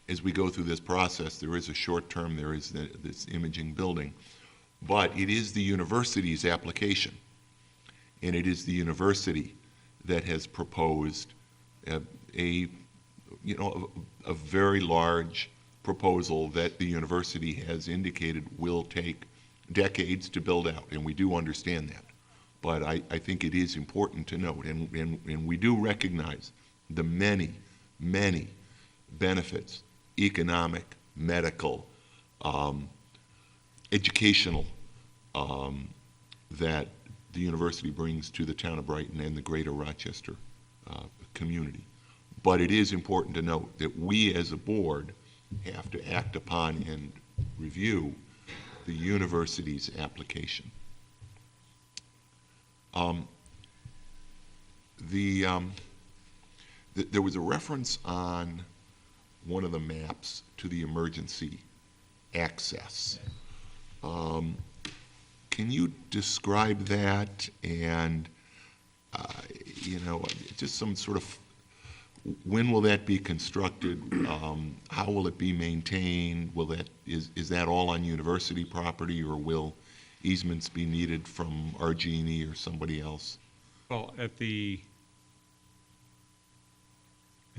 as we go through this process, there is a short term, there is this imaging building, but it is the university's application, and it is the university that has proposed a very large proposal that the university has indicated will take decades to build out, and we do understand that. But I think it is important to note, and we do recognize the many, many benefits, economic, medical, educational, that the university brings to the town of Brighton and the greater Rochester community. But it is important to note that we as a board have to act upon and review the university's application. There was a reference on one of the maps to the emergency access. Can you describe that and, just some sort of, when will that be constructed? How will it be maintained? Is that all on university property, or will easements be needed from RG&E or somebody else? Well, I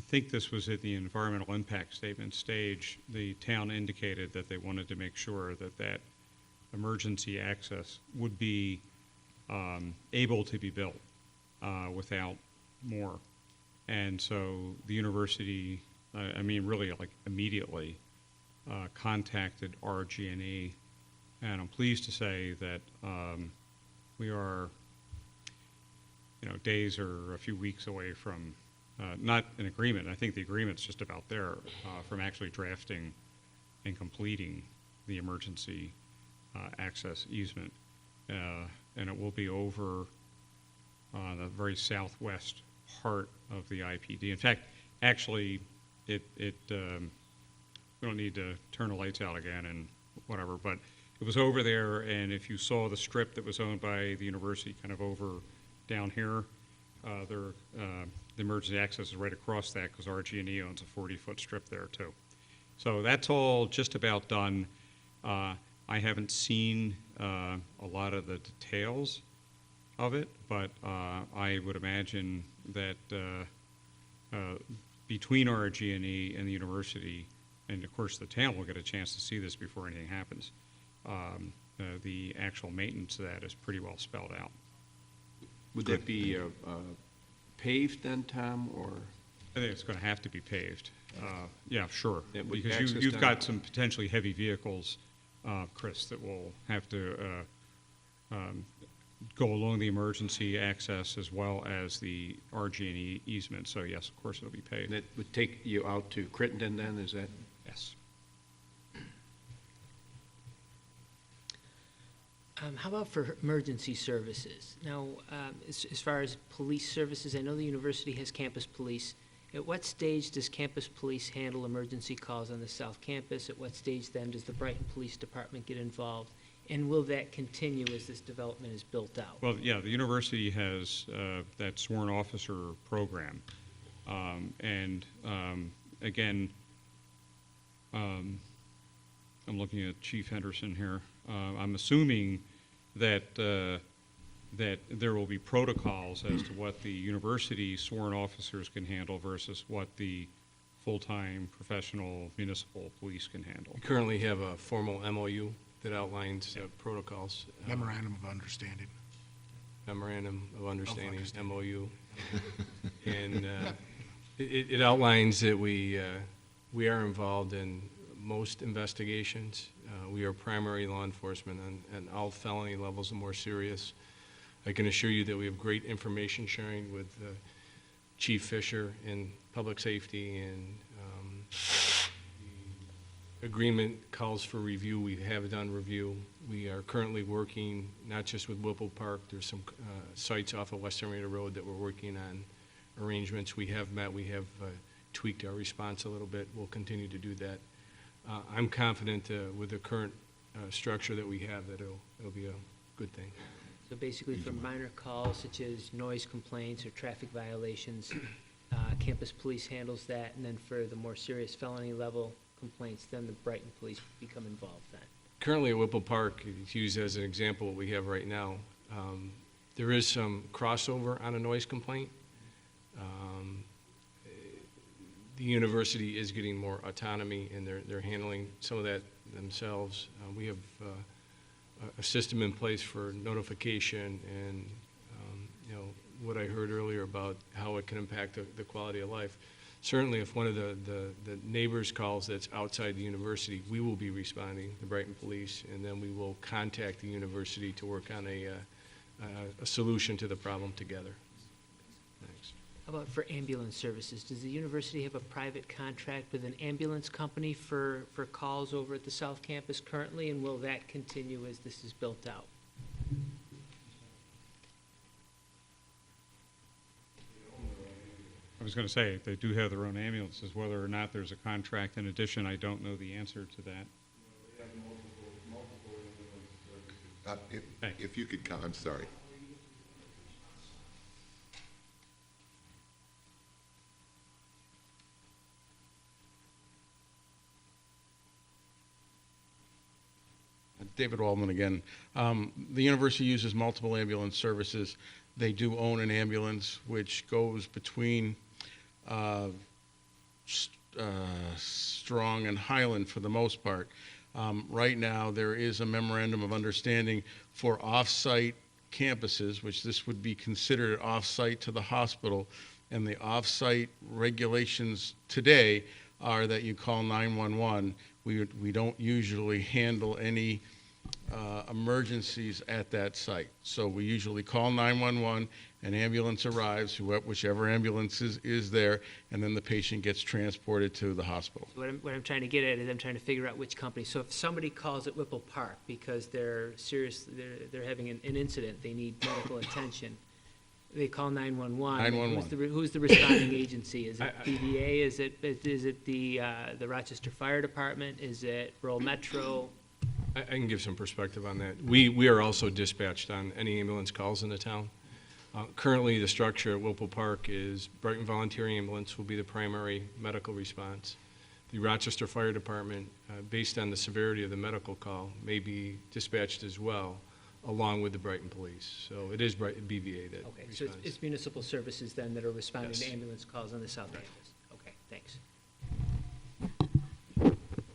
think this was at the environmental impact statement stage. The town indicated that they wanted to make sure that emergency access would be able to be built without more. And so the university, really like immediately contacted RG&E, and I'm pleased to say that we are, days or a few weeks away from not an agreement. I think the agreement's just about there, from actually drafting and completing the emergency access easement. And it will be over the very southwest part of the IPD. In fact, actually, we don't need to turn the lights out again and whatever, but it was over there, and if you saw the strip that was owned by the university kind of over down here, the emergency access is right across that because RG&E owns a 40-foot strip there too. So that's all just about done. I haven't seen a lot of the details of it, but I would imagine that between RG&E and the university, and of course the town will get a chance to see this before anything happens, the actual maintenance of that is pretty well spelled out. Would that be paved then, Tom, or? I think it's going to have to be paved. Yeah, sure. With Because you've down? got some potentially heavy vehicles, Chris, that will have to go along the emergency access as well as the RG&E easement. So yes, of course it'll be paved. That would take you out to Crittenden then, is that? Yes. How about for emergency services? Now, as far as police services, I know the university has campus police. At what stage does campus police handle emergency calls on the South Campus? At what stage then does the Brighton Police Department get involved? And will that continue as this development is built out? Well, yeah, the university has that sworn officer program. Again, I'm looking at Chief Henderson here. I'm assuming that that there will be protocols as to what the university sworn officers can handle versus what the full-time professional municipal police can handle. We currently have a formal MOU that outlines protocols. Memorandum of Understanding. Memorandum of Understanding, MOU. And it outlines that we are involved in most investigations. We are primary law enforcement, and all felony levels are more serious. I can assure you that we have great information sharing with Chief Fisher in public safety and agreement calls for review. We have done review. We are currently working, not just with Whipple Park, there's some sites off of West Henrietta Road that we're working on arrangements. We have met, we have tweaked our response a little bit. We'll continue to do that. I'm confident with the current structure that we have that it'll be a good thing. So basically, for minor calls such as noise complaints or traffic violations, campus police handles that, and then for the more serious felony level complaints, then the Brighton police become involved then. Currently at Whipple Park, it's used as an example what we have right now. There is some crossover on a noise complaint. The university is getting more autonomy, and they're handling some of that themselves. We have a system in place for notification and, you know, what I heard earlier about how it can impact the quality of life. Certainly, if one of the neighbors calls that's outside the university, we will be responding, the Brighton Police, and then we will contact the university to work on a solution to the problem together. Thanks. How about for ambulance services? Does the university have a private contract with an ambulance company for calls over at the South Campus currently, and will that continue as this is built out? I was going to say, they do have their own ambulances. Whether or not there's a contract in addition, I don't know the answer to that. If you could come, I'm sorry. David Waldman again. The university uses multiple ambulance services. They do own an ambulance which goes between Strong and Highland for the most part. Right now, there is a memorandum of understanding for off-site campuses, which this would be considered off-site to the hospital, and the off-site regulations today are that you call 911. We don't usually handle any emergencies at that site. So we usually call 911, an ambulance arrives, whichever ambulance is there, and then the patient gets transported to the hospital. So what I'm trying to get at is I'm trying to figure out which company. So if somebody calls at Whipple Park because they're having an incident, they need medical attention, they call 911. 911. Who's the responding agency? Is it BVA? Is it the Rochester Fire Department? Is it Rural Metro? I can give some perspective on that. We are also dispatched on any ambulance calls in the town. Currently, the structure at Whipple Park is Brighton Volunteer Ambulance will be the primary medical response. The Rochester Fire Department, based on the severity of the medical call, may be dispatched as well, along with the Brighton Police. So it is BVA that Okay, responds. so it's municipal services then that are responding Yes. to ambulance calls on the South Campus. Okay, thanks.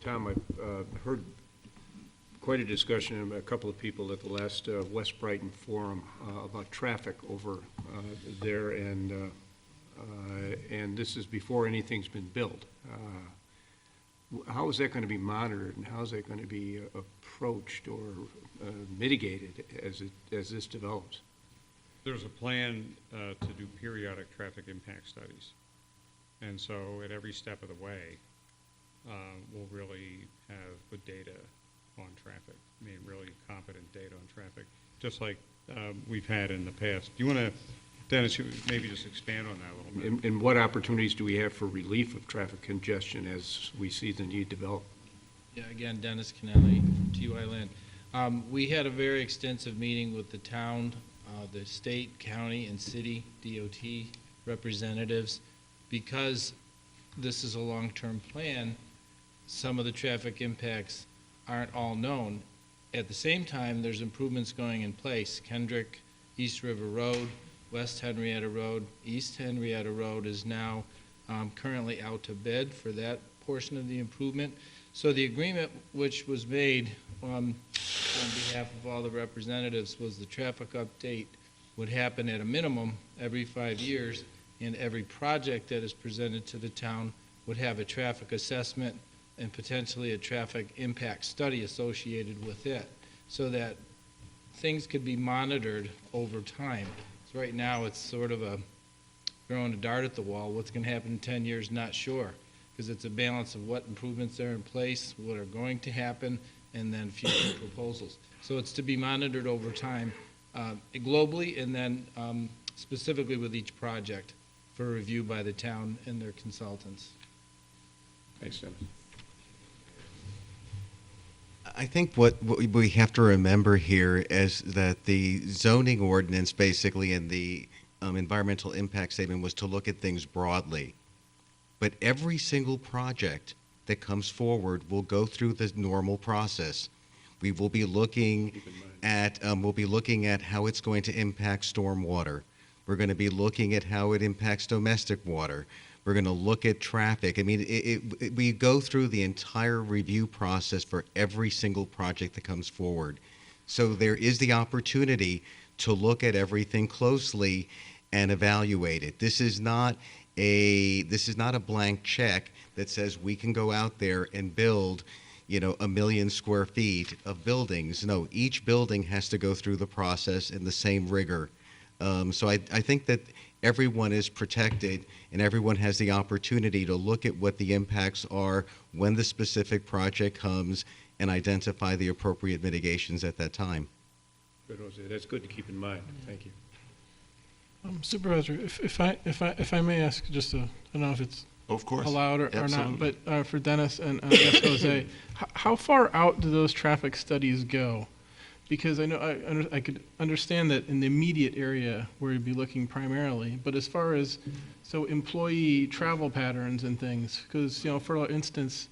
Tom, I've heard quite a discussion, a couple of people at the last West Brighton Forum about traffic over there, and this is before anything's been built. How is that going to be monitored, and how is that going to be approached or mitigated as this develops? There's a plan to do periodic traffic impact studies. And so at every step of the way, we'll really have good data on traffic. I mean, really competent data on traffic, just like we've had in the past. Do you want to, Dennis, maybe just expand on that a little bit? And what opportunities do we have for relief of traffic congestion as we see the need develop? Yeah, again, Dennis Kennelly, TY Land. We had a very extensive meeting with the town, the state, county, and city DOT representatives. Because this is a long-term plan, some of the traffic impacts aren't all known. At the same time, there's improvements going in place. Kendrick, East River Road, West Henrietta Road, East Henrietta Road is now currently out to bid for that portion of the improvement. So the agreement which was made on behalf of all the representatives was the traffic update would happen at a minimum every 5 years, and every project that is presented to the town would have a traffic assessment and potentially a traffic impact study associated with it, so that things could be monitored over time. So right now, it's sort of throwing a dart at the wall. What's going to happen in 10 years, not sure. because it's a balance of what improvements are in place, what are going to happen, and then future proposals. So it's to be monitored over time globally and then specifically with each project for review by the town and their consultants. Thanks, Dennis. I think what we have to remember here is that the zoning ordinance basically and the environmental impact statement was to look at things broadly. But every single project that comes forward will go through the normal process. We will be looking at how it's going to impact stormwater. We're going to be looking at how it impacts domestic water. We're going to look at traffic. I mean, we go through the entire review process for every single project that comes forward. So there is the opportunity to look at everything closely and evaluate it. This is not a blank check that says we can go out there and build, 1 million square feet of buildings. No, each building has to go through the process in the same rigor. So I think that everyone is protected and everyone has the opportunity to look at what the impacts are when the specific project comes and identify the appropriate mitigations at that time. Good, Jose. That's good to keep in mind. Thank you. Supervisor, if I may ask, just I don't know if it's of course allowed or not, Absolutely. but for Dennis and I guess Jose, how far out do those traffic studies go? Because I know I could understand that in the immediate area where you'd be looking primarily, but as far as employee travel patterns and things, because for instance,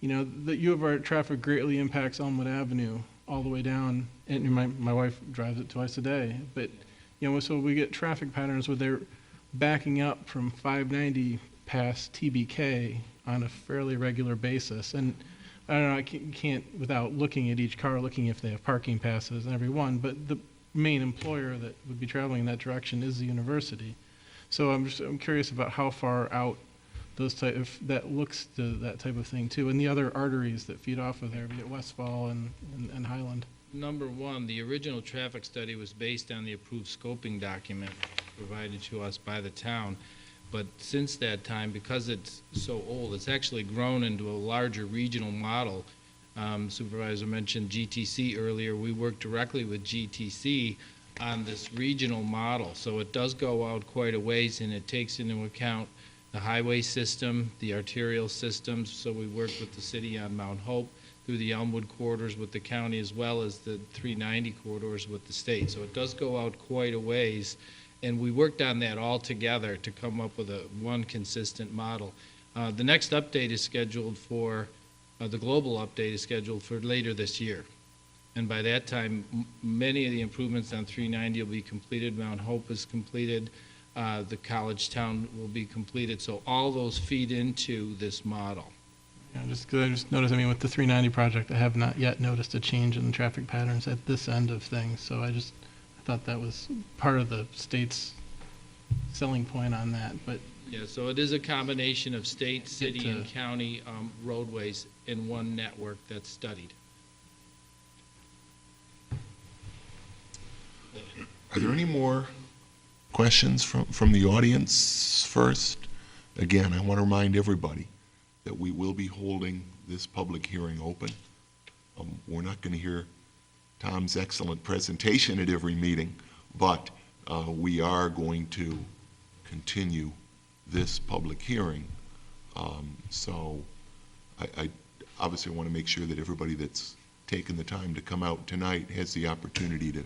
the U of R traffic greatly impacts Elmwood Avenue all the way down, and my wife drives it twice a day. But so we get traffic patterns where they're backing up from 590 past TBK on a fairly regular basis, and I don't know, I can't, without looking at each car, looking if they have parking passes and every one, but the main employer that would be traveling in that direction is the university. So I'm curious about how far out that looks to that type of thing too, and the other arteries that feed off of there, be it Westfall and Highland. Number one, the original traffic study was based on the approved scoping document provided to us by the town. But since that time, because it's so old, it's actually grown into a larger regional model. Supervisor mentioned GTC earlier. We work directly with GTC on this regional model. So it does go out quite a ways, and it takes into account the highway system, the arterial systems. So we work with the city on Mount Hope, through the Elmwood corridors with the county, as well as the 390 corridors with the state. So it does go out quite a ways. And we worked on that all together to come up with one consistent model. The next update is scheduled for, the global update is scheduled for later this year. And by that time, many of the improvements on 390 will be completed. Mount Hope is completed. The College Town will be completed. So all those feed into this model. Yeah, I just noticed, with the 390 project, I have not yet noticed a change in traffic patterns at this end of things. So I thought that was part of the state's selling point on that, but yeah, so it is a combination of state, city, and county roadways in one network that's studied. Are there any more questions from the audience first? Again, I want to remind everybody that we will be holding this public hearing open. We're not going to hear Tom's excellent presentation at every meeting, but we are going to continue this public hearing. So I obviously want to make sure that everybody that's taken the time to come out tonight has the opportunity to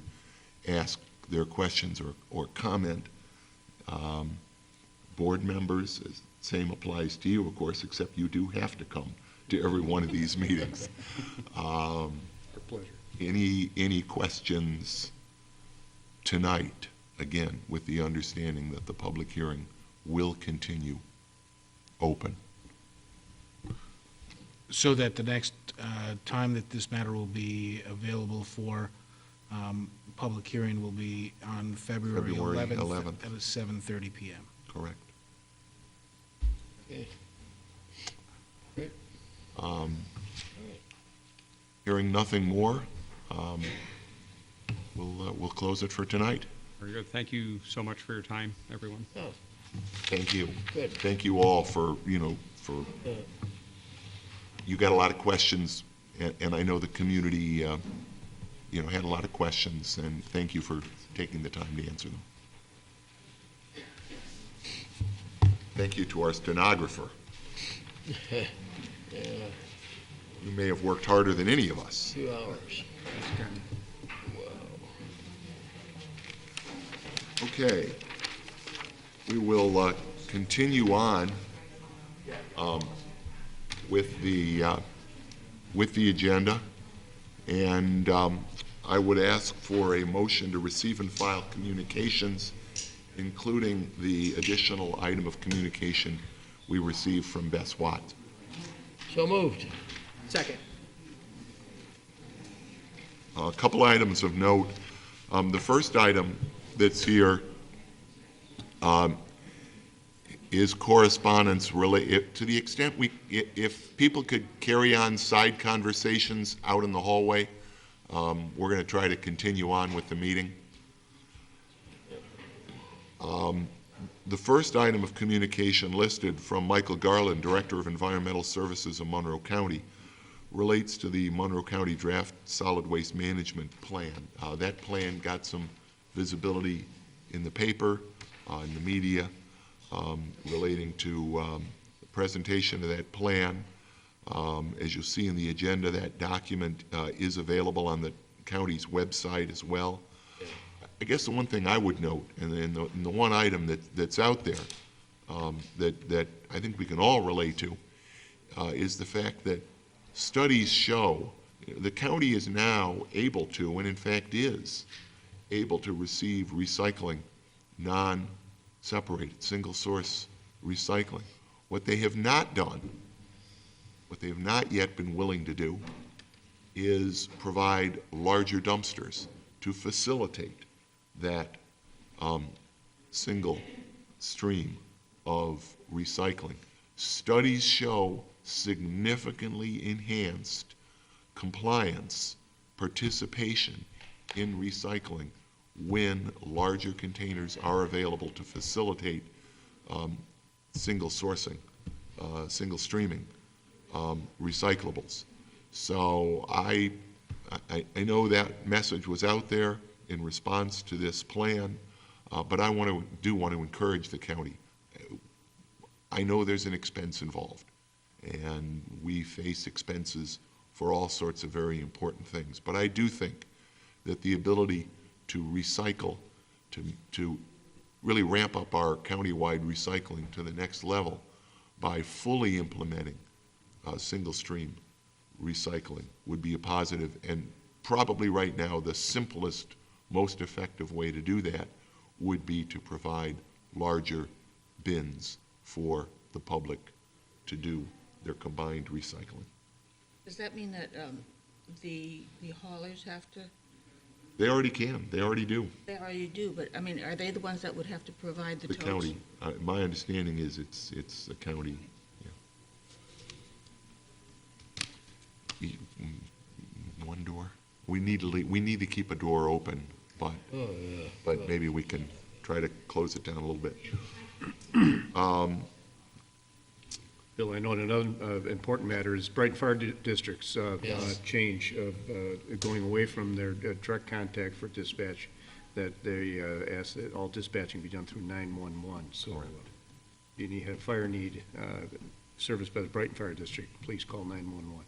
ask their questions or comment. Board members, same applies to you, of course, except you do have to come to every one of these meetings. Our pleasure. Any questions tonight, again, with the understanding that the public hearing will continue open? So that the next time that this matter will be available for public hearing will be on February 11th at 7:30 p.m. Correct. Okay. Great. Hearing nothing more, we'll close it for tonight. Very good. Thank you so much for your time, everyone. Oh, Thank you. Good. Thank you all for for, you got a lot of questions, and I know the community, had a lot of questions, and thank you for taking the time to answer them. Thank you to our stenographer. Yeah, You may have worked harder than any of us. 2 hours. Okay. We will continue on with the agenda, and I would ask for a motion to receive and file communications, including the additional item of communication we received from Bess Watt. So moved. Second. A couple items of note. The first item that's here is correspondence related, to the extent if people could carry on side conversations out in the hallway, we're going to try to continue on with the meeting. The first item of communication listed from Michael Garland, Director of Environmental Services of Monroe County, relates to the Monroe County Draft Solid Waste Management Plan. That plan got some visibility in the paper, in the media, relating to the presentation of that plan. As you'll see in the agenda, that document is available on the county's website as well. I guess the one thing I would note, and the one item that's out there that I think we can all relate to, is the fact that studies show the county is now able to, and in fact is, able to receive recycling, non-separated, single-source recycling. What they have not done, what they have not yet been willing to do, is provide larger dumpsters to facilitate that single stream of recycling. Studies show significantly enhanced compliance, participation in recycling when larger containers are available to facilitate single sourcing, single streaming recyclables. So I know that message was out there in response to this plan, but I do want to encourage the county. I know there's an expense involved, and we face expenses for all sorts of very important things. But I do think that the ability to recycle, to really ramp up our countywide recycling to the next level by fully implementing single stream recycling would be a positive, and probably right now the simplest, most effective way to do that would be to provide larger bins for the public to do their combined recycling. Does that mean that the haulers have to? They already can. They already do. They already do, but I mean, are they the ones that would have to provide the totes? The county. My understanding is it's the county. Yeah. One door. We need to keep a door open, but but maybe we can try to close it down a little bit. Bill, I know another important matter is Brighton Fire District's change of going away from their direct contact for dispatch, that they ask that all dispatching be done through 911. So you need have fire need service by the Brighton Fire District, please call 911.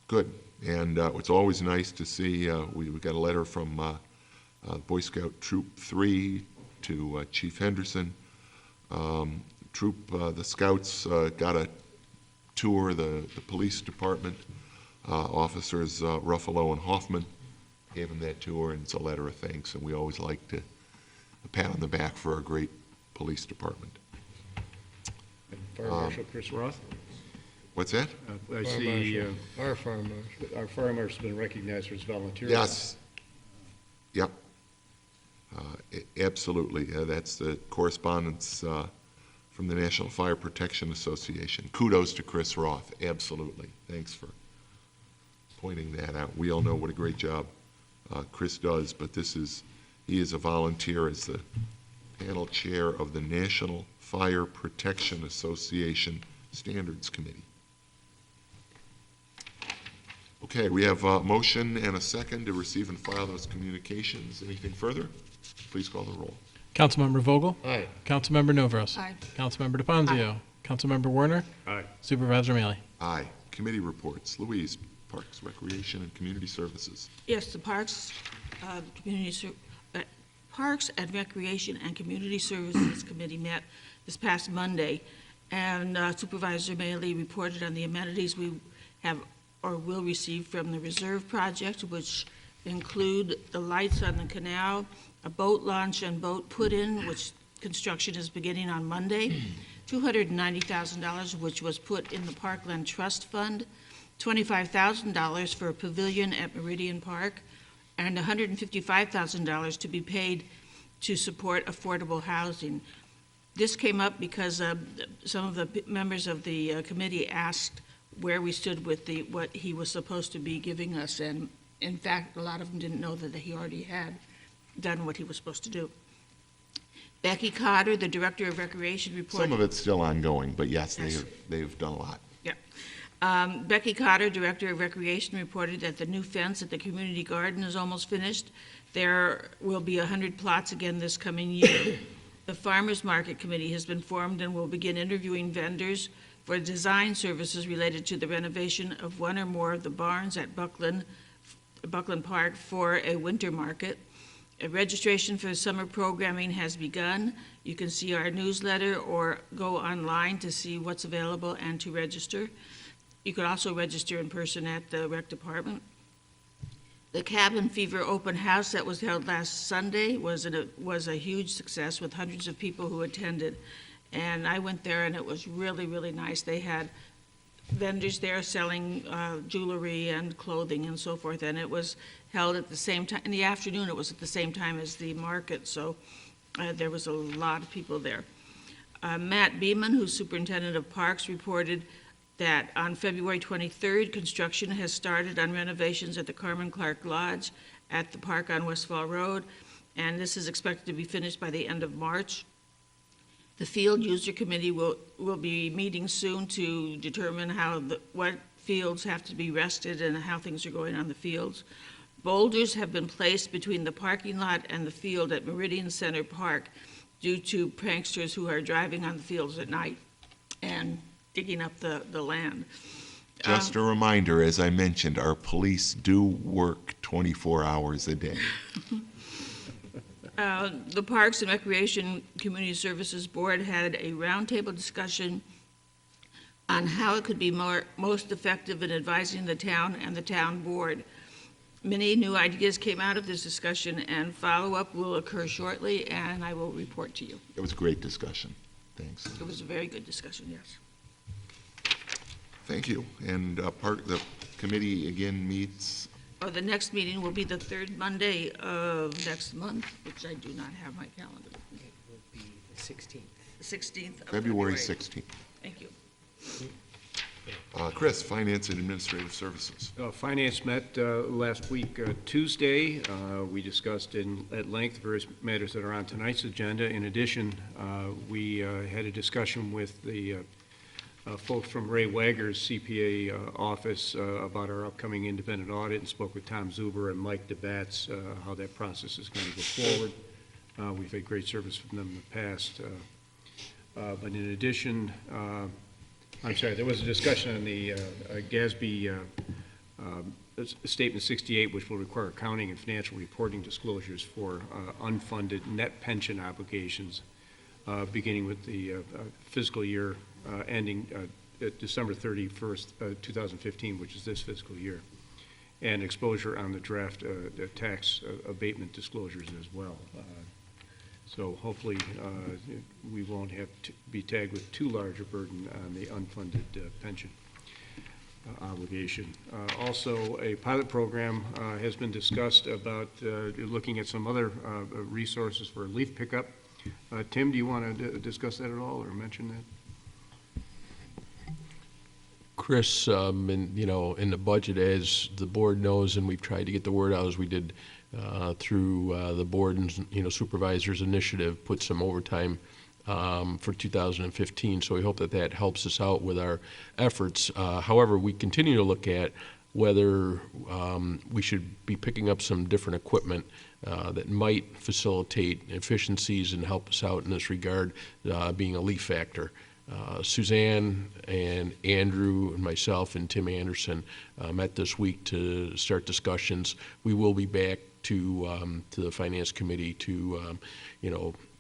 Good. And it's always nice to see, we got a letter from Boy Scout Troop 3 to Chief Henderson. The Scouts got a tour, the police department, officers Ruffalo and Hoffman gave them that tour, and it's a letter of thanks, and we always like to pat on the back for our great police department. Fire Marshal Chris Roth. What's that? I see Our fire marshal. our fire marshal's been recognized for his volunteer. Yes. Yep. Absolutely. That's the correspondence from the National Fire Protection Association. Kudos to Chris Roth. Absolutely. Thanks for pointing that out. We all know what a great job Chris does, but he is a volunteer as the panel chair of the National Fire Protection Association Standards Committee. Okay, we have a motion and a second to receive and file those communications. Anything further? Please call the roll. Councilmember Vogel? Aye. Councilmember Novros? Aye. Councilmember DeFonzio? Councilmember Warner? Aye. Supervisor Mealy? Aye. Committee reports. Louise, Parks, Recreation, and Community Services. Yes, the Parks, Parks and Recreation and Community Services Committee met this past Monday, and Supervisor Mealy reported on the amenities we have or will receive from the Reserve Project, which include the lights on the canal, a boat launch and boat put-in, which construction is beginning on Monday, $290,000, which was put in the Parkland Trust Fund, $25,000 for a pavilion at Meridian Park, and $155,000 to be paid to support affordable housing. This came up because some of the members of the committee asked where we stood with what he was supposed to be giving us, and in fact, a lot of them didn't know that he already had done what he was supposed to do. Becky Cotter, the Director of Recreation, reported... Some of it's still ongoing, but yes, they've done a lot. Yeah. Becky Cotter, Director of Recreation, reported that the new fence at the community garden is almost finished. There will be 100 plots again this coming year. The Farmers Market Committee has been formed and will begin interviewing vendors for design services related to the renovation of one or more of the barns at Buckland Park for a winter market. A registration for the summer programming has begun. You can see our newsletter or go online to see what's available and to register. You could also register in person at the rec department. The Cabin Fever open house that was held last Sunday was a huge success with hundreds of people who attended. And I went there and it was really, really nice. They had vendors there selling jewelry and clothing and so forth, and it was held at the same time, in the afternoon. It was at the same time as the market, so there was a lot of people there. Matt Beeman, who's superintendent of parks, reported that on February 23rd, construction has started on renovations at the Carmen Clark Lodge at the park on Westfall Road, and this is expected to be finished by the end of March. The Field User Committee will be meeting soon to determine what fields have to be rested and how things are going on the fields. Boulders have been placed between the parking lot and the field at Meridian Center Park due to pranksters who are driving on the fields at night and digging up the land. Just a reminder, as I mentioned, our police do work 24 hours a day. The Parks and Recreation Community Services Board had a roundtable discussion on how it could be most effective in advising the town and the town board. Many new ideas came out of this discussion, and follow-up will occur shortly, and I will report to you. It was a great discussion. Thanks. It was a very good discussion, yes. Thank you. And the committee again meets. The next meeting will be the third Monday of next month, which I do not have my calendar with me. It will be the 16th. 16th of February 16th. Thank you. Chris, Finance and Administrative Services. Finance met last week, Tuesday. We discussed at length various matters that are on tonight's agenda. In addition, we had a discussion with the folks from Ray Wagger's CPA office about our upcoming independent audit, and spoke with Tom Zuber and Mike DeBatz how that process is going to go forward. We've had great service from them in the past. But in addition, there was a discussion on the GASB Statement 68, which will require accounting and financial reporting disclosures for unfunded net pension obligations, beginning with the fiscal year ending December 31st, 2015, which is this fiscal year, and exposure on the draft tax abatement disclosures as well. So hopefully we won't have to be tagged with too large a burden on the unfunded pension obligation. Also, a pilot program has been discussed about looking at some other resources for leaf pickup. Tim, do you want to discuss that at all or mention that? Chris, in the budget, as the board knows, and we've tried to get the word out as we did through the board and supervisors initiative, put some overtime for 2015. So we hope that that helps us out with our efforts. However, we continue to look at whether we should be picking up some different equipment that might facilitate efficiencies and help us out in this regard, being a leaf factor. Suzanne and Andrew and myself and Tim Anderson met this week to start discussions. We will be back to the Finance Committee to,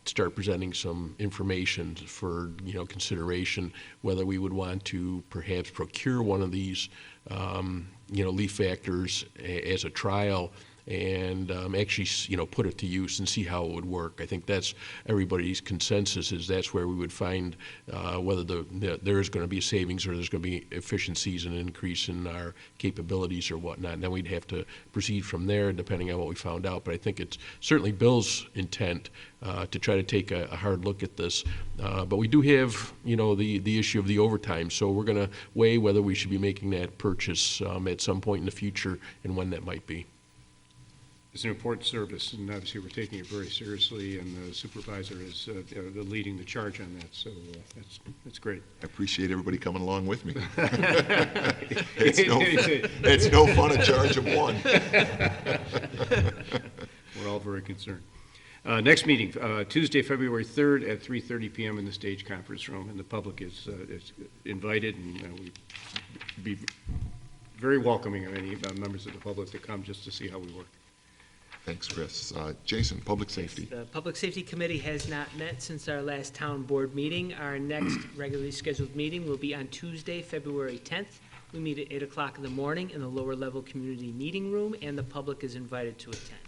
start presenting some information for, consideration, whether we would want to perhaps procure one of these, leaf factors as a trial and actually, put it to use and see how it would work. I think that's everybody's consensus, is that's where we would find whether there is going to be a savings or there's going to be efficiencies and an increase in our capabilities or whatnot. And then we'd have to proceed from there depending on what we found out. But I think it's certainly Bill's intent to try to take a hard look at this. But we do have, the issue of the overtime. So we're going to weigh whether we should be making that purchase at some point in the future and when that might be. It's an important service, and obviously we're taking it very seriously, and the supervisor is leading the charge on that, so that's great. I appreciate everybody coming along with me. It's no fun to charge of one. We're all very concerned. Next meeting, Tuesday, February 3rd at 3:30 p.m. in the Stage Conference Room, and the public is invited, and we'd be very welcoming of any members of the public to come just to see how we work. Thanks, Chris. Jason, Public Safety. The Public Safety Committee has not met since our last town board meeting. Our next regularly scheduled meeting will be on Tuesday, February 10th. We meet at 8 o'clock in the morning in the lower level community meeting room, and the public is invited to attend.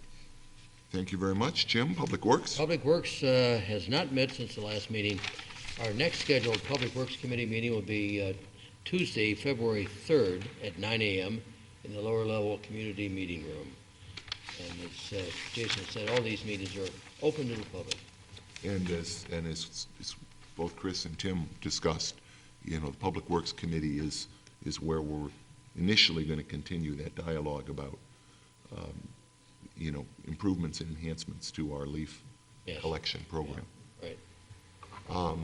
Thank you very much. Jim, Public Works. Public Works has not met since the last meeting. Our next scheduled Public Works Committee meeting will be Tuesday, February 3rd at 9 a.m. in the lower level community meeting room. And as Jason said, all these meetings are open to the public. And as both Chris and Tim discussed, the Public Works Committee is where we're initially going to continue that dialogue about, improvements and enhancements to our leaf collection program. Yeah, right.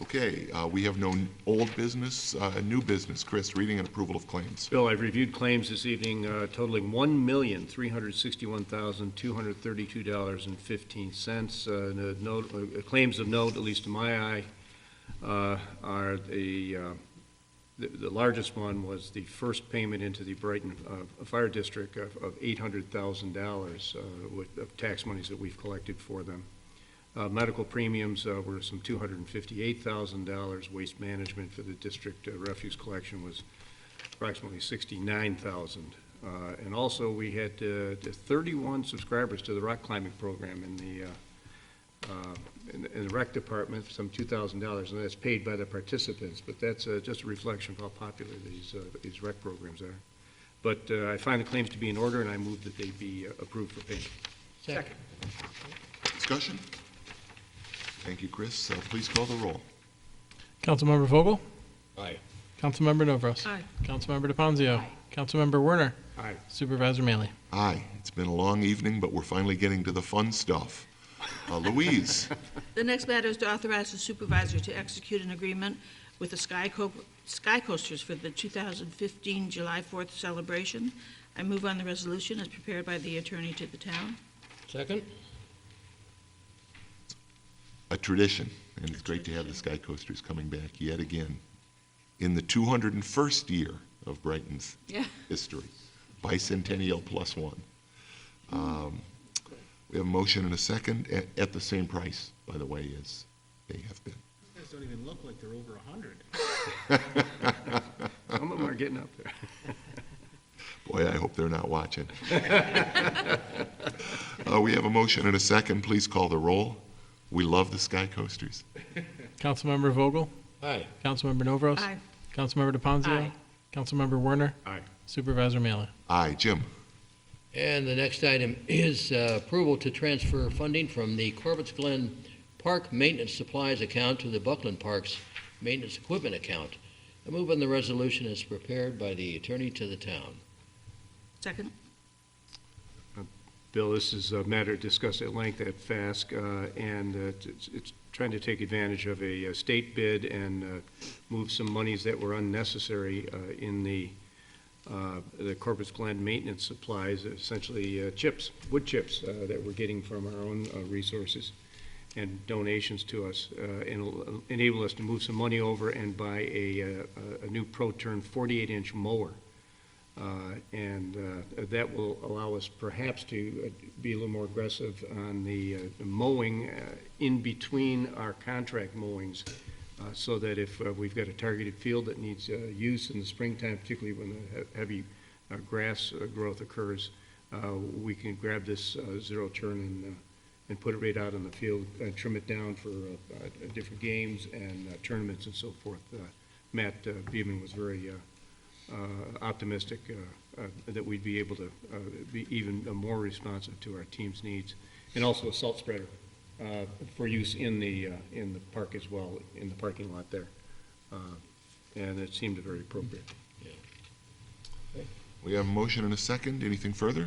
Okay, we have no old business, new business. Chris, reading and approval of claims. Bill, I've reviewed claims this evening totaling $1,361,232.15. Claims of note, at least to my eye, are the largest one was the first payment into the Brighton Fire District of $800,000 of tax monies that we've collected for them. Medical premiums were some $258,000. Waste management for the district refuse collection was approximately $69,000. And also we had 31 subscribers to the rock climbing program in the rec department, some $2,000, and that's paid by the participants. But that's just a reflection of how popular these rec programs are. But I find the claims to be in order, and I move that they be approved for payment. Second. Discussion? Thank you, Chris. Please call the roll. Councilmember Vogel? Aye. Councilmember Novros? Aye. Councilmember DePonzio? Aye. Councilmember Werner? Aye. Supervisor Maley? Aye. It's been a long evening, but we're finally getting to the fun stuff. Louise. The next matter is to authorize the supervisor to execute an agreement with the Sky Coasters for the 2015 July 4th celebration. I move on the resolution as prepared by the attorney to the town. Second. A tradition, and it's great to have the Sky Coasters coming back yet again in the 201st year of Brighton's history, bicentennial +1. We have a motion and a second at the same price, by the way, as they have been. These guys don't even look like they're over 100. Some of them are getting up there. Boy, I hope they're not watching. We have a motion and a second. Please call the roll. We love the Sky Coasters. Councilmember Vogel? Aye. Councilmember Novros? Aye. Councilmember DePonzio? Aye. Councilmember Werner? Aye. Supervisor Maley? Aye. Jim. And the next item is approval to transfer funding from the Corbett's Glen Park Maintenance Supplies account to the Buckland Parks Maintenance Equipment account. I move on the resolution as prepared by the attorney to the town. Second. Bill, this is a matter discussed at length at FASC, and it's trying to take advantage of a state bid and move some monies that were unnecessary in the Corpus Glen maintenance supplies, essentially chips, wood chips that we're getting from our own resources and donations to us, and enable us to move some money over and buy a new ProTurn 48-inch mower. And that will allow us perhaps to be a little more aggressive on the mowing in between our contract mowings, so that if we've got a targeted field that needs use in the springtime, particularly when the heavy grass growth occurs, we can grab this zero turn and put it right out in the field, trim it down for different games and tournaments and so forth. Matt Beeman was very optimistic that we'd be able to be even more responsive to our team's needs, and also a salt spreader for use in the park as well, in the parking lot there, and it seemed very appropriate. We have a motion and a second. Anything further?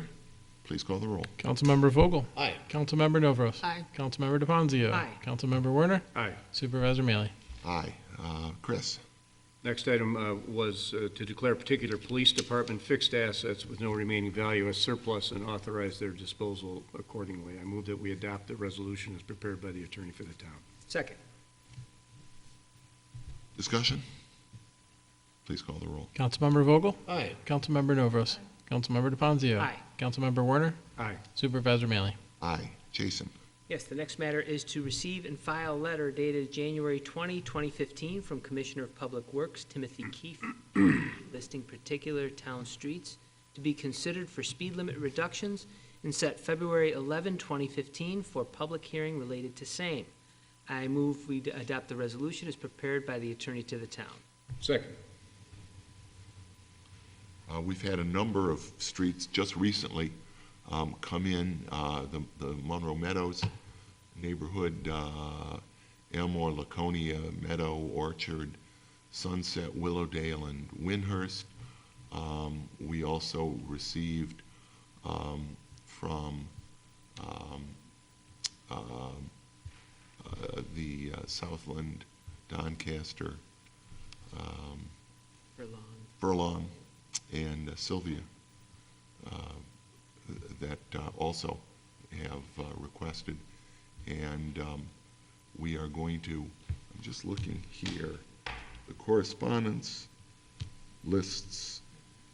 Please call the roll. Councilmember Vogel? Aye. Councilmember Novros? Aye. Councilmember DeFonzio? Aye. Councilmember Werner? Aye. Supervisor Mealy? Aye. Chris? Next item was to declare particular police department fixed assets with no remaining value as surplus and authorize their disposal accordingly. I move that we adopt the resolution as prepared by the attorney for the town. Second. Discussion? Please call the roll. Councilmember Vogel? Aye. Councilmember Novros? Councilmember DeFonzio? Aye. Councilmember Werner? Aye. Supervisor Mealy? Aye. Jason? Yes, the next matter is to receive and file a letter dated January 20, 2015 from Commissioner of Public Works Timothy Keefe listing particular town streets to be considered for speed limit reductions and set February 11, 2015 for public hearing related to same. I move we adopt the resolution as prepared by the attorney to the town. Second. We've had a number of streets just recently come in, the Monroe Meadows neighborhood, Elmore, Laconia, Meadow, Orchard, Sunset, Willowdale, and Windhurst. We also received from the Southland, Doncaster, Furlong, and Sylvia that also have requested. And we are going to, I'm just looking here, the correspondence lists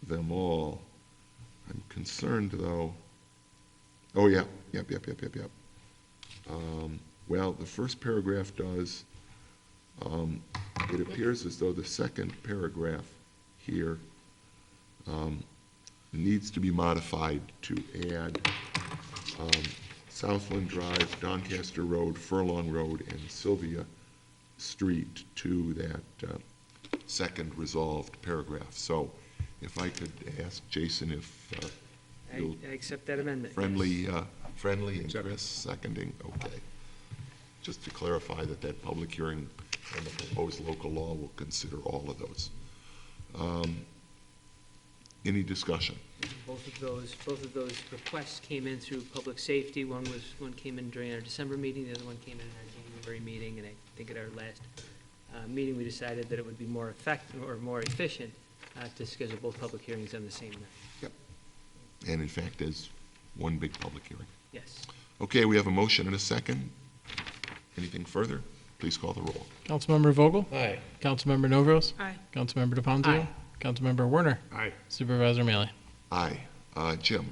them all. I'm concerned though, oh yeah, yep. Well, the first paragraph does, it appears as though the second paragraph here needs to be modified to add Southland Drive, Doncaster Road, Furlong Road, and Sylvia Street to that second resolved paragraph. So if I could ask Jason if you'll I accept that amendment. friendly and Chris seconding, okay. Just to clarify that public hearing on the proposed local law will consider all of those. Any discussion? Both of those requests came in through public safety. One came in during our December meeting, the other one came in our January meeting, and I think at our last meeting, we decided that it would be more effective or more efficient to schedule both public hearings on the same night. Yep. And in fact, as one big public hearing. Yes. Okay, we have a motion and a second. Anything further? Please call the roll. Councilmember Vogel? Aye. Councilmember Novros? Aye. Councilmember DeFonzio? Aye. Councilmember Werner? Aye. Supervisor Mealy? Aye. Jim?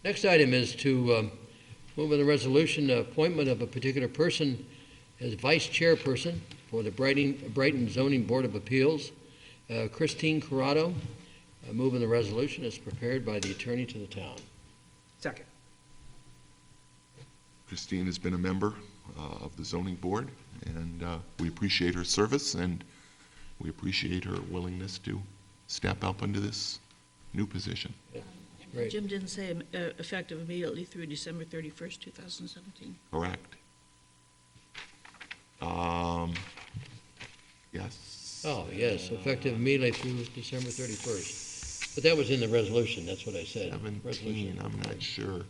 Next item is to move in the resolution appointment of a particular person as vice chairperson for the Brighton Zoning Board of Appeals, Christine Corrado. Move in the resolution as prepared by the attorney to the town. Second. Christine has been a member of the zoning board, and we appreciate her service, and we appreciate her willingness to step up into this new position. Great. Jim didn't say effective immediately through December 31st, 2017. Correct. Yes. Oh, yes, effective immediately through December 31st. But that was in the resolution, that's what I said. 17, Resolution. I'm not sure.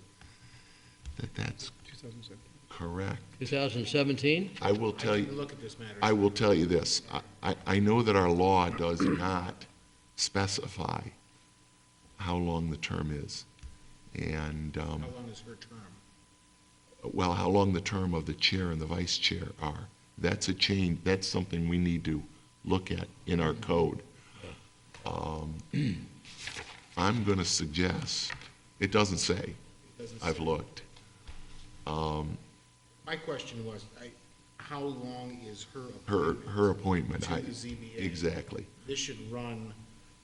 that that's 2017. correct. 2017? I will tell can you, look at this matter. I will tell you this. I know that our law does not specify how long the term is. And, How long is her term? well, how long the term of the chair and the vice chair are. That's a change, that's something we need to look at in our code. I'm going to suggest, it doesn't say, I've looked. My question was, how long is her appointment? Her appointment. To the ZBA? Exactly. This should run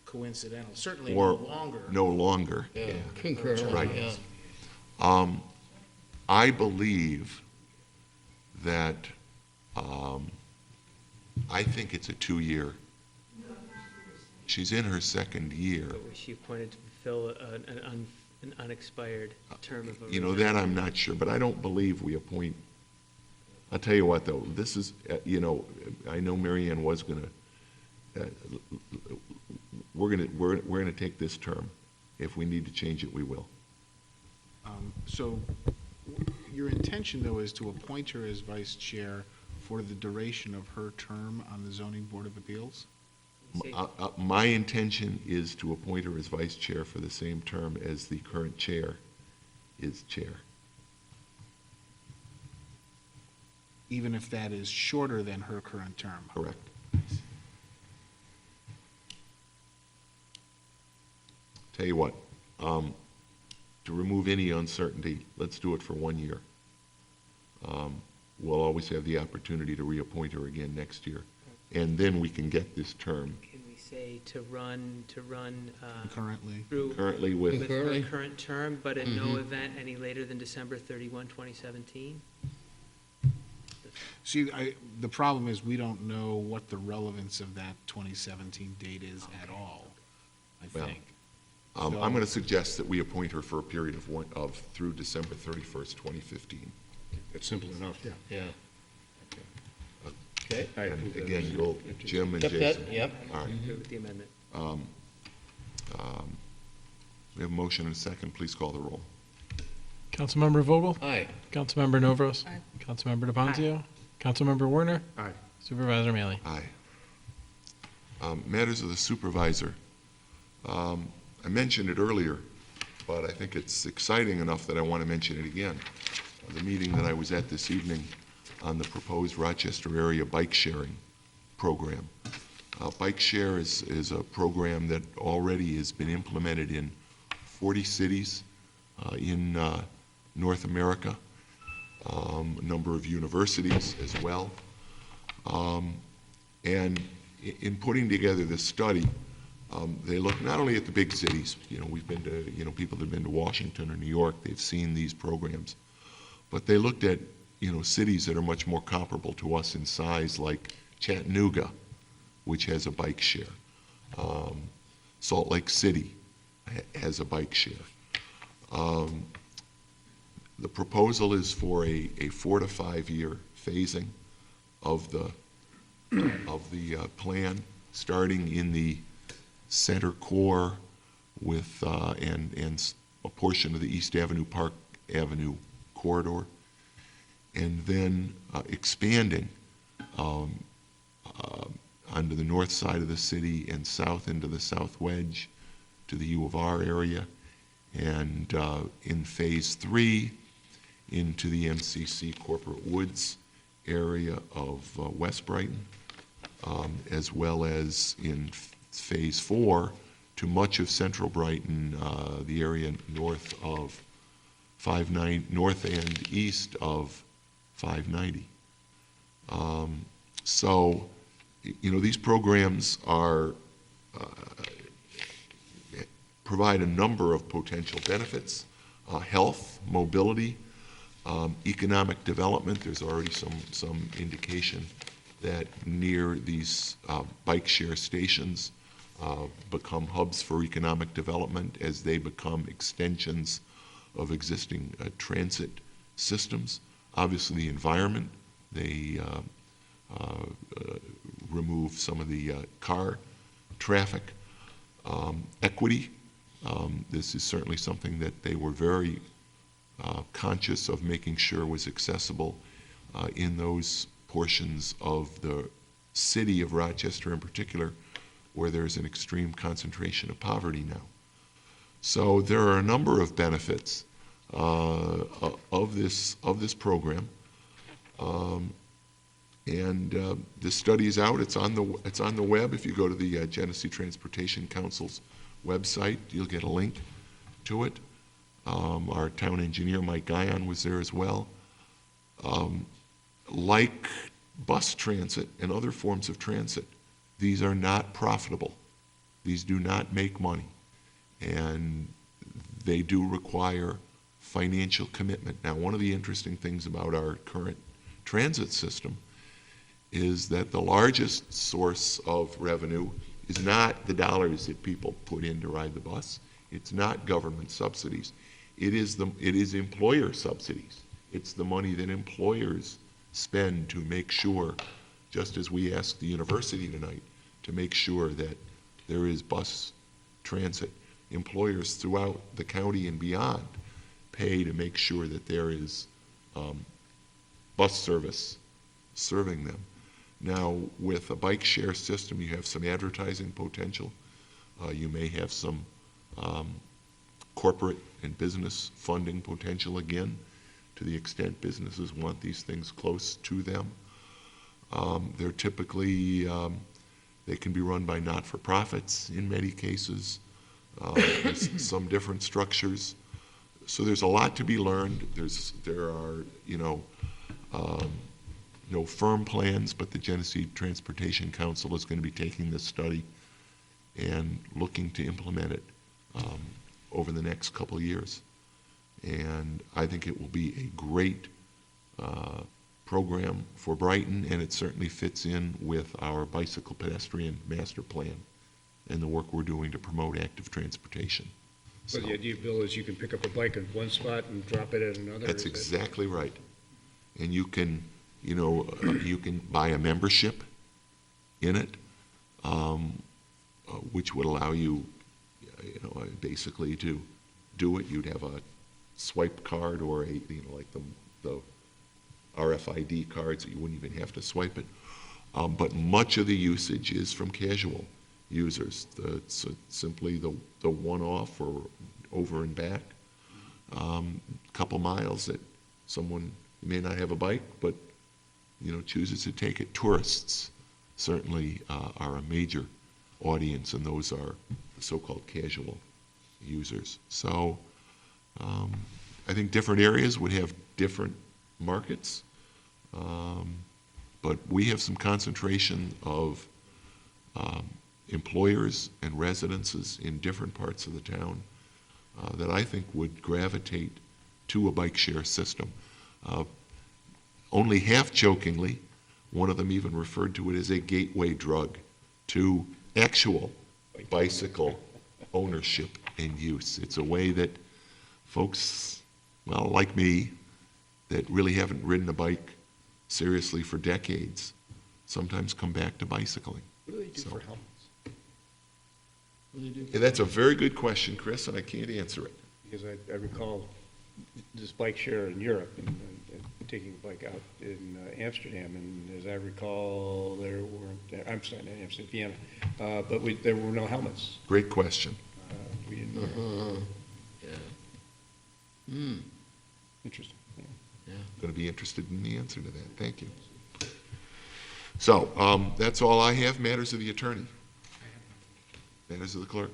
coincidental, certainly Or no longer. no longer. Yeah, concurrently, Right. yeah. I believe that, I think it's a 2-year. She's in her second year. But was she appointed to fulfill an unexpired term of a You know, that I'm not sure, but I don't believe we appoint. I'll tell you what, though, this is, I know Mary Ann was gonna, we're gonna take this term. If we need to change it, we will. So your intention, though, is to appoint her as vice chair for the duration of her term on the Zoning Board of Appeals? My intention is to appoint her as vice chair for the same term as the current chair is chair. Even if that is shorter than her current term? Correct. Tell you what, to remove any uncertainty, let's do it for 1 year. We'll always have the opportunity to reappoint her again next year, and then we can get this term Can we say to run Concurrently. through currently with. her current term, but in no event any later than December 31, 2017? See, the problem is we don't know what the relevance of that 2017 date is at all, I Well, think. I'm going to suggest that we appoint her for a period of through December 31st, 2015. It's simple enough. Yeah. Okay. And again, you'll, Jim and Accept that, Jason. yep. All right. Good with the amendment. We have a motion and a second. Please call the roll. Councilmember Vogel? Aye. Councilmember Novros? Aye. Councilmember DePonzio? Councilmember Werner? Aye. Supervisor Mealy? Aye. Matters of the supervisor. I mentioned it earlier, but I think it's exciting enough that I want to mention it again. The meeting that I was at this evening on the proposed Rochester area bike sharing program. Bike share is a program that already has been implemented in 40 cities in North America, a number of universities as well. And in putting together this study, they look not only at the big cities, we've been to, people that have been to Washington or New York, they've seen these programs, but they looked at, cities that are much more comparable to us in size, like Chattanooga, which has a bike share. Salt Lake City has a bike share. The proposal is for a 4 to 5 year phasing of the plan, starting in the center core with and a portion of the East Avenue Park Avenue corridor, and then expanding onto the north side of the city and south into the South Wedge to the U of R area, and in phase 3 into the MCC Corporate Woods area of West Brighton, as well as in phase 4 to much of central Brighton, the area north of 590, north and east of 590. So, these programs provide a number of potential benefits: health, mobility, economic development. There's already some indication that near these bike share stations become hubs for economic development as they become extensions of existing transit systems. Obviously, the environment, they remove some of the car traffic. Equity, this is certainly something that they were very conscious of making sure it was accessible in those portions of the city of Rochester in particular, where there's an extreme concentration of poverty now. So there are a number of benefits of this program, and the study is out. It's on the web. If you go to the Genesee Transportation Council's website, you'll get a link to it. Our town engineer, Mike Guyon, was there as well. Like bus transit and other forms of transit, these are not profitable. These do not make money, and they do require financial commitment. Now, one of the interesting things about our current transit system is that the largest source of revenue is not the dollars that people put in to ride the bus. It's not government subsidies. It is employer subsidies. It's the money that employers spend to make sure, just as we asked the university tonight, to make sure that there is bus transit. Employers throughout the county and beyond pay to make sure that there is bus service serving them. Now, with a bike share system, you have some advertising potential. You may have some corporate and business funding potential again, to the extent businesses want these things close to them. They're typically, they can be run by not-for-profits in many cases. There's some different structures. So there's a lot to be learned. There are, no firm plans, but the Genesee Transportation Council is going to be taking this study and looking to implement it over the next couple of years. And I think it will be a great program for Brighton, and it certainly fits in with our bicycle pedestrian master plan and the work we're doing to promote active transportation. So the idea, Bill, is you can pick up a bike at one spot and drop it at another? That's exactly right. And you can, you can buy a membership in it, which would allow you, basically to do it. You'd have a swipe card or a, like the RFID cards that you wouldn't even have to swipe it. But much of the usage is from casual users. It's simply the one-off or over and back, couple miles that someone may not have a bike, but chooses to take it. Tourists certainly are a major audience, and those are the so-called casual users. So I think different areas would have different markets, but we have some concentration of employers and residences in different parts of the town that I think would gravitate to a bike share system. Only half jokingly, one of them even referred to it as a gateway drug to actual bicycle ownership and use. It's a way that folks, well, like me, that really haven't ridden a bike seriously for decades, sometimes come back to bicycling. What do they do for helmets? Yeah, that's a very good question, Chris, and I can't answer it. Because I recall this bike share in Europe and taking a bike out in Amsterdam, and as I recall, there weren't, I'm sorry, not Amsterdam, Vienna, but there were no helmets. Great question. We didn't wear. Yeah. Interesting. Yeah. Going to be interested in the answer to that. Thank you. So that's all I have. Matters of the attorney. Matters of the clerk.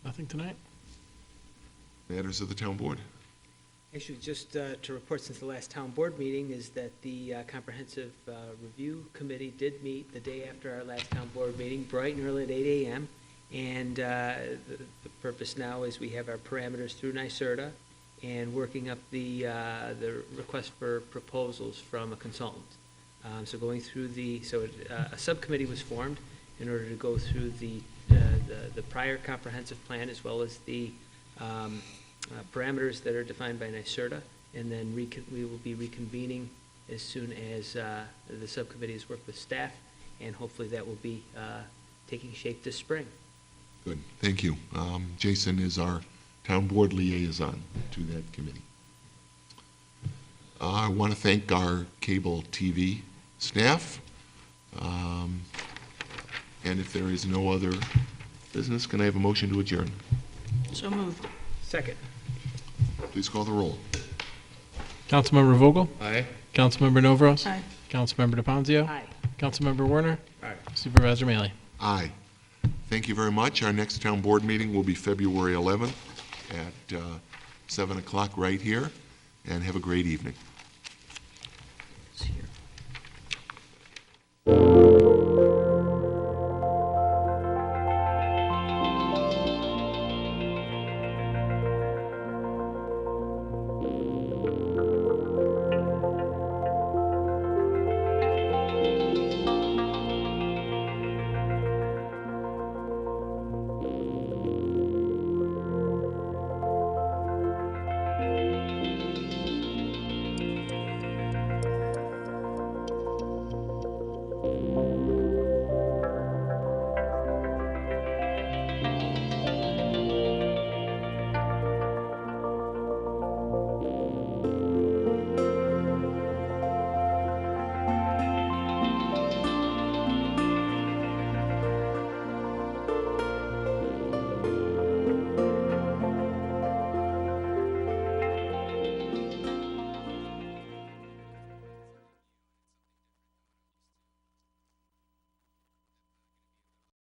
Nothing tonight? Matters of the town board. Actually, just to report since the last town board meeting is that the Comprehensive Review Committee did meet the day after our last town board meeting, bright and early at 8 a.m. And the purpose now is we have our parameters through NYSERDA and working up the request for proposals from a consultant. So going through a subcommittee was formed in order to go through the prior comprehensive plan as well as the parameters that are defined by NYSERDA, and then we will be reconvening as soon as the subcommittee has worked with staff, and hopefully that will be taking shape this spring. Good, thank you. Jason is our town board liaison to that committee. I want to thank our cable TV staff. And if there is no other business, can I have a motion to adjourn? So moved. Second. Please call the roll. Councilmember Vogel? Aye. Councilmember Novros? Aye. Councilmember DePonzio? Aye. Councilmember Werner? Aye. Supervisor Mealy? Aye. Thank you very much. Our next town board meeting will be February 11th at 7 o'clock right here, and have a great evening.